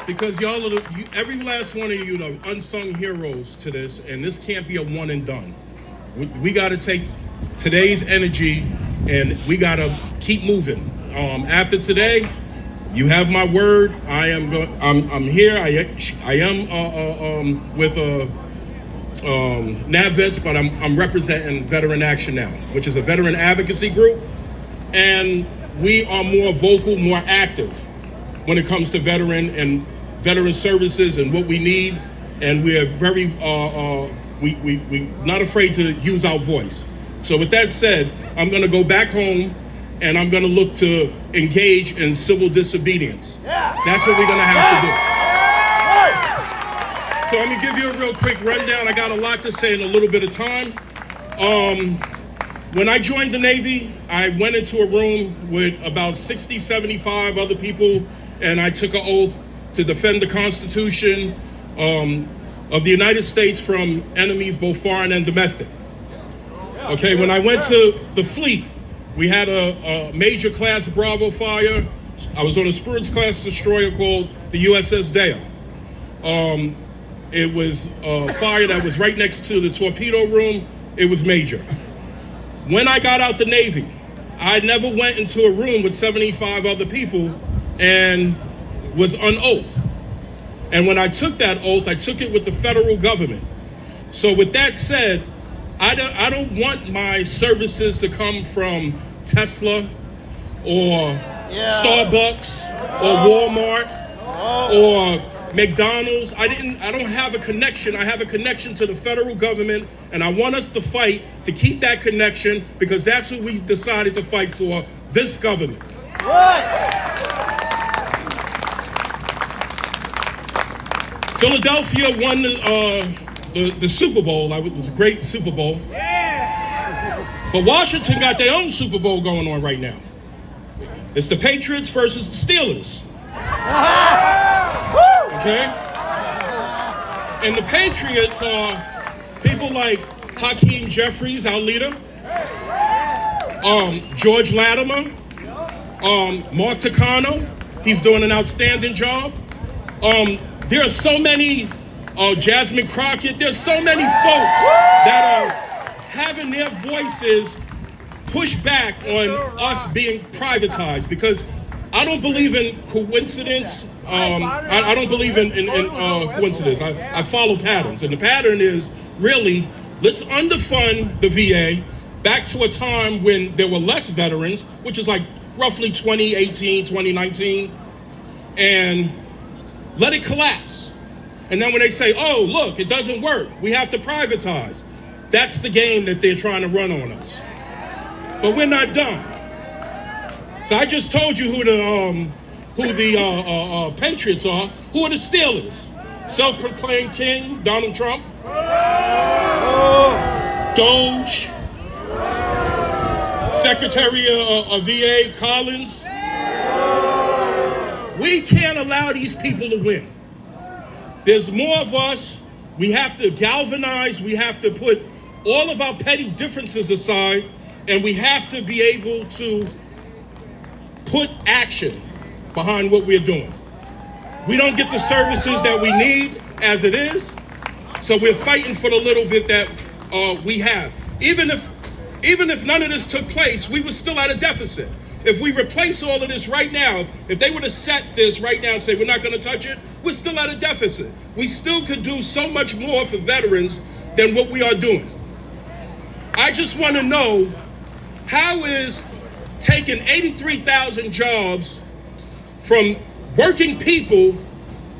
Because y'all are every last one of you are unsung heroes to this, and this can't be a one and done. We got to take today's energy and we got to keep moving. After today, you have my word. I'm here. I am with NAV Vets, but I'm representing Veteran Action Now, which is a veteran advocacy group. And we are more vocal, more active when it comes to veteran services and what we need, and we are very we not afraid to use our voice. So with that said, I'm going to go back home and I'm going to look to engage in civil disobedience. That's what we're going to have to do. So let me give you a real quick rundown. I got a lot to say in a little bit of time. When I joined the Navy, I went into a room with about 60, 75 other people, and I took an oath to defend the Constitution of the United States from enemies, both foreign and domestic. Okay, when I went to the fleet, we had a major class Bravo fire. I was on a Spirits class destroyer called the USS Dale. It was a fire that was right next to the torpedo room. It was major. When I got out the Navy, I never went into a room with 75 other people and was unoathed. And when I took that oath, I took it with the federal government. So with that said, I don't want my services to come from Tesla or Starbucks or Walmart or McDonald's. I don't have a connection. I have a connection to the federal government, and I want us to fight to keep that connection, because that's who we decided to fight for, this government. Philadelphia won the Super Bowl. It was a great Super Bowl. But Washington got their own Super Bowl going on right now. It's the Patriots versus the Steelers. Okay? And the Patriots are people like Hakeem Jeffries, our leader, George Latimer, Mark Takano. He's doing an outstanding job. There are so many, Jasmine Crockett, there's so many folks that are having their voices push back on us being privatized, because I don't believe in coincidence. I don't believe in coincidence. I follow patterns, and the pattern is really, let's underfund the VA back to a time when there were less veterans, which is like roughly 2018, 2019, and let it collapse. And then when they say, oh, look, it doesn't work, we have to privatize. That's the game that they're trying to run on us. But we're not done. So I just told you who the Patriots are. Who are the Steelers? Self-proclaimed king, Donald Trump. Doge. Secretary of VA, Collins. We can't allow these people to win. There's more of us. We have to galvanize. We have to put all of our petty differences aside, and we have to be able to put action behind what we're doing. We don't get the services that we need as it is, so we're fighting for the little bit that we have. Even if none of this took place, we were still at a deficit. If we replace all of this right now, if they would have set this right now and say we're not going to touch it, we're still at a deficit. We still could do so much more for veterans than what we are doing. I just want to know, how is taking 83,000 jobs from working people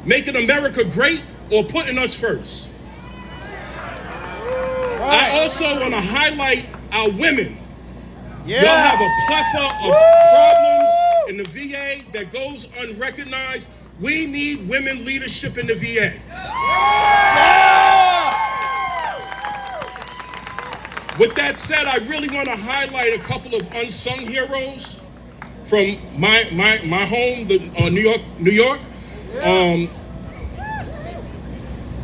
making America great, or putting us first? I also want to highlight our women. Y'all have a plethora of problems in the VA that goes unrecognized. We need women leadership in the VA. With that said, I really want to highlight a couple of unsung heroes from my home, New York.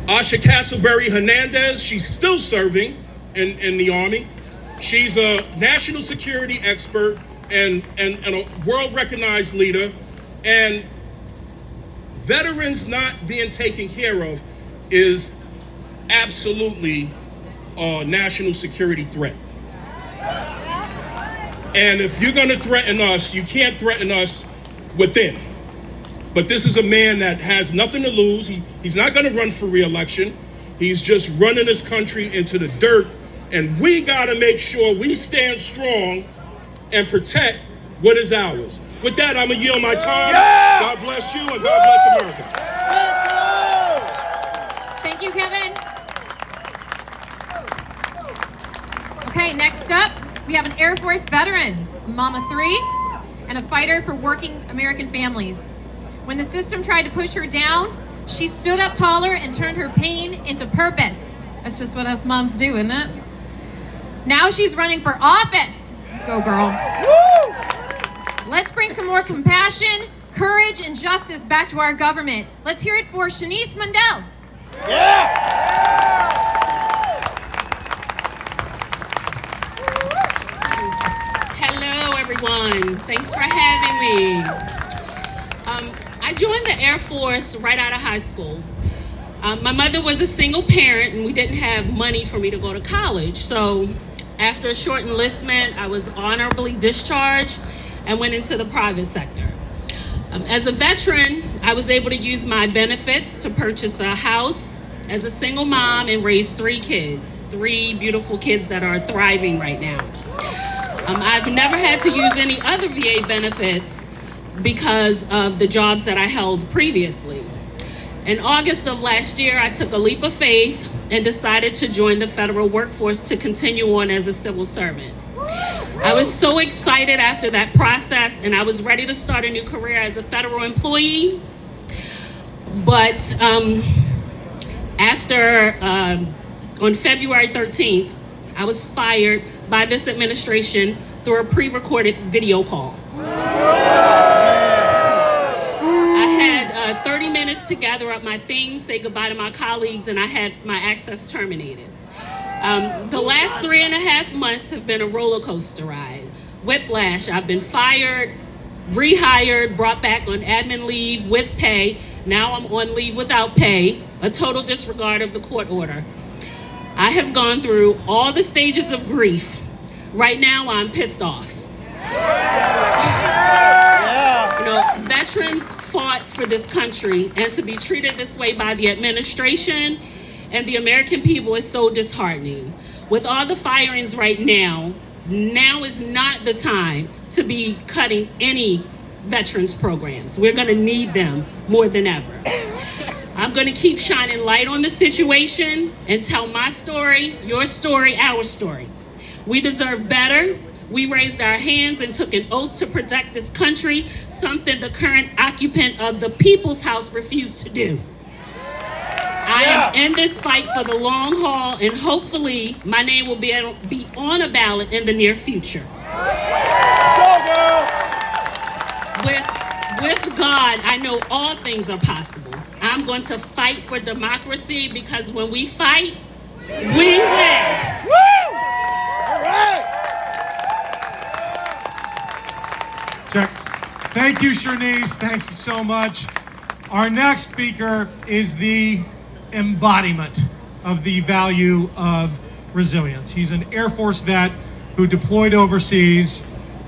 Asha Castleberry Hernandez, she's still serving in the Army. She's a national security expert and a world-recognized leader. And veterans not being taken care of is absolutely a national security threat. And if you're going to threaten us, you can't threaten us within. But this is a man that has nothing to lose. He's not going to run for re-election. He's just running this country into the dirt. And we got to make sure we stand strong and protect what is ours. With that, I'm going to yield my time. God bless you and God bless America. Thank you, Kevin. Okay, next up, we have an Air Force veteran, Mama 3, and a fighter for working American families. When the system tried to push her down, she stood up taller and turned her pain into purpose. That's just what us moms do, isn't it? Now she's running for office. Go, girl. Woo! Let's bring some more compassion, courage, and justice back to our government. Let's hear it for Shanice Mundell. Hello, everyone. Thanks for having me. I joined the Air Force right out of high school. My mother was a single parent, and we didn't have money for me to go to college. So after a short enlistment, I was honorably discharged and went into the private sector. As a veteran, I was able to use my benefits to purchase a house as a single mom and raise 3 kids, 3 beautiful kids that are thriving right now. I've never had to use any other VA benefits because of the jobs that I held previously. In August of last year, I took a leap of faith and decided to join the federal workforce to continue on as a civil servant. I was so excited after that process, and I was ready to start a new career as a federal employee. But on February 13th, I was fired by this administration through a pre-recorded video call. I had 30 minutes to gather up my things, say goodbye to my colleagues, and I had my access terminated. The last 3.5 months have been a roller coaster ride. Whiplash. I've been fired, rehired, brought back on admin leave with pay. Now I'm on leave without pay, a total disregard of the court order. I have gone through all the stages of grief. Right now, I'm pissed off. You know, veterans fought for this country, and to be treated this way by the administration and the American people is so disheartening. With all the firings right now is not the time to be cutting any veterans programs. We're gonna need them more than ever. I'm gonna keep shining light on the situation and tell my story, your story, our story. We deserve better. We raised our hands and took an oath to protect this country, something the current occupant of the People's House refused to do. I am in this fight for the long haul, and hopefully my name will be on a ballot in the near future. Go, girl! With God, I know all things are possible. I'm going to fight for democracy, because when we fight, we win. Woo! All right. Check. Thank you, Shanice. Thank you so much. Our next speaker is the embodiment of the value of resilience. He's an Air Force vet who deployed overseas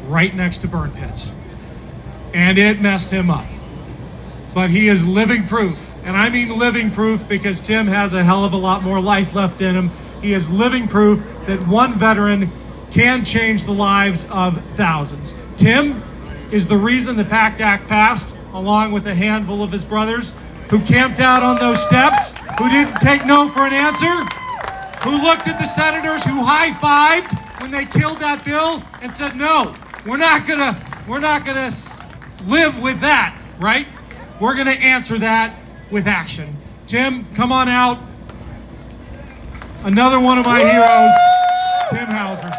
right next to burn pits. And it messed him up. But he is living proof. And I mean living proof, because Tim has a hell of a lot more life left in him. He is living proof that one veteran can change the lives of thousands. Tim is the reason the PACT Act passed, along with a handful of his brothers who camped out on those steps, who didn't take no for an answer, who looked at the senators who high-fived when they killed that bill and said, no, we're not gonna live with that, right? We're gonna answer that with action. Tim, come on out. Another one of my heroes, Tim Hauser.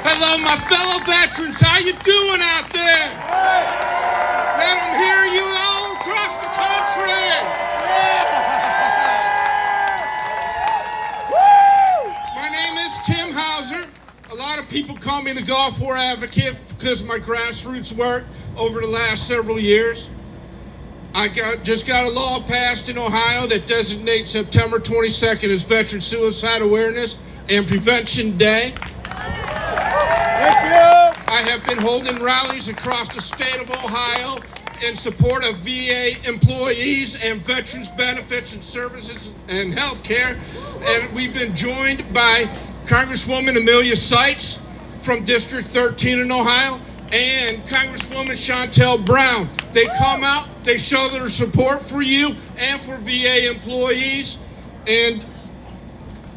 Hello, my fellow veterans. How you doing out there? Let them hear you all across the country. My name is Tim Hauser. A lot of people call me the Gulf War advocate because of my grassroots work over the last several years. I just got a law passed in Ohio that designates September 22nd as Veteran Suicide Awareness and Prevention Day. I have been holding rallies across the state of Ohio in support of VA employees and veterans benefits and services and health care. And we've been joined by Congresswoman Amelia Sykes from District 13 in Ohio, and Congresswoman Chantel Brown. They come out, they show their support for you and for VA employees, and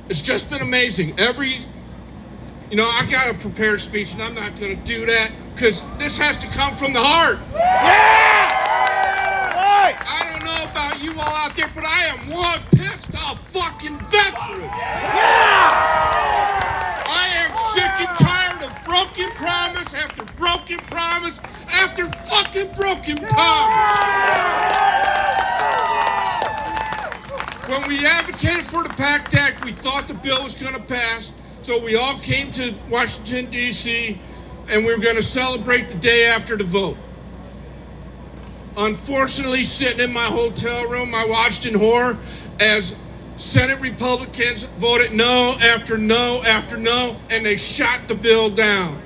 it's just been amazing. I got a prepared speech, and I'm not going to do that because this has to come from the heart. Yeah! Right! I don't know about you all out there, but I am one pissed off fucking veteran. Yeah! I am sick and tired of broken promise after broken promise after fucking broken promise. When we advocated for the PACT Act, we thought the bill was going to pass. So we all came to Washington, D.C., and we were going to celebrate the day after the vote. Unfortunately, sitting in my hotel room, I watched in horror as Senate Republicans voted no after no after no, and they shot the bill down.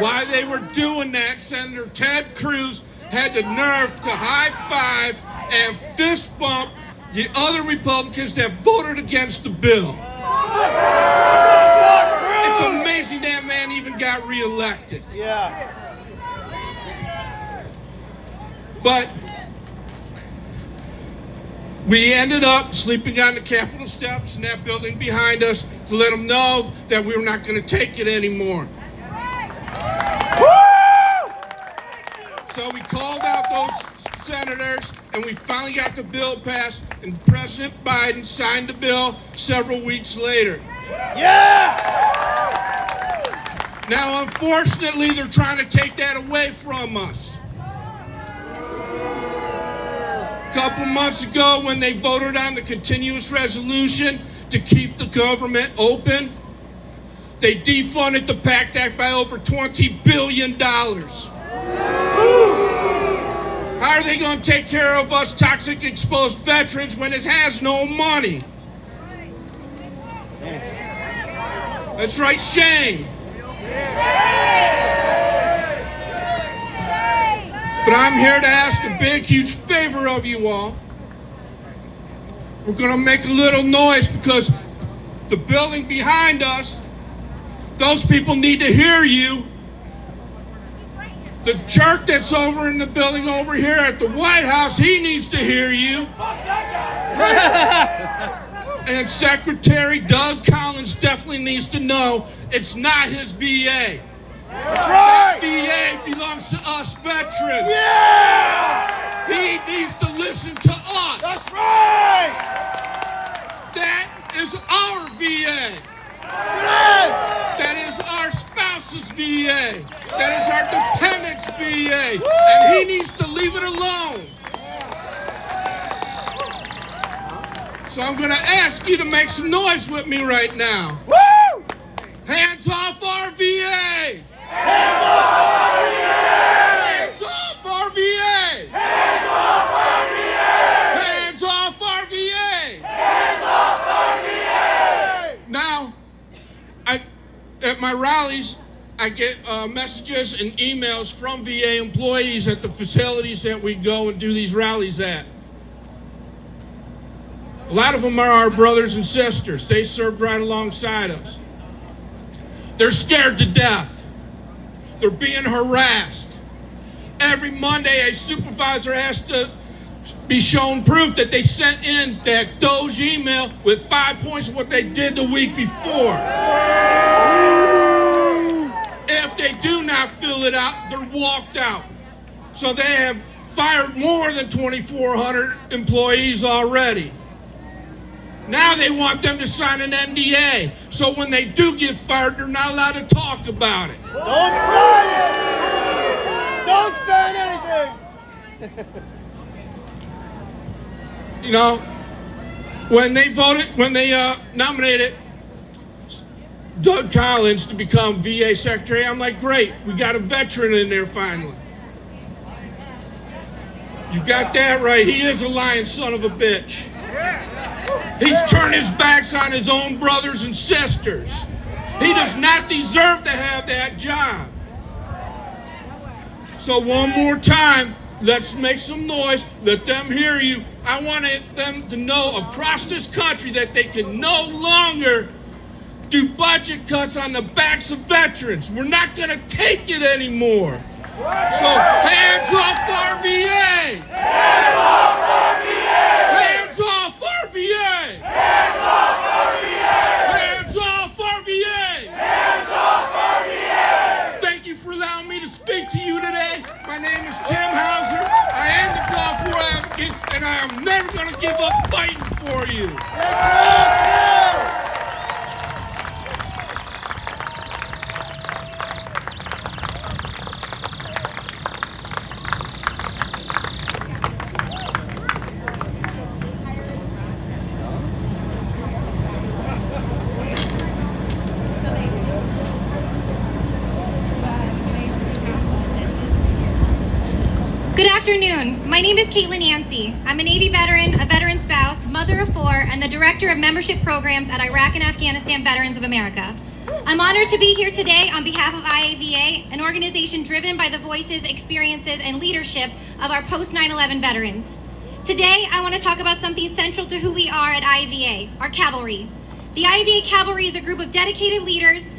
While they were doing that, Senator Ted Cruz had the nerve to high-five and fist bump the other Republicans that voted against the bill. It's amazing that man even got reelected. Yeah. But we ended up sleeping on the Capitol steps in that building behind us to let them know that we were not going to take it anymore. So we called out those senators, and we finally got the bill passed, and President Biden signed the bill several weeks later. Yeah! Now, unfortunately, they're trying to take that away from us. A couple months ago, when they voted on the continuous resolution to keep the government open, they defunded the PACT Act by over $20 billion. How are they going to take care of us toxic exposed veterans when it has no money? That's right, shame. But I'm here to ask a big, huge favor of you all. We're going to make a little noise because the building behind us, those people need to hear you. The jerk that's over in the building over here at the White House, he needs to hear you. And Secretary Doug Collins definitely needs to know it's not his VA. That's right! That VA belongs to us veterans. Yeah! He needs to listen to us. That's right! That is our VA. That's right! That is our spouse's VA. That is our dependent's VA. And he needs to leave it alone. So I'm going to ask you to make some noise with me right now. Woo! Hands off our VA! Hands off our VA! Hands off our VA! Hands off our VA! Hands off our VA! Hands off our VA! Now, at my rallies, I get messages and emails from VA employees at the facilities that we go and do these rallies at. A lot of them are our brothers and sisters. They served right alongside us. They're scared to death. They're being harassed. Every Monday, a supervisor has to be shown proof that they sent in that Doge email with 5 points of what they did the week before. If they do not fill it out, they're walked out. So they have fired more than 2,400 employees already. Now they want them to sign an NDA. So when they do get fired, they're not allowed to talk about it. Don't sign it! Don't sign anything! You know, when they nominated Doug Collins to become VA Secretary, I'm like, great, we got a veteran in there finally. You got that right. He is a lying son of a bitch. He's turned his backs on his own brothers and sisters. He does not deserve to have that job. So one more time, Let's make some noise. Let them hear you. I want them to know across this country that they can no longer do budget cuts on the backs of veterans. We're not going to take it anymore. So hands off RVA! Hands off RVA! Hands off RVA! Hands off RVA! Hands off RVA! Hands off RVA! Thank you for allowing me to speak to you today. My name is Tim Hauser. I am the Gulf War advocate, and I am never going to give up fighting for you. Good afternoon. My name is Caitlin Yancey. I'm a Navy veteran, a veteran spouse, mother of 4, and the Director of Membership Programs at Iraq and Afghanistan Veterans of America. I'm honored to be here today on behalf of IAVA, an organization driven by the voices, experiences, and leadership of our post-9/11 veterans. Today, I want to talk about something central to who we are at IAVA, our cavalry. The IAVA Cavalry is a group of dedicated leaders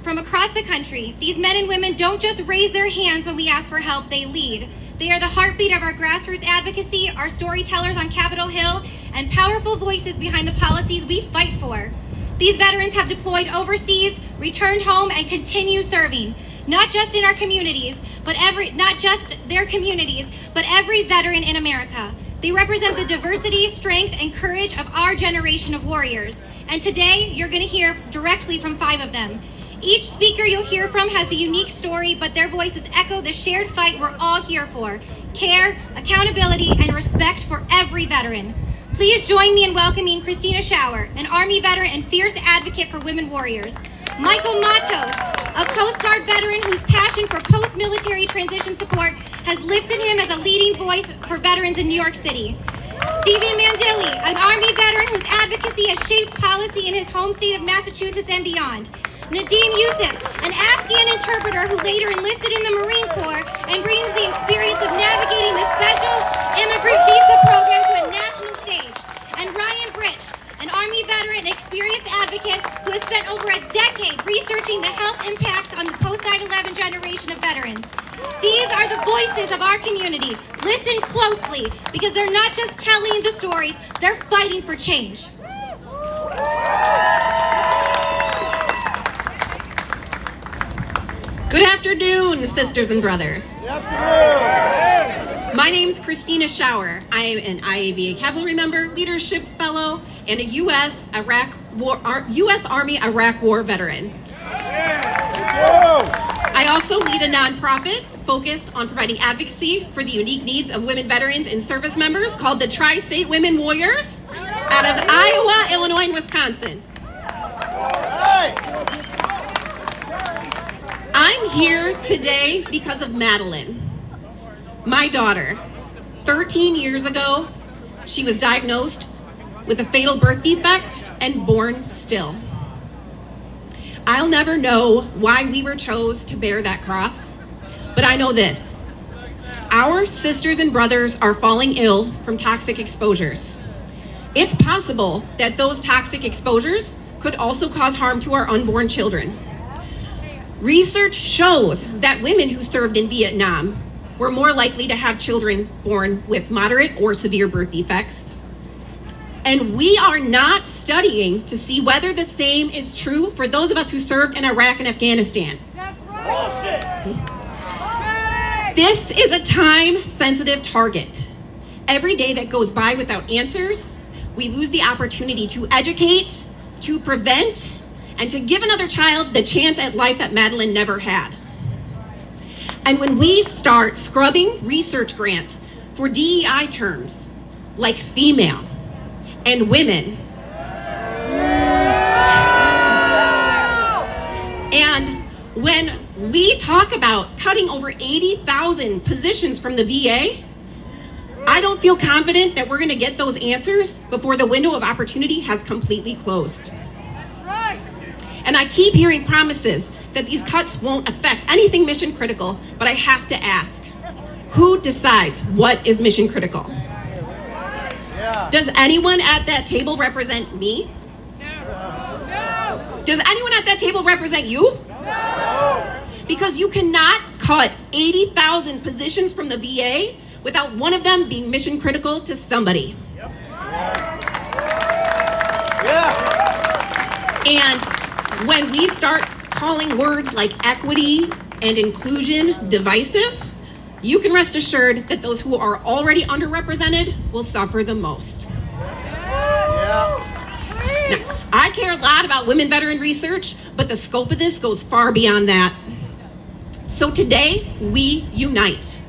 from across the country. These men and women don't just raise their hands when we ask for help, they lead. They are the heartbeat of our grassroots advocacy, our storytellers on Capitol Hill, and powerful voices behind the policies we fight for. These veterans have deployed overseas, returned home, and continue serving, not just in our communities, but not just their communities, but every veteran in America. They represent the diversity, strength, and courage of our generation of warriors. And today, you're going to hear directly from 5 of them. Each speaker you'll hear from has the unique story, but their voices echo the shared fight we're all here for: care, accountability, and respect for every veteran. Please join me in welcoming Christina Schauer, an Army veteran and fierce advocate for women warriors. Michael Matos, a Coast Guard veteran whose passion for post-military transition support has lifted him as a leading voice for veterans in New York City. Stephen Mandilli, an Army veteran whose advocacy has shaped policy in his home state of Massachusetts and beyond. Nadeem Yusuf, an Afghan interpreter who later enlisted in the Marine Corps and brings the experience of navigating the special immigrant visa program to a national stage. And Ryan Britch, an Army veteran and experienced advocate who has spent over a decade researching the health impacts on the post-9/11 generation of veterans. These are the voices of our community. Listen closely, because they're not just telling the stories, they're fighting for change. Good afternoon, sisters and brothers. My name's Christina Schauer. I am an IAVA Cavalry member, leadership fellow, and a U.S. Army Iraq War veteran. I also lead a nonprofit focused on providing advocacy for the unique needs of women veterans and service members called the Tri-State Women Warriors out of Iowa, Illinois, and Wisconsin. I'm here today because of Madeline, my daughter. 13 years ago, she was diagnosed with a fatal birth defect and born still. I'll never know why we were chose to bear that cross, but I know this: our sisters and brothers are falling ill from toxic exposures. It's possible that those toxic exposures could also cause harm to our unborn children. Research shows that women who served in Vietnam were more likely to have children born with moderate or severe birth defects. And we are not studying to see whether the same is true for those of us who served in Iraq and Afghanistan. This is a time-sensitive target. Every day that goes by without answers, we lose the opportunity to educate, to prevent, and to give another child the chance at life that Madeline never had. And when we start scrubbing research grants for DEI terms like female and women, and when we talk about cutting over 80,000 positions from the VA, I don't feel confident that we're going to get those answers before the window of opportunity has completely closed. And I keep hearing promises that these cuts won't affect anything mission critical, but I have to ask, Who decides what is mission critical? Does anyone at that table represent me? No. Does anyone at that table represent you? No. Because you cannot cut 80,000 positions from the VA without one of them being mission critical to somebody. Yep. Yeah. And when we start calling words like equity and inclusion divisive, you can rest assured that those who are already underrepresented will suffer the most. Now, I care a lot about women veteran research, but the scope of this goes far beyond that. So today, we unite.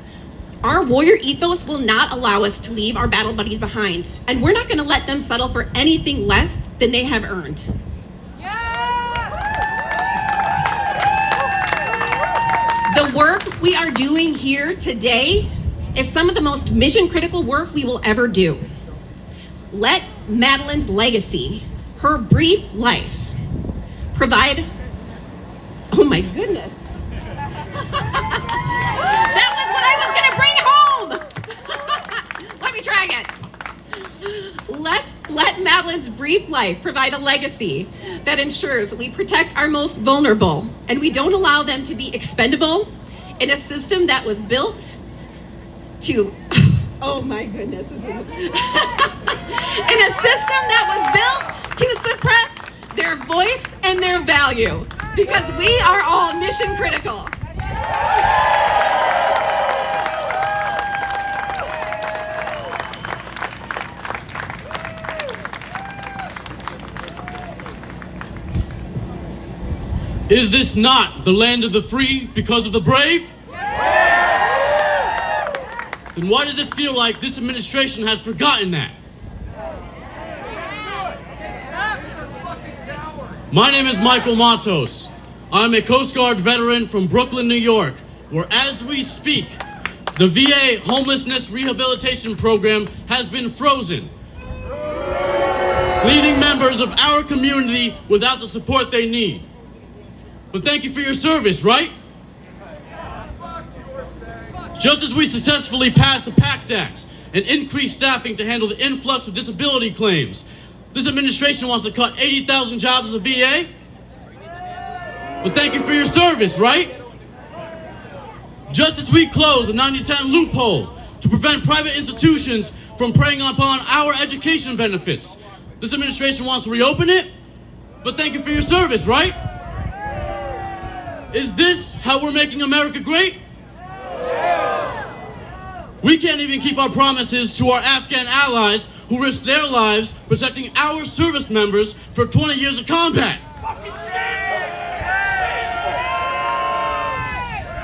Our warrior ethos will not allow us to leave our battle buddies behind, and we're not going to let them settle for anything less than they have earned. The work we are doing here today is some of the most mission critical work we will ever do. Let Madeline's legacy, her brief life, provide, oh my goodness. That was what I was gonna bring home. Let me try again. Let Madeline's brief life provide a legacy that ensures we protect our most vulnerable and we don't allow them to be expendable in a system that was built to, oh my goodness. In a system that was built to suppress their voice and their value, because we are all mission critical. Is this not the land of the free because of the brave? Then why does it feel like this administration has forgotten that? My name is Michael Matos. I'm a Coast Guard veteran from Brooklyn, New York, where as we speak, the VA Homelessness Rehabilitation Program has been frozen, leaving members of our community without the support they need. But thank you for your service, right? Just as we successfully passed the PACT Act and increased staffing to handle the influx of disability claims, this administration wants to cut 80,000 jobs in the VA. But thank you for your service, right? Just as we close the 90-10 loophole to prevent private institutions from preying upon our education benefits, this administration wants to reopen it. But thank you for your service, right? Is this how we're making America great? We can't even keep our promises to our Afghan allies who risked their lives protecting our service members for 20 years of combat.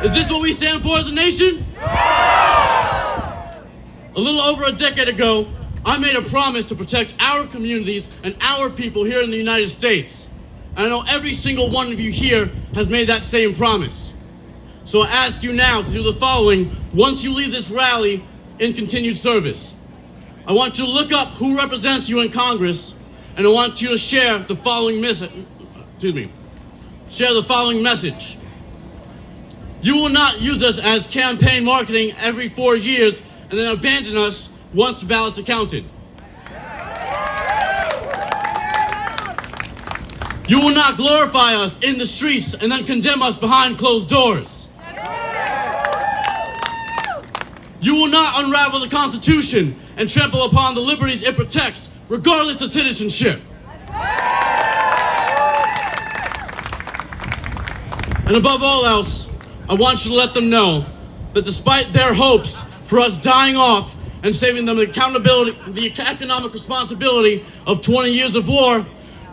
Is this what we stand for as a nation? A little over a decade ago, I made a promise to protect our communities and our people here in the United States. And I know every single one of you here has made that same promise. So I ask you now to do the following once you leave this rally in continued service. I want you to look up who represents you in Congress, and I want you to share the following message. Share the following message. You will not use us as campaign marketing every 4 years and then abandon us once the ballots are counted. You will not glorify us in the streets and then condemn us behind closed doors. You will not unravel the Constitution and trample upon the liberties it protects, regardless of citizenship. And above all else, I want you to let them know that despite their hopes for us dying off and saving them the economic responsibility of 20 years of war,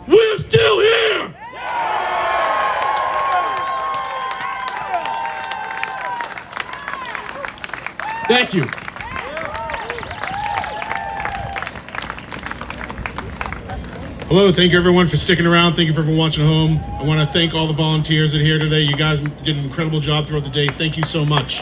we're still here! Thank you. Hello, thank you everyone for sticking around. Thank you for everyone watching at home. I want to thank all the volunteers that are here today. You guys did an incredible job throughout the day. Thank you so much.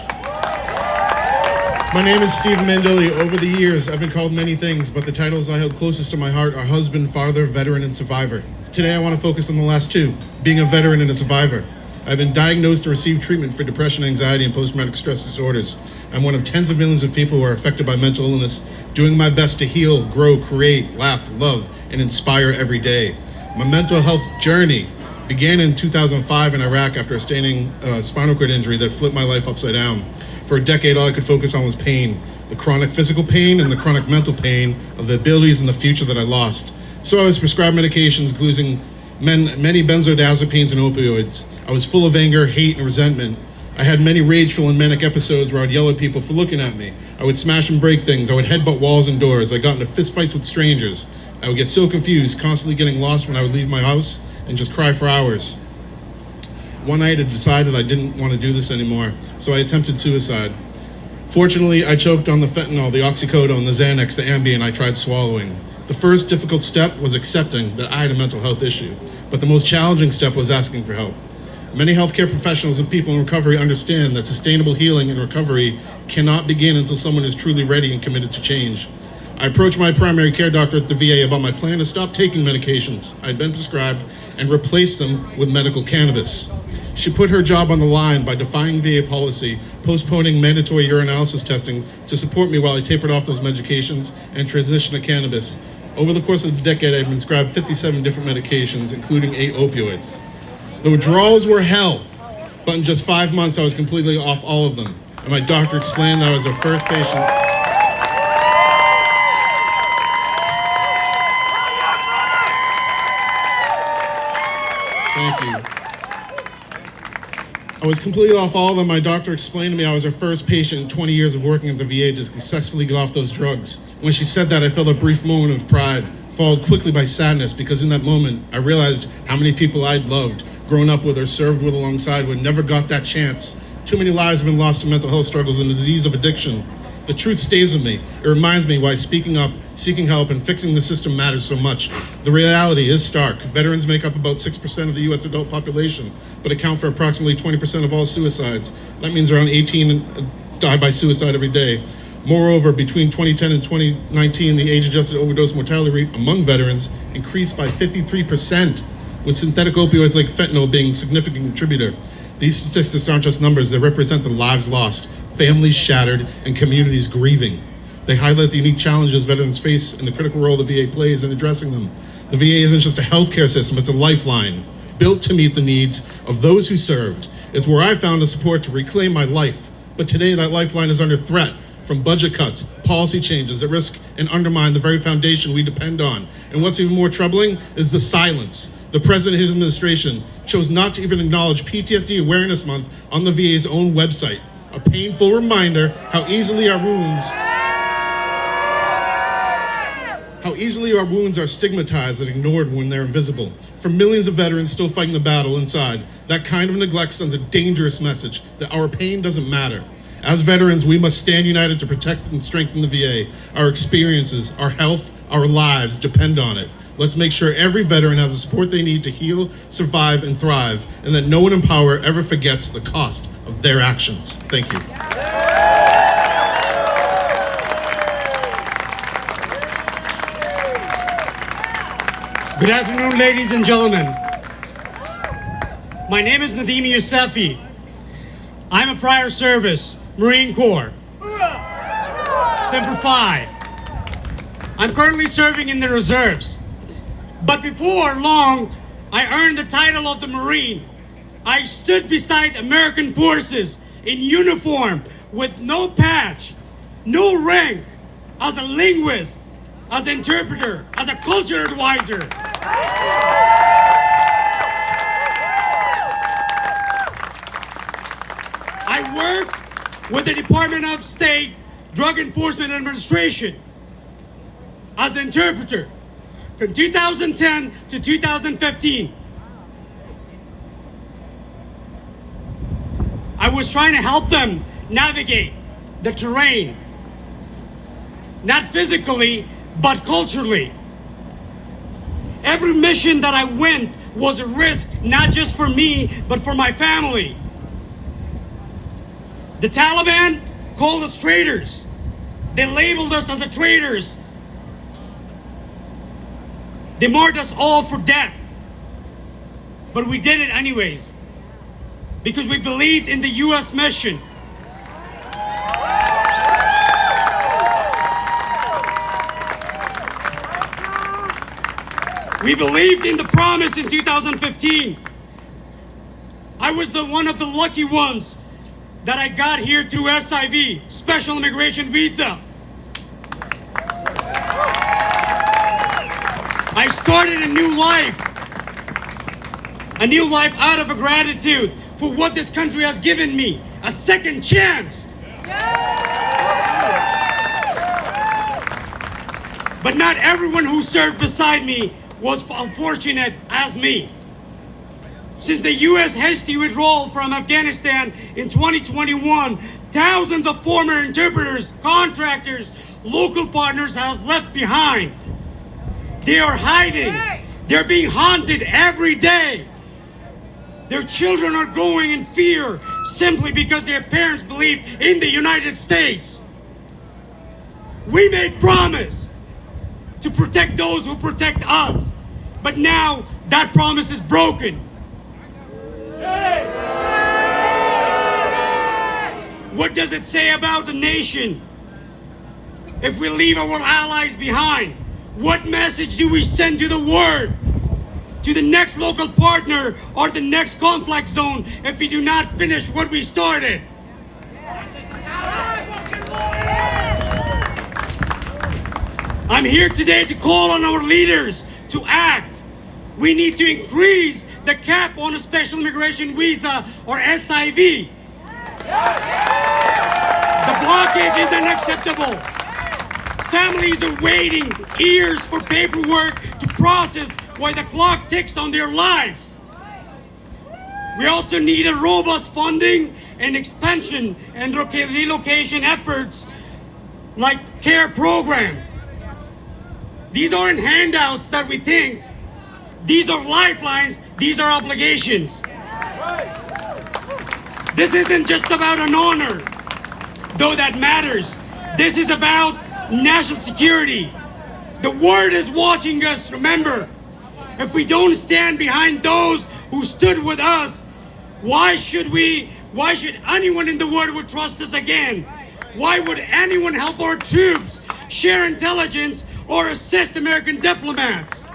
My name is Stephen Mandoli. Over the years, I've been called many things, but the titles I held closest to my heart are husband, father, veteran, and survivor. Today, I want to focus on the last two, being a veteran and a survivor. I've been diagnosed and received treatment for depression, anxiety, and post-traumatic stress disorders. I'm one of tens of millions of people who are affected by mental illness, doing my best to heal, grow, create, laugh, love, and inspire every day. My mental health journey began in 2005 in Iraq after a sustaining spinal cord injury that flipped my life upside down. For a decade, all I could focus on was pain, the chronic physical pain and the chronic mental pain of the abilities and the future that I lost. So I was prescribed medications, including many benzodiazepines and opioids. I was full of anger, hate, and resentment. I had many rageful and manic episodes where I'd yell at people for looking at me. I would smash and break things. I would headbutt walls and doors. I got into fistfights with strangers. I would get so confused, constantly getting lost when I would leave my house and just cry for hours. One night I decided I didn't want to do this anymore, so I attempted suicide. Fortunately, I choked on the fentanyl, the oxycodone, the Xanax, the Ambien I tried swallowing. The first difficult step was accepting that I had a mental health issue, but the most challenging step was asking for help. Many healthcare professionals and people in recovery understand that sustainable healing and recovery cannot begin until someone is truly ready and committed to change. I approached my primary care doctor at the VA about my plan to stop taking medications I'd been prescribed and replace them with medical cannabis. She put her job on the line by defying VA policy, postponing mandatory urinalysis testing to support me while I tapered off those medications and transitioned to cannabis. Over the course of the decade, I've been prescribed 57 different medications, including 8 opioids. The withdrawals were hell, but in just 5 months, I was completely off all of them. And my doctor explained that I was her first patient. Thank you. I was completely off all of them. My doctor explained to me I was her first patient in 20 years of working at the VA to successfully get off those drugs. When she said that, I felt a brief moment of pride, followed quickly by sadness, because in that moment, I realized how many people I'd loved, grown up with, or served with alongside would never got that chance. Too many lives have been lost to mental health struggles and the disease of addiction. The truth stays with me. It reminds me why speaking up, seeking help, and fixing the system matters so much. The reality is stark. Veterans make up about 6% of the U.S. adult population, but account for approximately 20% of all suicides. That means around 18 die by suicide every day. Moreover, between 2010 and 2019, the age-adjusted overdose mortality rate among veterans increased by 53%, with synthetic opioids like fentanyl being a significant contributor. These statistics aren't just numbers, they represent the lives lost, families shattered, and communities grieving. They highlight the unique challenges veterans face and the critical role the VA plays in addressing them. The VA isn't just a healthcare system, it's a lifeline, built to meet the needs of those who served. It's where I found the support to reclaim my life. But today that lifeline is under threat from budget cuts, policy changes that risk and undermine the very foundation we depend on. And what's even more troubling is the silence. The president and his administration chose not to even acknowledge PTSD Awareness Month on the VA's own website. A painful reminder how easily our wounds are stigmatized and ignored when they're invisible. For millions of veterans still fighting the battle inside, that kind of neglect sends a dangerous message that our pain doesn't matter. As veterans, we must stand united to protect and strengthen the VA. Our experiences, our health, our lives depend on it. Let's make sure every veteran has the support they need to heal, survive, and thrive, and that no one in power ever forgets the cost of their actions. Thank you. Good afternoon, ladies and gentlemen. My name is Nadim Yousefi. I'm a prior service, Marine Corps. Semper Fi. I'm currently serving in the reserves. But before long, I earned the title of the Marine. I stood beside American forces in uniform with no patch, no rank, as a linguist, as an interpreter, as a culture advisor. I work with the Department of State Drug Enforcement Administration as an interpreter from 2010 to 2015. I was trying to help them navigate the terrain, not physically, but culturally. Every mission that I went was a risk, not just for me, but for my family. The Taliban called us traitors. They labeled us as the traitors. They marked us all for death. But we did it anyways. because we believed in the U.S. mission. We believed in the promise in 2015. I was one of the lucky ones that I got here through SIV, Special Immigration Visa. I started a new life out of a gratitude for what this country has given me, a second chance. But not everyone who served beside me was unfortunate as me. Since the U.S. hasty withdrawal from Afghanistan in 2021, thousands of former interpreters, contractors, local partners have left behind. They are hiding. They're being haunted every day. Their children are growing in fear simply because their parents believe in the United States. We made promise to protect those who protect us, but now that promise is broken. What does it say about the nation if we leave our allies behind? What message do we send to the world, to the next local partner or the next conflict zone if we do not finish what we started? I'm here today to call on our leaders to act. We need to increase the cap on a special immigration visa or SIV. The blockage is unacceptable. Families are waiting years for paperwork to process while the clock ticks on their lives. We also need a robust funding and expansion and relocation efforts like CARE program. These aren't handouts that we think. These are lifelines. These are obligations. This isn't just about an honor, though that matters. This is about national security. The world is watching us, remember. If we don't stand behind those who stood with us, why should anyone in the world would trust us again? Why would anyone help our troops, share intelligence, or assist American diplomats?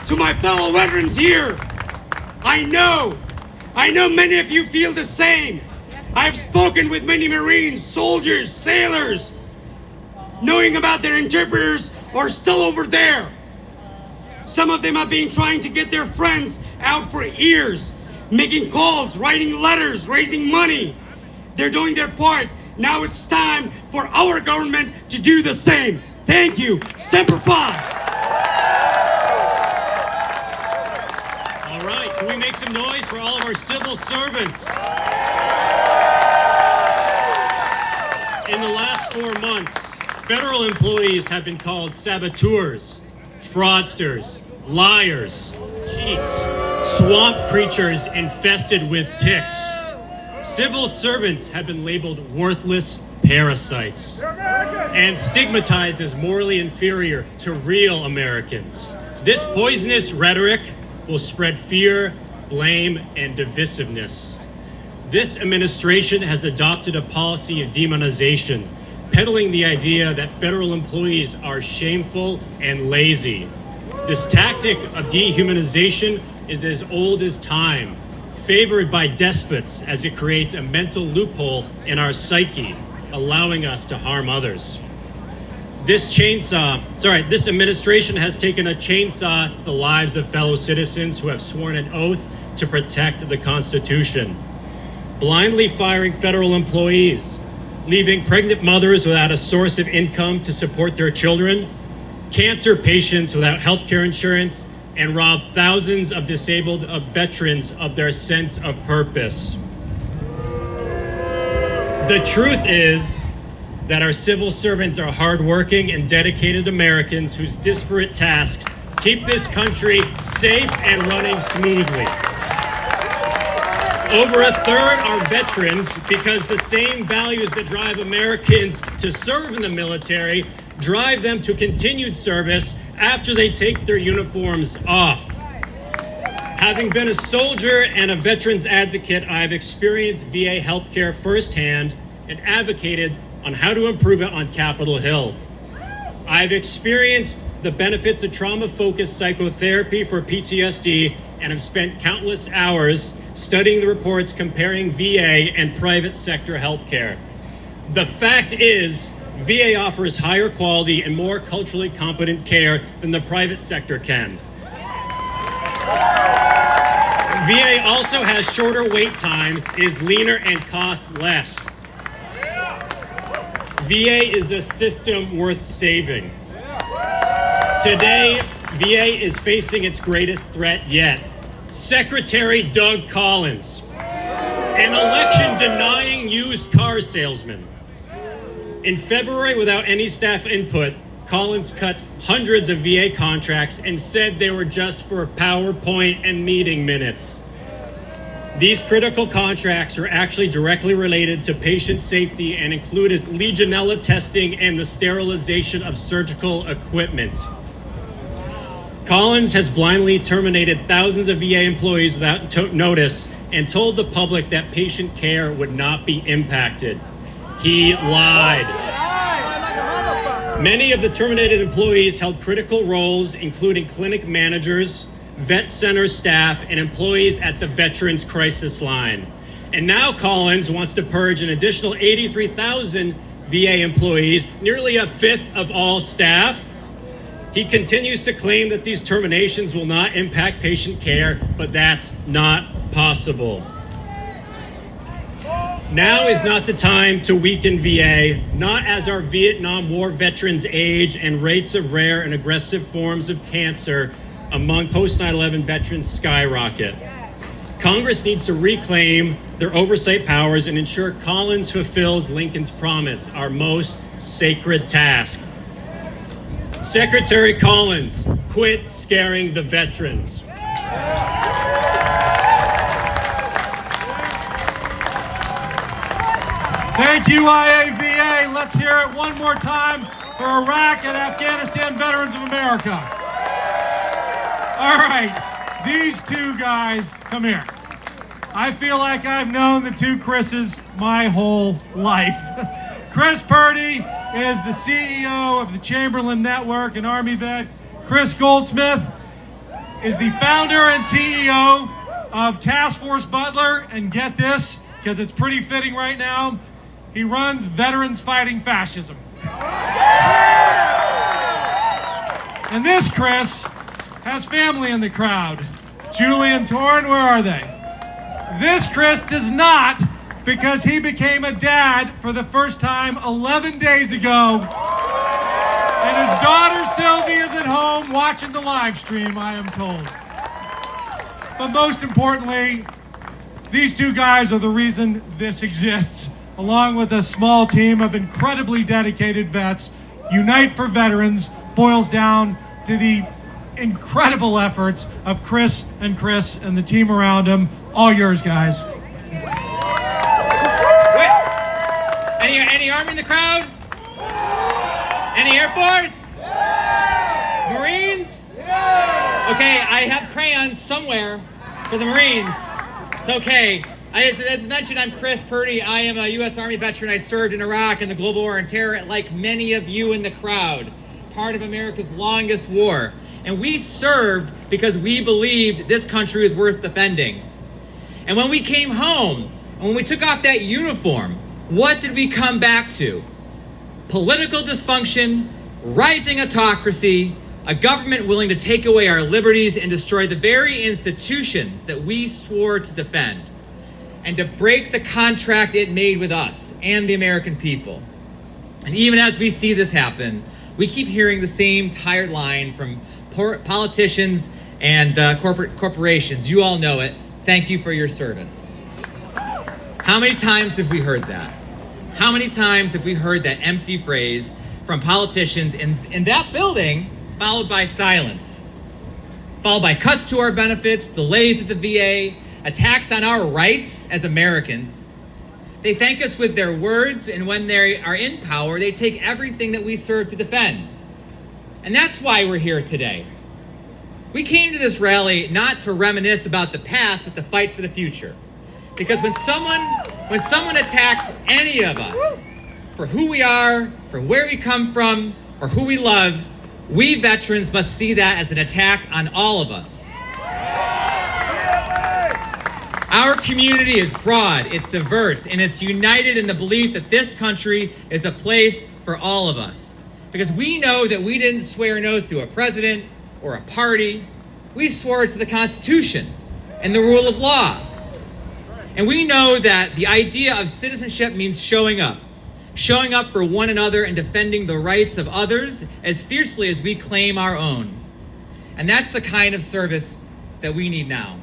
To my fellow veterans here, I know many of you feel the same. I've spoken with many Marines, soldiers, sailors, knowing about their interpreters are still over there. Some of them have been trying to get their friends out for years, making calls, writing letters, raising money. They're doing their part. Now it's time for our government to do the same. Thank you. Semper Fi. All right, can we make some noise for all of our civil servants? In the last 4 months, federal employees have been called saboteurs, fraudsters, liars, cheats, swamp creatures infested with ticks. Civil servants have been labeled worthless parasites and stigmatized as morally inferior to real Americans. This poisonous rhetoric will spread fear, blame, and divisiveness. This administration has adopted a policy of demonization, peddling the idea that federal employees are shameful and lazy. This tactic of dehumanization is as old as time, favored by despots as it creates a mental loophole in our psyche, allowing us to harm others. This administration has taken a chainsaw to the lives of fellow citizens who have sworn an oath to protect the Constitution, blindly firing federal employees, leaving pregnant mothers without a source of income to support their children, cancer patients without health care insurance, and rob thousands of disabled veterans of their sense of purpose. The truth is that our civil servants are hardworking and dedicated Americans whose disparate tasks keep this country safe and running smoothly. Over a third are veterans because the same values that drive Americans to serve in the military drive them to continued service after they take their uniforms off. Having been a soldier and a veterans advocate, I've experienced VA healthcare firsthand and advocated on how to improve it on Capitol Hill. I've experienced the benefits of trauma-focused psychotherapy for PTSD and have spent countless hours studying the reports comparing VA and private sector healthcare. The fact is, VA offers higher quality and more culturally competent care than the private sector can. VA also has shorter wait times, is leaner, and costs less. VA is a system worth saving. Today, VA is facing its greatest threat yet. Secretary Doug Collins, an election-denying used car salesman. In February, without any staff input, Collins cut hundreds of VA contracts and said they were just for PowerPoint and meeting minutes. These critical contracts are actually directly related to patient safety and included Legionella testing and the sterilization of surgical equipment. Collins has blindly terminated thousands of VA employees without notice and told the public that patient care would not be impacted. He lied. Many of the terminated employees held critical roles, including clinic managers, vet center staff, and employees at the Veterans Crisis Line. And now Collins wants to purge an additional 83,000 VA employees, nearly a fifth of all staff. He continues to claim that these terminations will not impact patient care, but that's not possible. Now is not the time to weaken VA, not as our Vietnam War veterans age and rates of rare and aggressive forms of cancer among post-9/11 veterans skyrocket. Congress needs to reclaim their oversight powers and ensure Collins fulfills Lincoln's promise, our most sacred task. Secretary Collins, quit scaring the veterans. Thank you, IAVA. Let's hear it one more time for Iraq and Afghanistan Veterans of America. All right, these two guys, come here. I feel like I've known the two Chris's my whole life. Chris Purdy is the CEO of the Chamberlain Network, an Army vet. Chris Goldsmith is the founder and CEO of Task Force Butler, and get this, because it's pretty fitting right now, he runs Veterans Fighting Fascism. And this Chris has family in the crowd. Julie and Torrin, where are they? This Chris does not, because he became a dad for the first time 11 days ago. And his daughter Sylvie is at home watching the live stream, I am told. But most importantly, these two guys are the reason this exists. Along with a small team of incredibly dedicated vets, Unite for Veterans boils down to the incredible efforts of Chris and the team around him. All yours, guys. Any Army in the crowd? Any Air Force? Marines? Okay, I have crayons somewhere for the Marines. It's okay. As mentioned, I'm Chris Purdy. I am a U.S. Army veteran. I served in Iraq in the global war on terror, like many of you in the crowd, part of America's longest war. And we served because we believed this country was worth defending. And when we came home, and when we took off that uniform, what did we come back to? Political dysfunction, rising autocracy, a government willing to take away our liberties and destroy the very institutions that we swore to defend, and to break the contract it made with us and the American people. And even as we see this happen, we keep hearing the same tired line from politicians and corporations. You all know it. Thank you for your service. How many times have we heard that? How many times have we heard that empty phrase from politicians in that building, followed by silence? Followed by cuts to our benefits, delays at the VA, attacks on our rights as Americans. They thank us with their words, and when they are in power, they take everything that we serve to defend. And that's why we're here today. We came to this rally not to reminisce about the past, but to fight for the future. Because when someone attacks any of us for who we are, for where we come from, or who we love, we veterans must see that as an attack on all of us. Our community is broad, it's diverse, and it's united in the belief that this country is a place for all of us. Because we know that we didn't swear an oath to a president or a party. We swore to the Constitution and the rule of law. And we know that the idea of citizenship means showing up for one another and defending the rights of others as fiercely as we claim our own. And that's the kind of service that we need now.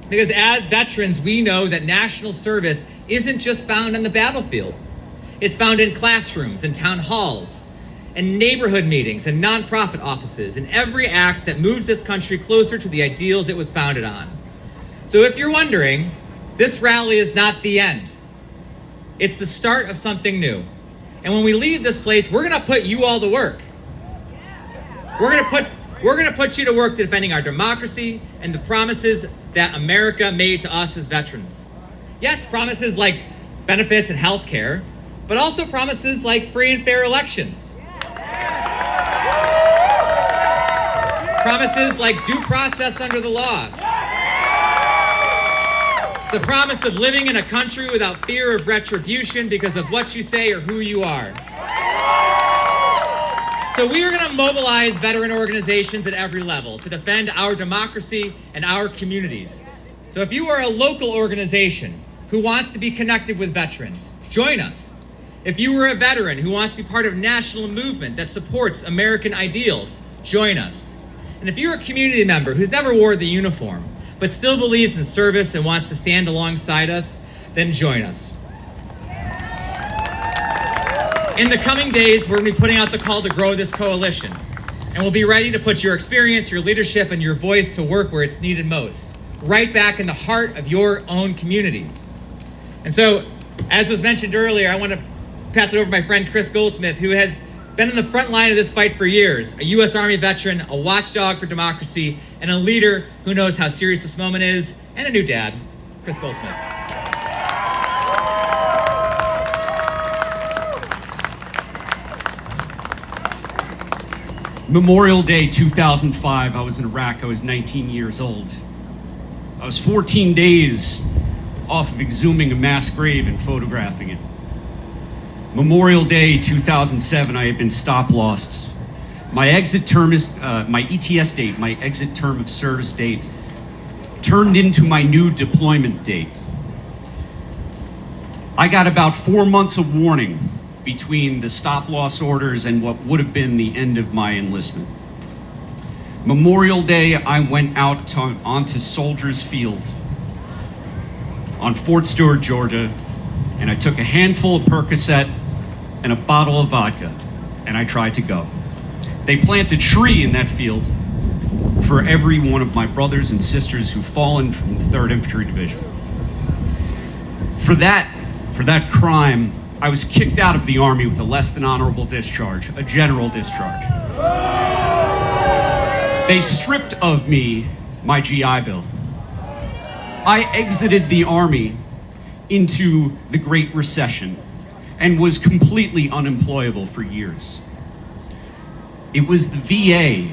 Because as veterans, we know that national service isn't just found on the battlefield. It's found in classrooms and town halls and neighborhood meetings and nonprofit offices and every act that moves this country closer to the ideals it was founded on. So if you're wondering, this rally is not the end. It's the start of something new. And when we leave this place, we're gonna put you all to work. We're gonna put you to work defending our democracy and the promises that America made to us as veterans. Yes, promises like benefits and health care, but also promises like free and fair elections. Promises like due process under the law. The promise of living in a country without fear of retribution because of what you say or who you are. So we are going to mobilize veteran organizations at every level to defend our democracy and our communities. So if you are a local organization who wants to be connected with veterans, join us. If you are a veteran who wants to be part of a national movement that supports American ideals, join us. And if you're a community member who's never wore the uniform, but still believes in service and wants to stand alongside us, then join us. In the coming days, we're going to be putting out the call to grow this coalition, and we'll be ready to put your experience, your leadership, and your voice to work where it's needed most, right back in the heart of your own communities. And so, as was mentioned earlier, I want to pass it over to my friend Chris Goldsmith, who has been in the front line of this fight for years, a U.S. Army veteran, a watchdog for democracy, and a leader who knows how serious this moment is, and a new dad, Chris Goldsmith. Memorial Day 2005, I was in Iraq. I was 19 years old. I was 14 days off of exhuming a mass grave and photographing it. Memorial Day 2007, I had been stop-lossed. My exit term is, my ETS date, my exit term of service date, turned into my new deployment date. I got about 4 months of warning between the stop-loss orders and what would have been the end of my enlistment. Memorial Day, I went out onto Soldiers Field on Fort Stewart, Georgia, and I took a handful of Percocet and a bottle of vodka, and I tried to go. They plant a tree in that field for every one of my brothers and sisters who've fallen from the 3rd Infantry Division. For that crime, I was kicked out of the Army with a less than honorable discharge, a general discharge. They stripped of me my GI Bill. I exited the Army into the Great Recession and was completely unemployable for years. It was the VA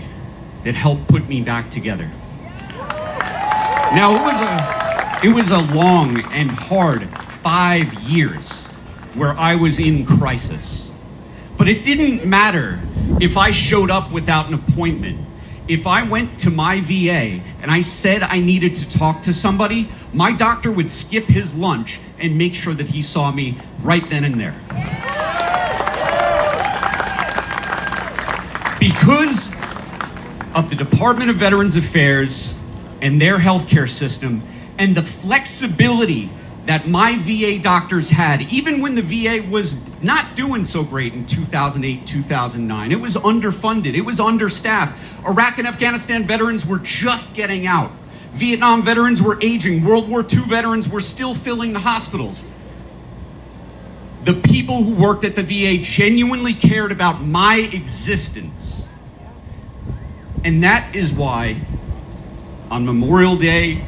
that helped put me back together. Now, it was a long and hard 5 years where I was in crisis. But it didn't matter if I showed up without an appointment. If I went to my VA and I said I needed to talk to somebody, my doctor would skip his lunch and make sure that he saw me right then and there. Because of the Department of Veterans Affairs and their healthcare system and the flexibility that my VA doctors had, even when the VA was not doing so great in 2008, 2009. It was underfunded, it was understaffed. Iraq and Afghanistan veterans were just getting out. Vietnam veterans were aging. World War II veterans were still filling the hospitals. The people who worked at the VA genuinely cared about my existence. And that is why on Memorial Day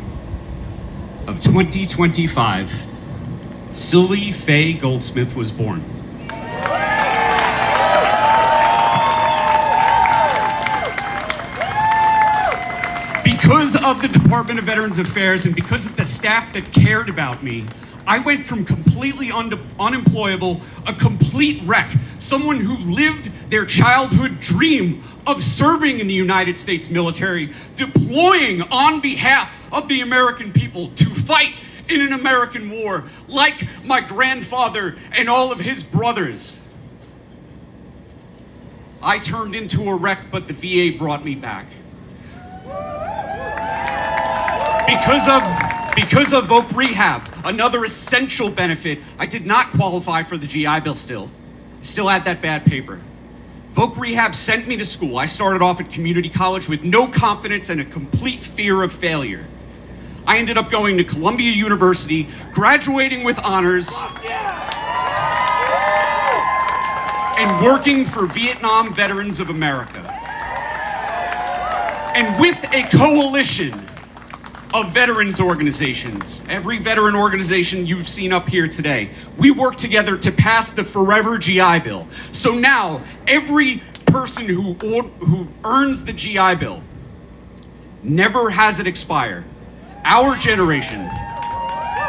of 2025, Sylvie Faye Goldsmith was born. Because of the Department of Veterans Affairs and because of the staff that cared about me, I went from completely unemployable, a complete wreck, someone who lived their childhood dream of serving in the United States military, deploying on behalf of the American people to fight in an American war, like my grandfather and all of his brothers. I turned into a wreck, but the VA brought me back. Because of Voc Rehab, another essential benefit, I did not qualify for the GI Bill still. Still had that bad paper. Voc Rehab sent me to school. I started off at community college with no confidence and a complete fear of failure. I ended up going to Columbia University, graduating with honors, and working for Vietnam Veterans of America. And with a coalition of veterans organizations, every veteran organization you've seen up here today, we work together to pass the Forever GI Bill. So now, every person who earns the GI Bill never has it expire. Our generation,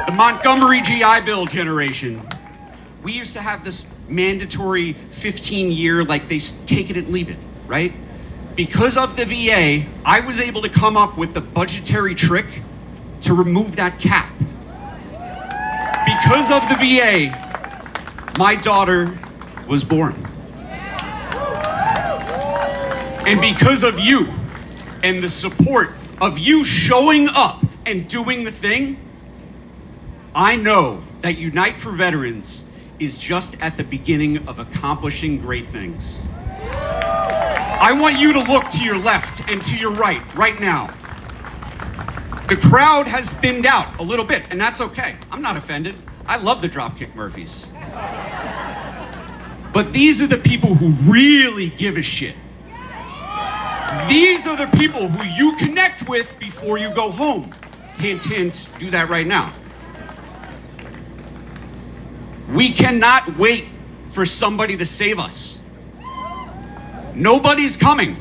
the Montgomery GI Bill generation, we used to have this mandatory 15-year, like they take it and leave it, right? Because of the VA, I was able to come up with the budgetary trick to remove that cap. Because of the VA, my daughter was born. And because of you and the support of you showing up and doing the thing, I know that Unite for Veterans is just at the beginning of accomplishing great things. I want you to look to your left and to your right now. The crowd has thinned out a little bit, and that's okay. I'm not offended. I love the Dropkick Murphys. But these are the people who really give a shit. These are the people who you connect with before you go home. Hint, hint, do that right now. We cannot wait for somebody to save us. Nobody's coming.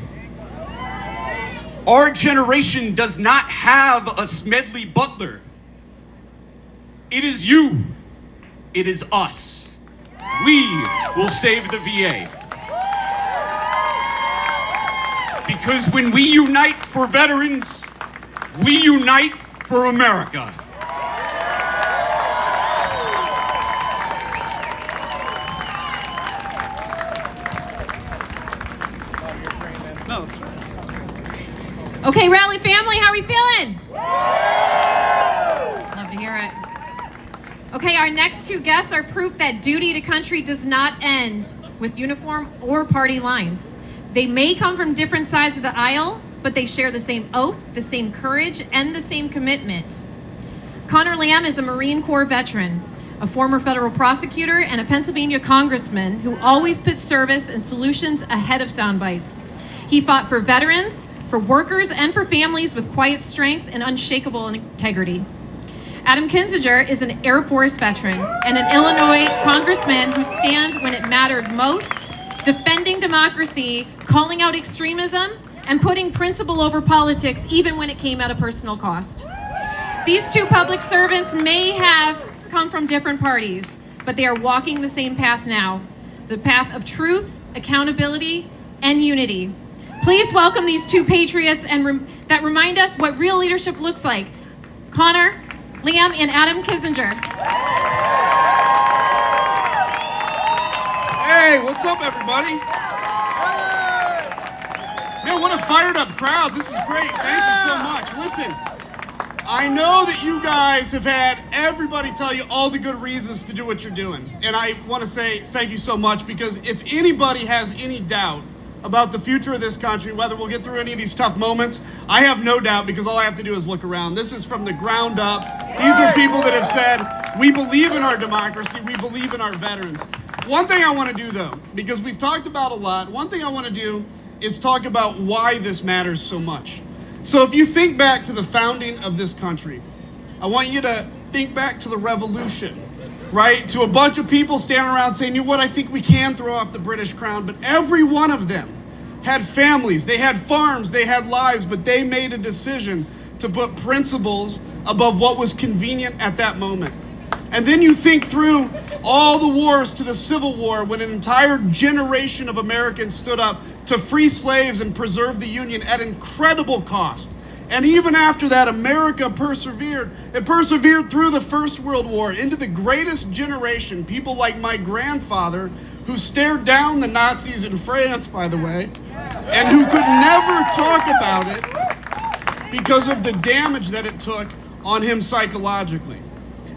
Our generation does not have a Smedley Butler. It is you. It is us. We will save the VA. Because when we unite for veterans, we unite for America. Okay, Rally family, how are we feeling? Love to hear it. Okay, our next two guests are proof that duty to country does not end with uniform or party lines. They may come from different sides of the aisle, but they share the same oath, the same courage, and the same commitment. Connor Lamb is a Marine Corps veteran, a former federal prosecutor, and a Pennsylvania congressman who always puts service and solutions ahead of sound bites. He fought for veterans, for workers, and for families with quiet strength and unshakable integrity. Adam Kinzinger is an Air Force veteran and an Illinois congressman who stands when it mattered most, defending democracy, calling out extremism, and putting principle over politics even when it came at a personal cost. These two public servants may have come from different parties, but they are walking the same path now, the path of truth, accountability, and unity. Please welcome these two patriots and that remind us what real leadership looks like. Connor Lamb and Adam Kinzinger. Hey, what's up, everybody? Man, what a fired up crowd. This is great. Thank you so much. Listen, I know that you guys have had everybody tell you all the good reasons to do what you're doing. And I want to say thank you so much, because if anybody has any doubt about the future of this country, whether we'll get through any of these tough moments, I have no doubt, because all I have to do is look around. This is from the ground up. These are people that have said, we believe in our democracy, we believe in our veterans. One thing I want to do, though, because we've talked about a lot, one thing I want to do is talk about why this matters so much. So if you think back to the founding of this country, I want you to think back to the Revolution, right? To a bunch of people standing around saying, you know what, I think we can throw off the British crown, but every one of them had families, they had farms, they had lives, but they made a decision to put principles above what was convenient at that moment. And then you think through all the wars to the Civil War, when an entire generation of Americans stood up to free slaves and preserve the Union at incredible cost. And even after that, America persevered. It persevered through the First World War into the greatest generation, people like my grandfather, who stared down the Nazis in France, by the way, and who could never talk about it because of the damage that it took on him psychologically.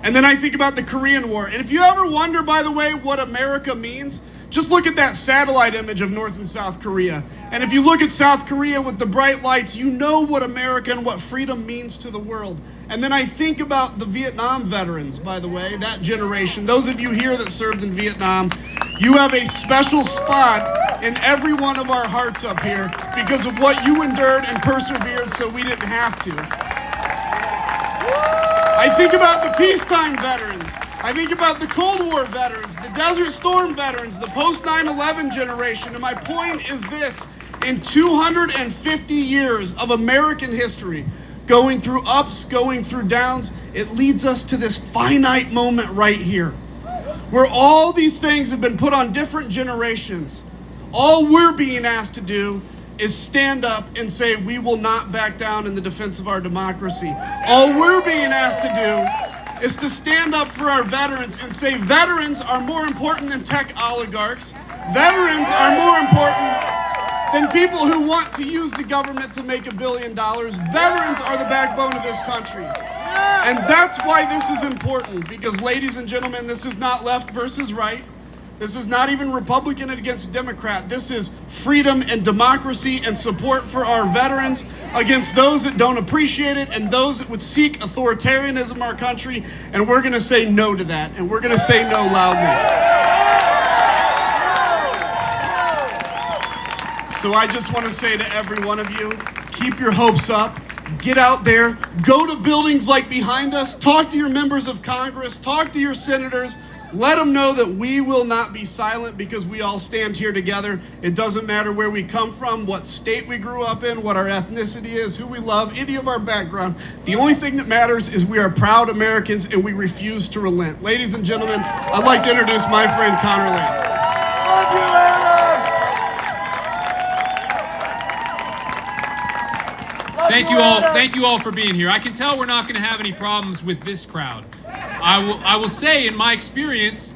And then I think about the Korean War. And if you ever wonder, by the way, what America means, just look at that satellite image of North and South Korea. And if you look at South Korea with the bright lights, you know what America and what freedom means to the world. And then I think about the Vietnam veterans, by the way, that generation. Those of you here that served in Vietnam, you have a special spot in every one of our hearts up here because of what you endured and persevered so we didn't have to. I think about the peacetime veterans. I think about the Cold War veterans, the Desert Storm veterans, the post 9/11 generation. And my point is this: in 250 years of American history, going through ups, going through downs, it leads us to this finite moment right here, where all these things have been put on different generations. All we're being asked to do is stand up and say we will not back down in the defense of our democracy. All we're being asked to do is to stand up for our veterans and say veterans are more important than tech oligarchs. Veterans are more important than people who want to use the government to make $1 billion. Veterans are the backbone of this country. And that's why this is important, because ladies and gentlemen, this is not left versus right. This is not even Republican against Democrat. This is freedom and democracy and support for our veterans against those that don't appreciate it and those that would seek authoritarianism in our country. And we're going to say no to that. And we're going to say no loudly. So I just want to say to every one of you, keep your hopes up. Get out there. Go to buildings like behind us. Talk to your members of Congress. Talk to your senators. Let them know that we will not be silent because we all stand here together. It doesn't matter where we come from, what state we grew up in, what our ethnicity is, who we love, any of our background. The only thing that matters is we are proud Americans and we refuse to relent. Ladies and gentlemen, I'd like to introduce my friend Connor Lamb. Thank you all for being here. I can tell we're not going to have any problems with this crowd. I will say, in my experience,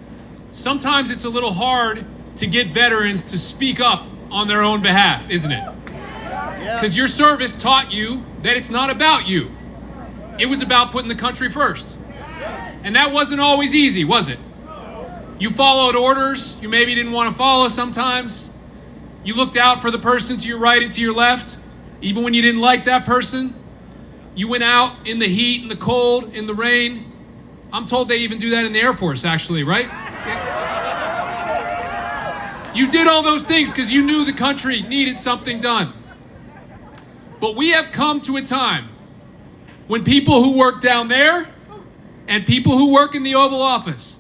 sometimes it's a little hard to get veterans to speak up on their own behalf, isn't it? Because your service taught you that it's not about you. It was about putting the country first. And that wasn't always easy, was it? You followed orders you maybe didn't want to follow sometimes. You looked out for the person to your right and to your left, even when you didn't like that person. You went out in the heat, in the cold, in the rain. I'm told they even do that in the Air Force, actually, right? Yeah. You did all those things because you knew the country needed something done. But we have come to a time when people who work down there and people who work in the Oval Office,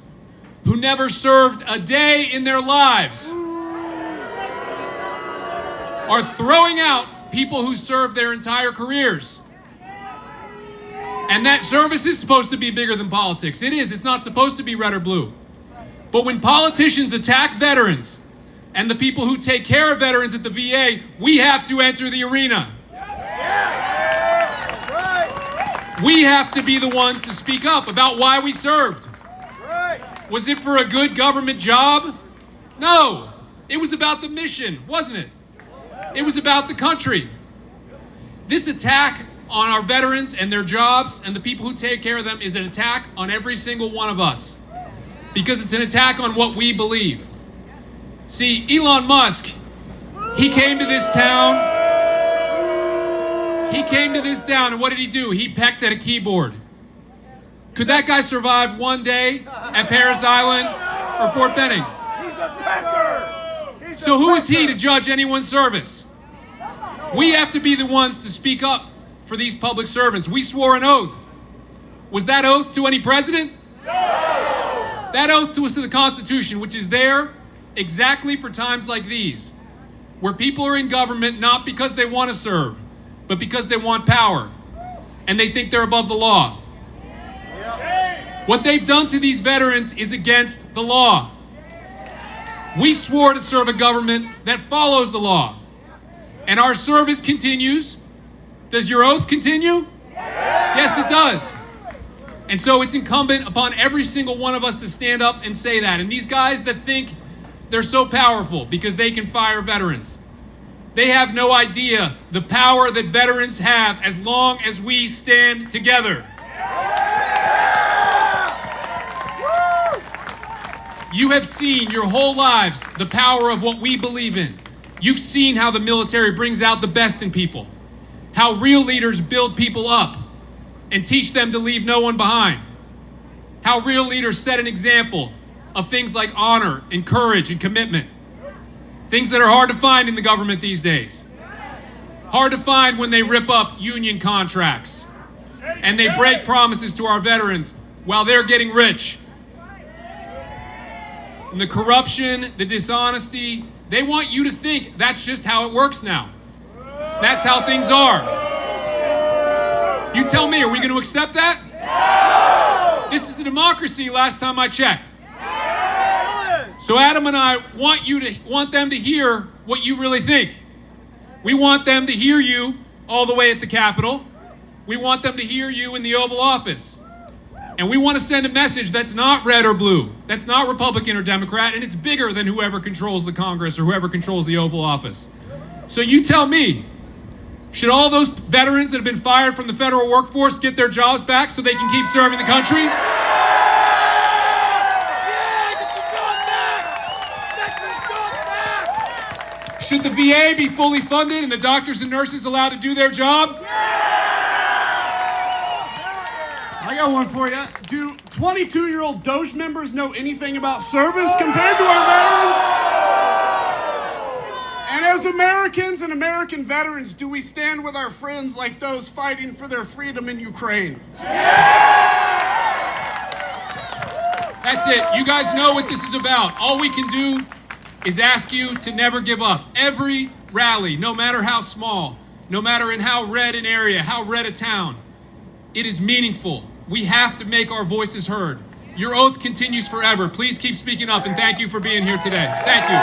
who never served a day in their lives, are throwing out people who served their entire careers. And that service is supposed to be bigger than politics. It is. It's not supposed to be red or blue. But when politicians attack veterans and the people who take care of veterans at the VA, we have to enter the arena. We have to be the ones to speak up about why we served. Was it for a good government job? No. It was about the mission, wasn't it? It was about the country. This attack on our veterans and their jobs and the people who take care of them is an attack on every single one of us, because it's an attack on what we believe. See, Elon Musk, he came to this town, and what did he do? He pecked at a keyboard. Could that guy survive one day at Parris Island or Fort Benning? He's a pecker! So who is he to judge anyone's service? We have to be the ones to speak up for these public servants. We swore an oath. Was that oath to any president? No! That oath was to the Constitution, which is there exactly for times like these, where people are in government not because they want to serve, but because they want power, and they think they're above the law. What they've done to these veterans is against the law. We swore to serve a government that follows the law, and our service continues. Does your oath continue? Yes, it does. And so it's incumbent upon every single one of us to stand up and say that. And these guys that think they're so powerful because they can fire veterans, they have no idea the power that veterans have as long as we stand together. You have seen your whole lives the power of what we believe in. You've seen how the military brings out the best in people, how real leaders build people up and teach them to leave no one behind, how real leaders set an example of things like honor and courage and commitment, things that are hard to find in the government these days. Hard to find when they rip up union contracts and they break promises to our veterans while they're getting rich. And the corruption, the dishonesty, they want you to think that's just how it works now. That's how things are. You tell me, are we going to accept that? No! This is a democracy last time I checked. So Adam and I want them to hear what you really think. We want them to hear you all the way at the Capitol. We want them to hear you in the Oval Office. And we want to send a message that's not red or blue, that's not Republican or Democrat, and it's bigger than whoever controls the Congress or whoever controls the Oval Office. So you tell me, should all those veterans that have been fired from the federal workforce get their jobs back so they can keep serving the country? Should the VA be fully funded and the doctors and nurses allowed to do their job? I got one for you. Do 22-year-old Doge members know anything about service compared to our veterans? And as Americans and American veterans, do we stand with our friends like those fighting for their freedom in Ukraine? That's it. You guys know what this is about. All we can do is ask you to never give up. Every rally, no matter how small, no matter in how red an area, how red a town, it is meaningful. We have to make our voices heard. Your oath continues forever. Please keep speaking up, and thank you for being here today. Thank you.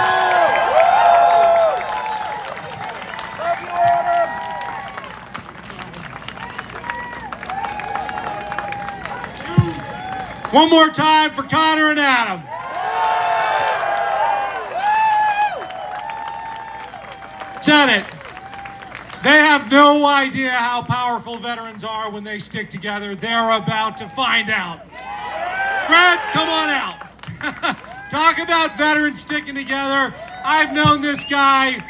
One more time for Connor and Adam. Senate, they have no idea how powerful veterans are when they stick together. They're about to find out. Fred, come on out. Talk about veterans sticking together. I've known this guy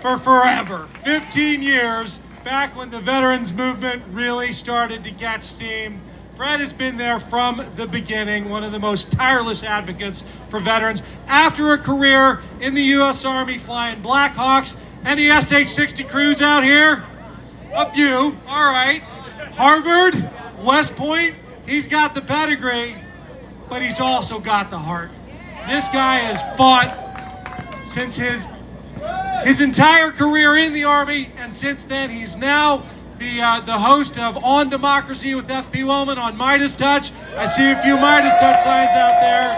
for forever, 15 years, back when the veterans movement really started to get steam. Fred has been there from the beginning, one of the most tireless advocates for veterans. After a career in the U.S. Army flying Black Hawks and the SH-60 crews out here, a few, all right. Harvard, West Point, he's got the pedigree, but he's also got the heart. This guy has fought since his entire career in the Army, and since then he's now the host of On Democracy with F.P. Wellman on Midas Touch. I see a few Midas Touch signs out there.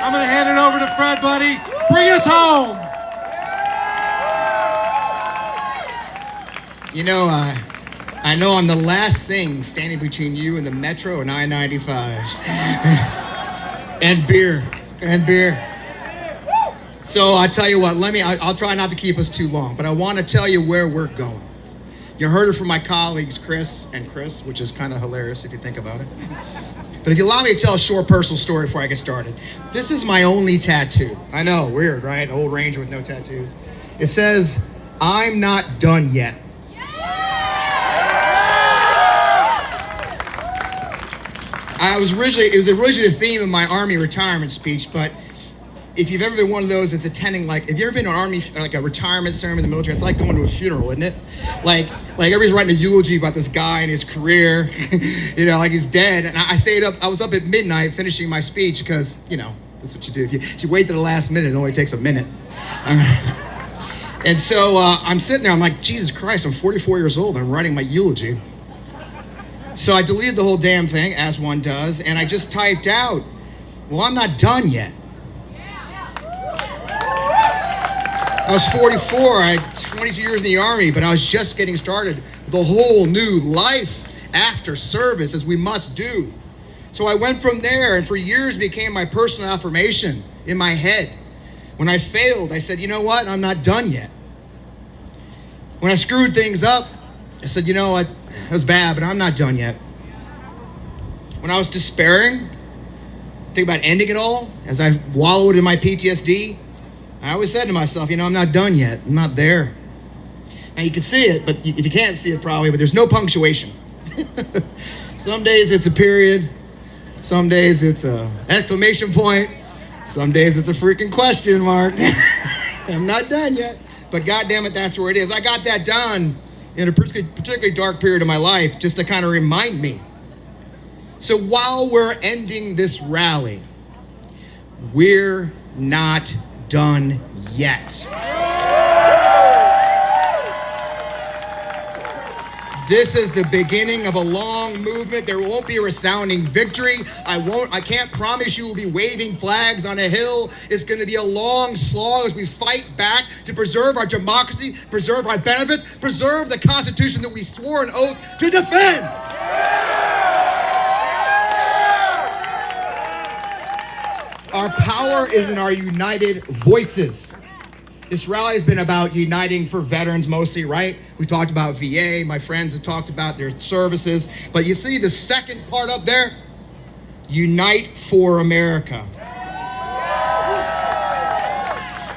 I'm going to hand it over to Fred, buddy. Bring us home. You know, I know I'm the last thing standing between you and the Metro and I-95. and beer. So I tell you what, I'll try not to keep us too long, but I want to tell you where we're going. You heard it from my colleagues, Chris, which is kind of hilarious if you think about it. But if you allow me to tell a short personal story before I get started. This is my only tattoo. I know, weird, right? Old Ranger with no tattoos. It says, "I'm not done yet." It was originally the theme of my Army retirement speech, but if you've ever been one of those that's attending, like, if you've ever been to an army, like a retirement ceremony in the military, it's like going to a funeral, isn't it? Like everybody's writing a eulogy about this guy and his career, you know, like he's dead. And I was up at midnight finishing my speech because, you know, that's what you do. If you wait to the last minute, it only takes a minute. And so I'm sitting there, I'm like, Jesus Christ, I'm 44 years old, I'm writing my eulogy. So I deleted the whole damn thing, as one does, and I just typed out, well, I'm not done yet. I was 44, I had 22 years in the Army, but I was just getting started with a whole new life after service, as we must do. So I went from there, and for years became my personal affirmation in my head. When I failed, I said, you know what? I'm not done yet. When I screwed things up, I said, you know what? That was bad, but I'm not done yet. When I was despairing, thinking about ending it all, as I wallowed in my PTSD, I always said to myself, you know, I'm not done yet. I'm not there. Now you can see it, but if you can't see it probably, but there's no punctuation. Some days it's a period. Some days it's a exclamation point. Some days it's a freaking question mark. I'm not done yet. But goddamn it, that's where it is. I got that done in a particularly dark period of my life just to kind of remind me. So while we're ending this rally, we're not done yet. This is the beginning of a long movement. There won't be a resounding victory. I can't promise you we'll be waving flags on a hill. It's going to be a long slog as we fight back to preserve our democracy, preserve our benefits, preserve the Constitution that we swore an oath to defend. Our power is in our united voices. This rally has been about uniting for veterans mostly, right? We talked about VA, my friends have talked about their services. But you see the second part up there? Unite for America.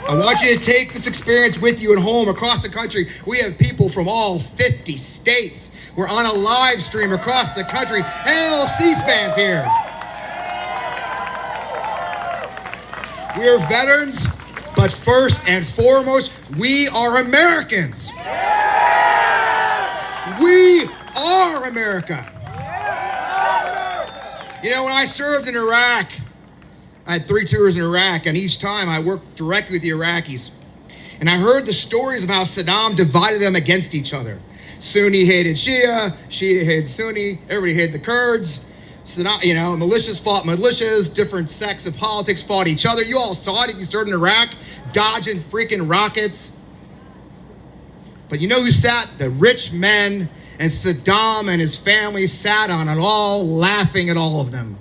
I want you to take this experience with you at home across the country. We have people from all 50 states. We're on a live stream across the country. Hell, C-SPAN's here. We are veterans. But first and foremost, we are Americans. We are America. You know, when I served in Iraq, I had 3 tours in Iraq, and each time I worked directly with the Iraqis. And I heard the stories of how Saddam divided them against each other. Sunni hated Shia, Shia hated Sunni, everybody hated the Kurds. Saddam, you know, militias fought militias, different sects of politics fought each other. You all saw it if you served in Iraq, dodging freaking rockets. But you know who sat? The rich men, and Saddam and his family sat on it all, laughing at all of them.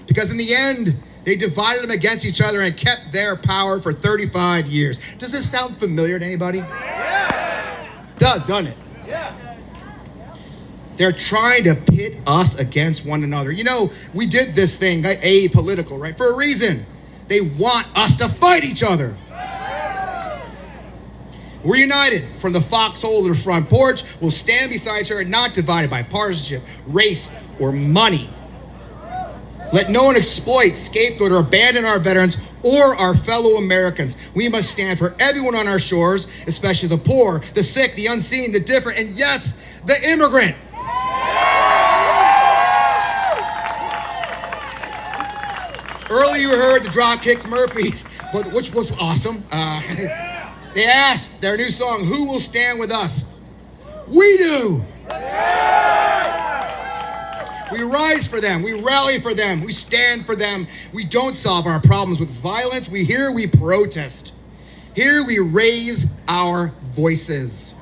Because in the end, they divided them against each other and kept their power for 35 years. Does this sound familiar to anybody? Yeah. It does, doesn't it? Yeah. They're trying to pit us against one another. You know, we did this thing, apolitical, right? For a reason. They want us to fight each other. We're united from the foxhole to the front porch. We'll stand beside each other, not divided by partisanship, race, or money. Let no one exploit, scapegoat, or abandon our veterans or our fellow Americans. We must stand for everyone on our shores, especially the poor, the sick, the unseen, the different, and yes, the immigrant. Earlier you heard the Dropkicks Murphys, which was awesome. They asked their new song, who will stand with us? We do. We rise for them. We rally for them. We stand for them. We don't solve our problems with violence. We protest. Here we raise our voices.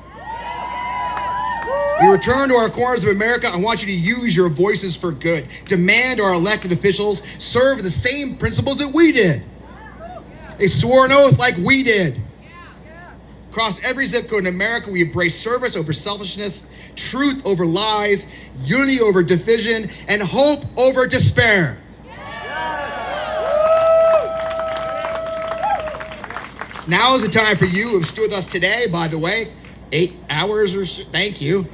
We return to our corners of America. I want you to use your voices for good. Demand our elected officials serve the same principles that we did. They swore an oath like we did. Across every zip code in America, we embrace service over selfishness, truth over lies, unity over division, and hope over despair. Now is the time for you who have stood with us today, by the way. 8 hours or so, thank you.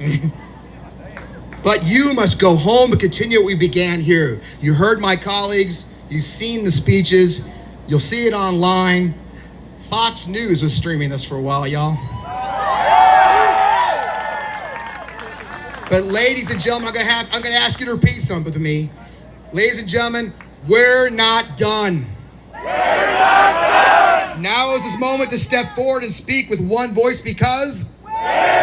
But you must go home and continue what we began here. You heard my colleagues, you've seen the speeches, You'll see it online. Fox News was streaming this for a while, y'all. But ladies and gentlemen, I'm gonna ask you to repeat something to me. Ladies and gentlemen, we're not done. We're not done. Now is this moment to step forward and speak with one voice because we're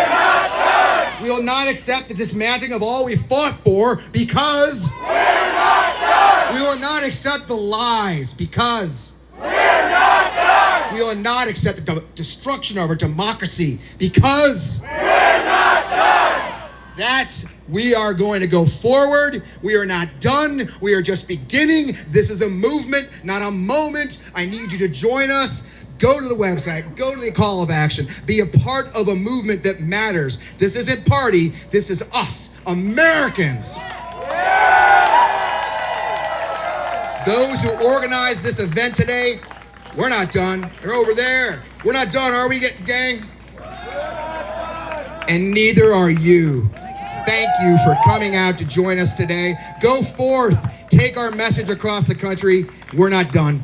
not done. We will not accept the dismantling of all we fought for because we're not done. We will not accept the lies because we're not done. We will not accept the destruction of our democracy because we're not done. We are going to go forward. We are not done. We are just beginning. This is a movement, not a moment. I need you to join us. Go to the website. Go to the call of action. Be a part of a movement that matters. This isn't party. This is us, Americans. Those who organized this event today, we're not done. They're over there. We're not done, are we, gang? And neither are you. Thank you for coming out to join us today. Go forth. Take our message across the country. We're not done.